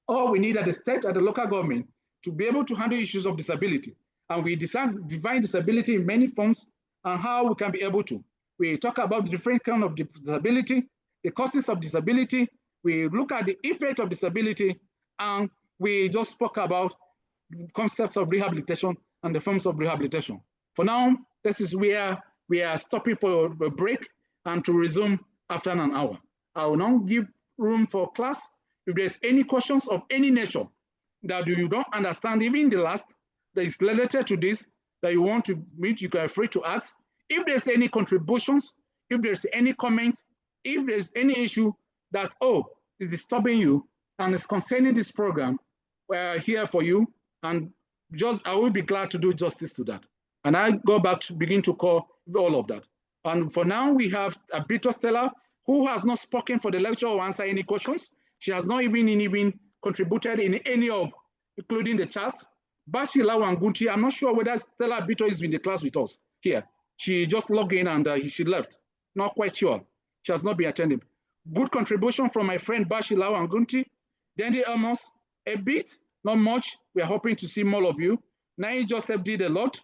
A: all we need at the state, at the local government, to be able to handle issues of disability. And we define disability in many forms and how we can be able to. We talk about the different kind of disability, the causes of disability, we look at the effect of disability, and we just spoke about concepts of rehabilitation and the forms of rehabilitation. For now, this is where we are stopping for a break and to resume after an hour. I will now give room for class. If there's any questions of any nature that you don't understand, even the last that is related to this, that you want to meet, you are free to ask. If there's any contributions, if there's any comments, if there's any issue that, is disturbing you and is concerning this program, we're here for you. And I will be glad to do justice to that. And I go back to begin to call all of that. And for now, we have Abito Stella, who has not spoken for the lecture or answer any questions. She has not even contributed in any of, including the chats. Bashila Wangunti, I'm not sure whether Stella Abito is in the class with us here. She just logged in and she left. Not quite sure. She has not been attending. Good contribution from my friend Bashila Wangunti. Dandy Amos, a bit, not much. We are hoping to see more of you. Nai Joseph did a lot.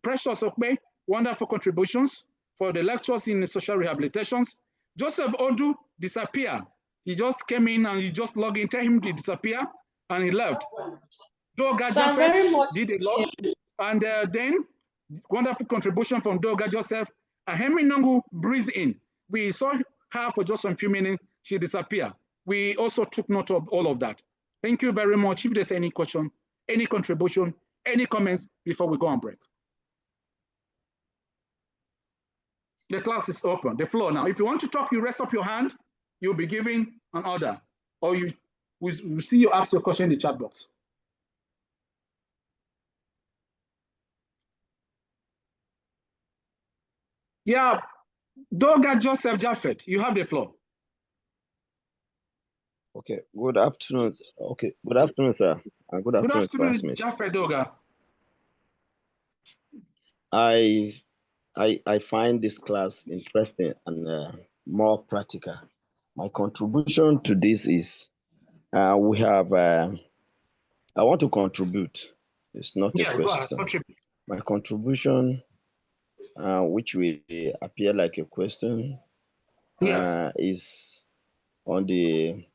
A: Precious Okpe, wonderful contributions for the lectures in social rehabilitations. Joseph Odu disappeared. He just came in and he just logged in, tell him to disappear, and he left. Doga Jaffet did a lot. And then, wonderful contribution from Doga Joseph. Ahemi Nongu breathed in. We saw her for just a few minutes, she disappeared. We also took note of all of that. Thank you very much. If there's any question, any contribution, any comments before we go on break. The class is open, the floor now. If you want to talk, you raise up your hand, you'll be given an order, or we'll see you ask your question in the chat box. Yeah, Doga Joseph Jaffet, you have the floor.
G: Okay, good afternoon. Okay, good afternoon, sir. And good afternoon, classmates.
A: Jaffet Doga.
G: I I find this class interesting and more practical. My contribution to this is we have, I want to contribute. It's not a
A: Yeah, go ahead.
G: question.
A: Contribute.
G: My contribution, which will appear like a question,
A: Yes.
G: is on the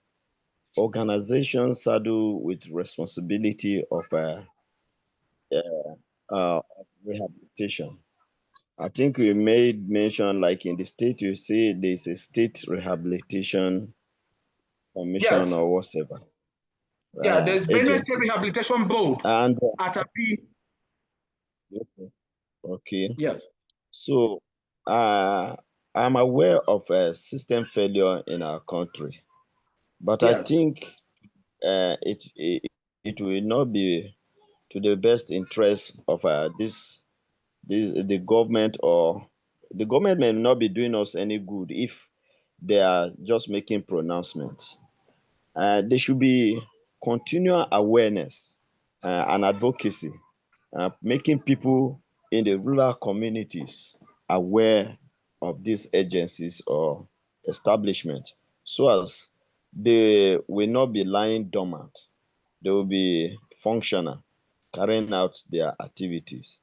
G: organization saddled with responsibility of rehabilitation. I think we made mention, like in the state, you say there's a state rehabilitation commission
A: Yes.
G: or whatever
A: Yeah, there's Benue State
G: agency.
A: Rehabilitation Board
G: And
A: at a P.
G: okay,
A: Yes.
G: so I'm aware of a system failure in our country, but I
A: Yes.
G: think it will not be to the best interest of the government, or the government may not be doing us any good if they are just making pronouncements. There should be continual awareness and advocacy, making people in the rural communities aware of these agencies or establishments, so as they will not be lying dormant. They will be functional, carrying out their activities.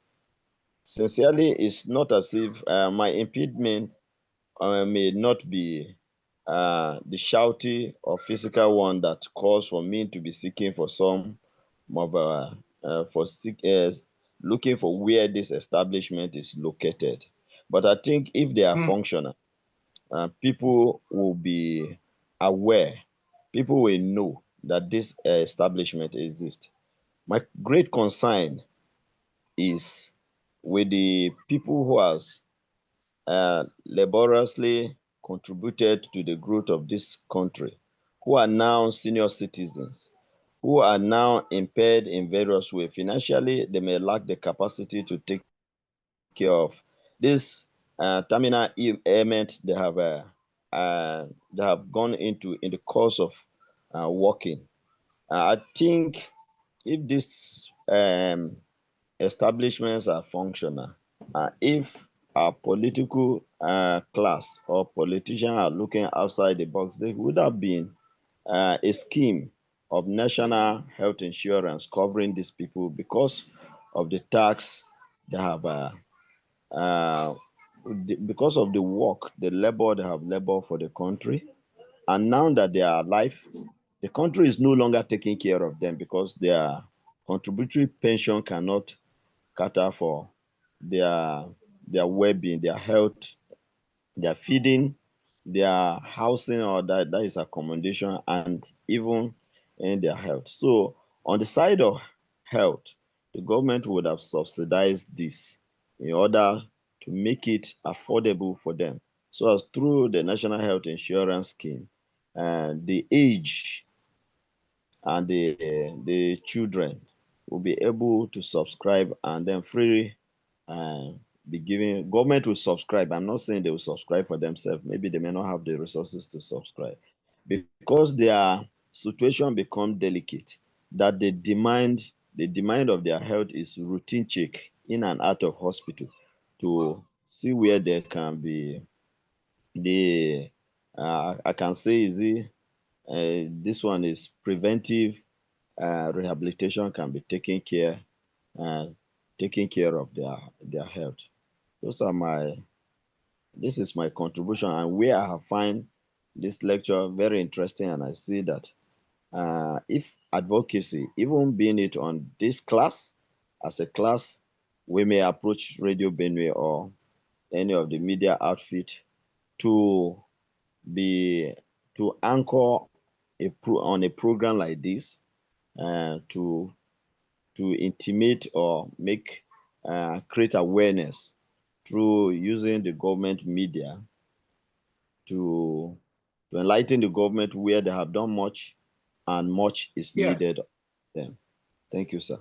G: Sincerely, it's not as if my impediment may not be the shouty or physical one that calls for me to be seeking for some of looking for where this establishment is located. But I think if they are functional, people will be aware. People will know that this establishment exists. My great concern is with the people who has laboriously contributed to the growth of this country, who are now senior citizens, who are now impaired in various ways. Financially, they may lack the capacity to take care of this terminal ailment they have gone into in the course of working. I think if these establishments are functional, if our political class or politicians are looking outside the box, there would have been a scheme of national health insurance covering these people because of the tax they have, because of the work, the labor they have labored for the country. And now that they are alive, the country is no longer taking care of them because their contributory pension cannot cater for their well-being, their health, their feeding, their housing, or that is accommodation, and even in their health. So on the side of health, the government would have subsidized this in order to make it affordable for them. So as through the National Health Insurance Scheme, the age and the children will be able to subscribe and then freely be given. Government will subscribe. I'm not saying they will subscribe for themselves. Maybe they may not have the resources to subscribe because their situation become delicate, that the demand of their health is routine check in and out of hospital to see where they can be I can say this one is preventive rehabilitation can be taking care of their health. This is my contribution, and where I have find this lecture very interesting, and I see that if advocacy, even being it on this class, as a class, we may approach Radio Benue or any of the media outfit to anchor on a program like this, to intimate or create awareness through using the government media to enlighten the government where they have done much and much is needed of them. Thank you, sir.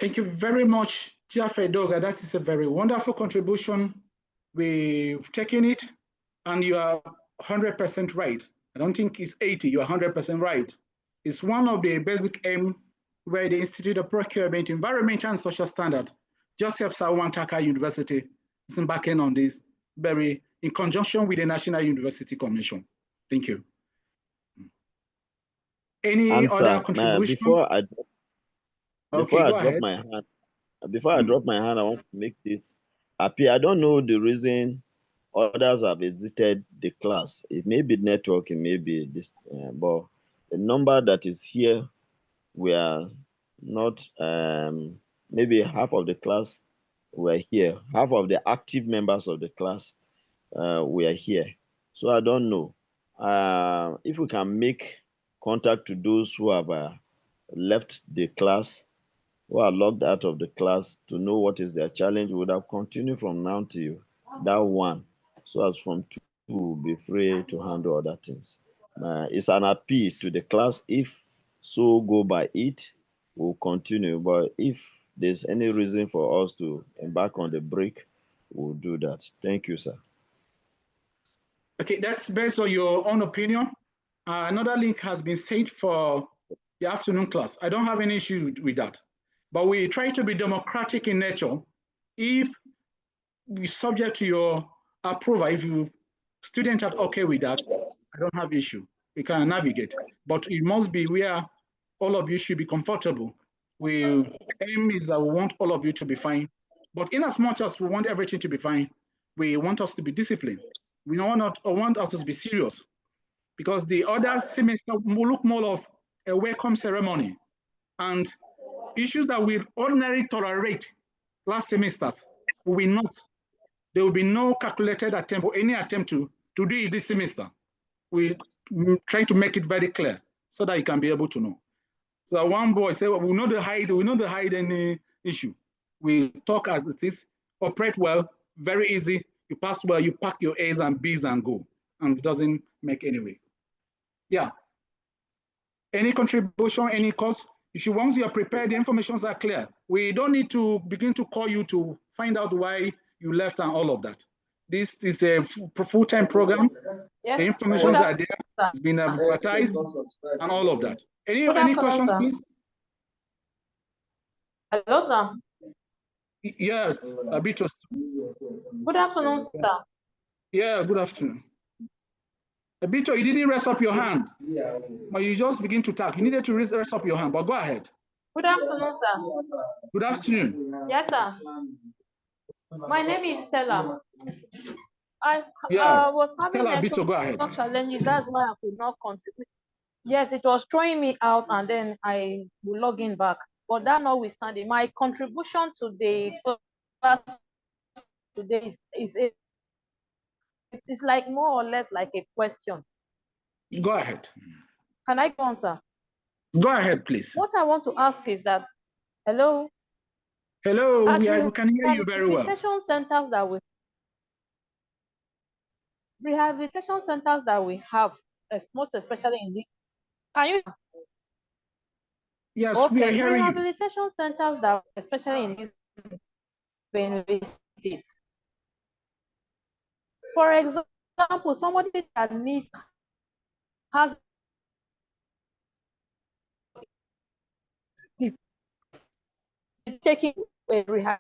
A: Thank you very much, Jaffe Doga. That is a very wonderful contribution. We've taken it, and you are 100% right. I don't think it's 80, you're 100% right. It's one of the basic aim where the Institute of Procurement, Environmental and Social Standard Joseph Sawantaka University is embarking on this very in conjunction with the National University Commission. Thank you. Any other contribution?
G: Before I drop
A: ahead.
G: my hand, I want to make this appear. I don't know the reason others have exited the class. It may be network, it may be this, but the number that is here, we are not. Maybe half of the class were here. Half of the active members of the class were here. So I don't know if we can make contact to those who have left the class, who are locked out of the class, to know what is their challenge. We would have continued from now to that one, so as from two will be free to handle other things. It's an appeal to the class. If so go by it, we'll continue. But if there's any reason for us to embark on the break, we'll do that. Thank you, sir.
A: Okay, that's based on your own opinion. Another link has been sent for the afternoon class. I don't have any issue with that. But we try to be democratic in nature. If we subject to your approval, if you students are okay with that, I don't have issue. We can navigate. But it must be where all of you should be comfortable. We aim is that we want all of you to be fine. But in as much as we want everything to be fine, we want us to be disciplined. We don't want us to be serious, because the other semester will look more of a welcome ceremony, and issues that we ordinarily tolerate last semesters will not. There will be no calculated attempt or any attempt to do it this semester. We try to make it very clear so that you can be able to know. So one boy said, well, we know the hide any issue. We talk as it is, operate well, very easy. You pass well, you pack your A's and B's and go. And it doesn't make any way. Yeah. Any contribution, any cost? Once you are prepared, the informations are clear. We don't need to begin to call you to find out why you left and all of that. This is a full-time program. Yes. The information are there. It's been advertised and all of that. Any questions, please?
L: Hello, sir.
A: Yes, Abitos.
L: Good afternoon, sir.
A: Yeah, good afternoon. Abito, you didn't raise up your hand, but you just begin to talk. You needed to raise up your hand, but go ahead.
L: Good afternoon, sir.
A: Good afternoon.
L: Yes, sir. My name is Stella. I was having
A: Abito, go ahead.
L: challenges. That's why I could not contribute. Yes, it was throwing me out, and then I will log in back. But that notwithstanding, my contribution to the class today it's like more or less like a question.
A: Go ahead.
L: Can I go on, sir?
A: Go ahead, please.
L: What I want to ask is that, hello?
A: Hello, we can hear you very well.
L: Rehabilitation centers that we have, most especially in this, can you?
A: Yes,
L: okay,
A: we are hearing
L: rehabilitation centers that, especially in this Benue. For example, somebody that has is taking a rehab.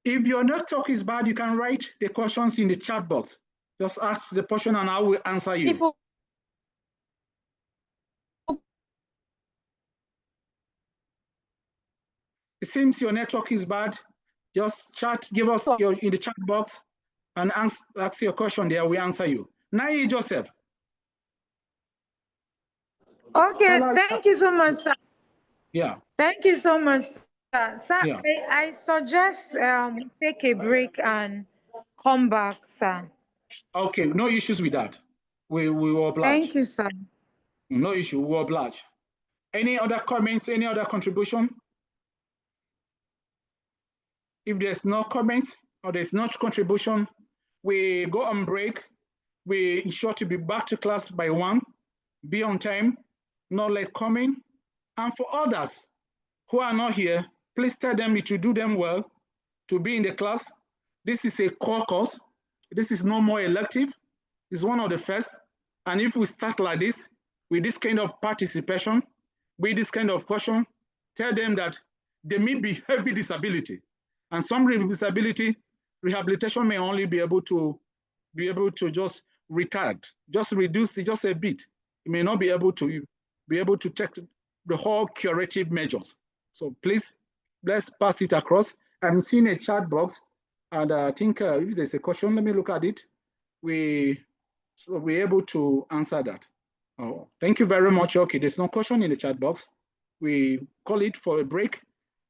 A: If your network is bad, you can write the questions in the chat box. Just ask the question and I will answer you.
L: People
A: it seems your network is bad. Just give us in the chat box and ask your question there. We answer you. Nai Joseph.
K: Okay, thank you so much, sir.
A: Yeah.
K: Thank you so much, sir. Sir, yeah. I suggest take a break and come back, sir.
A: Okay, no issues with that. We will oblige.
K: Thank you, sir.
A: No issue, we will oblige. Any other comments, any other contribution? If there's no comments or there's no contribution, we go on break. We ensure to be back to class by 1, be on time, not late coming. And for others who are not here, please tell them it will do them well to be in the class. This is a core course. This is no more elective. It's one of the first. And if we start like this, with this kind of participation, with this kind of caution, tell them that they may be heavy disability. And some disability, rehabilitation may only be able to just retard, just reduce it just a bit. It may not be able to take the whole curative measures. So please, let's pass it across. I'm seeing a chat box, and I think if there's a question, let me look at it. We're able to answer that. Oh, thank you very much. Okay, there's no question in the chat box. We call it for a break,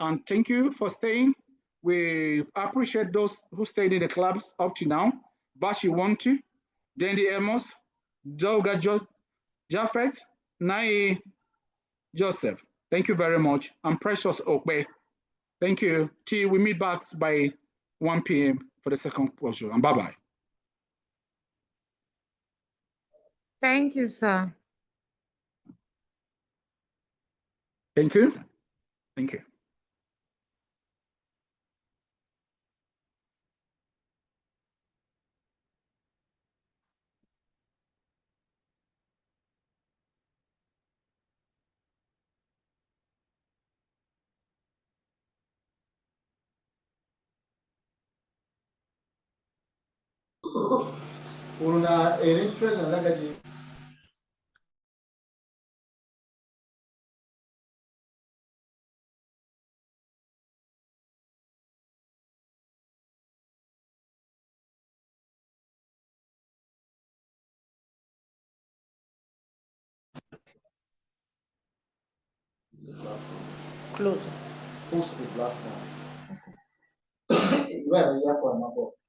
A: and thank you for staying. We appreciate those who stayed in the clubs up to now. Bashi Wanti, Dandy Amos, Joga Japheth, Nai Joseph. Thank you very much. I'm Precious Okbe. Thank you. Till we meet back by 1 p.m. for the second portion. And bye-bye.
K: Thank you, sir.
A: Thank you. Thank you.
M: Una interest in
L: Close.
M: Post the platform. Where are you?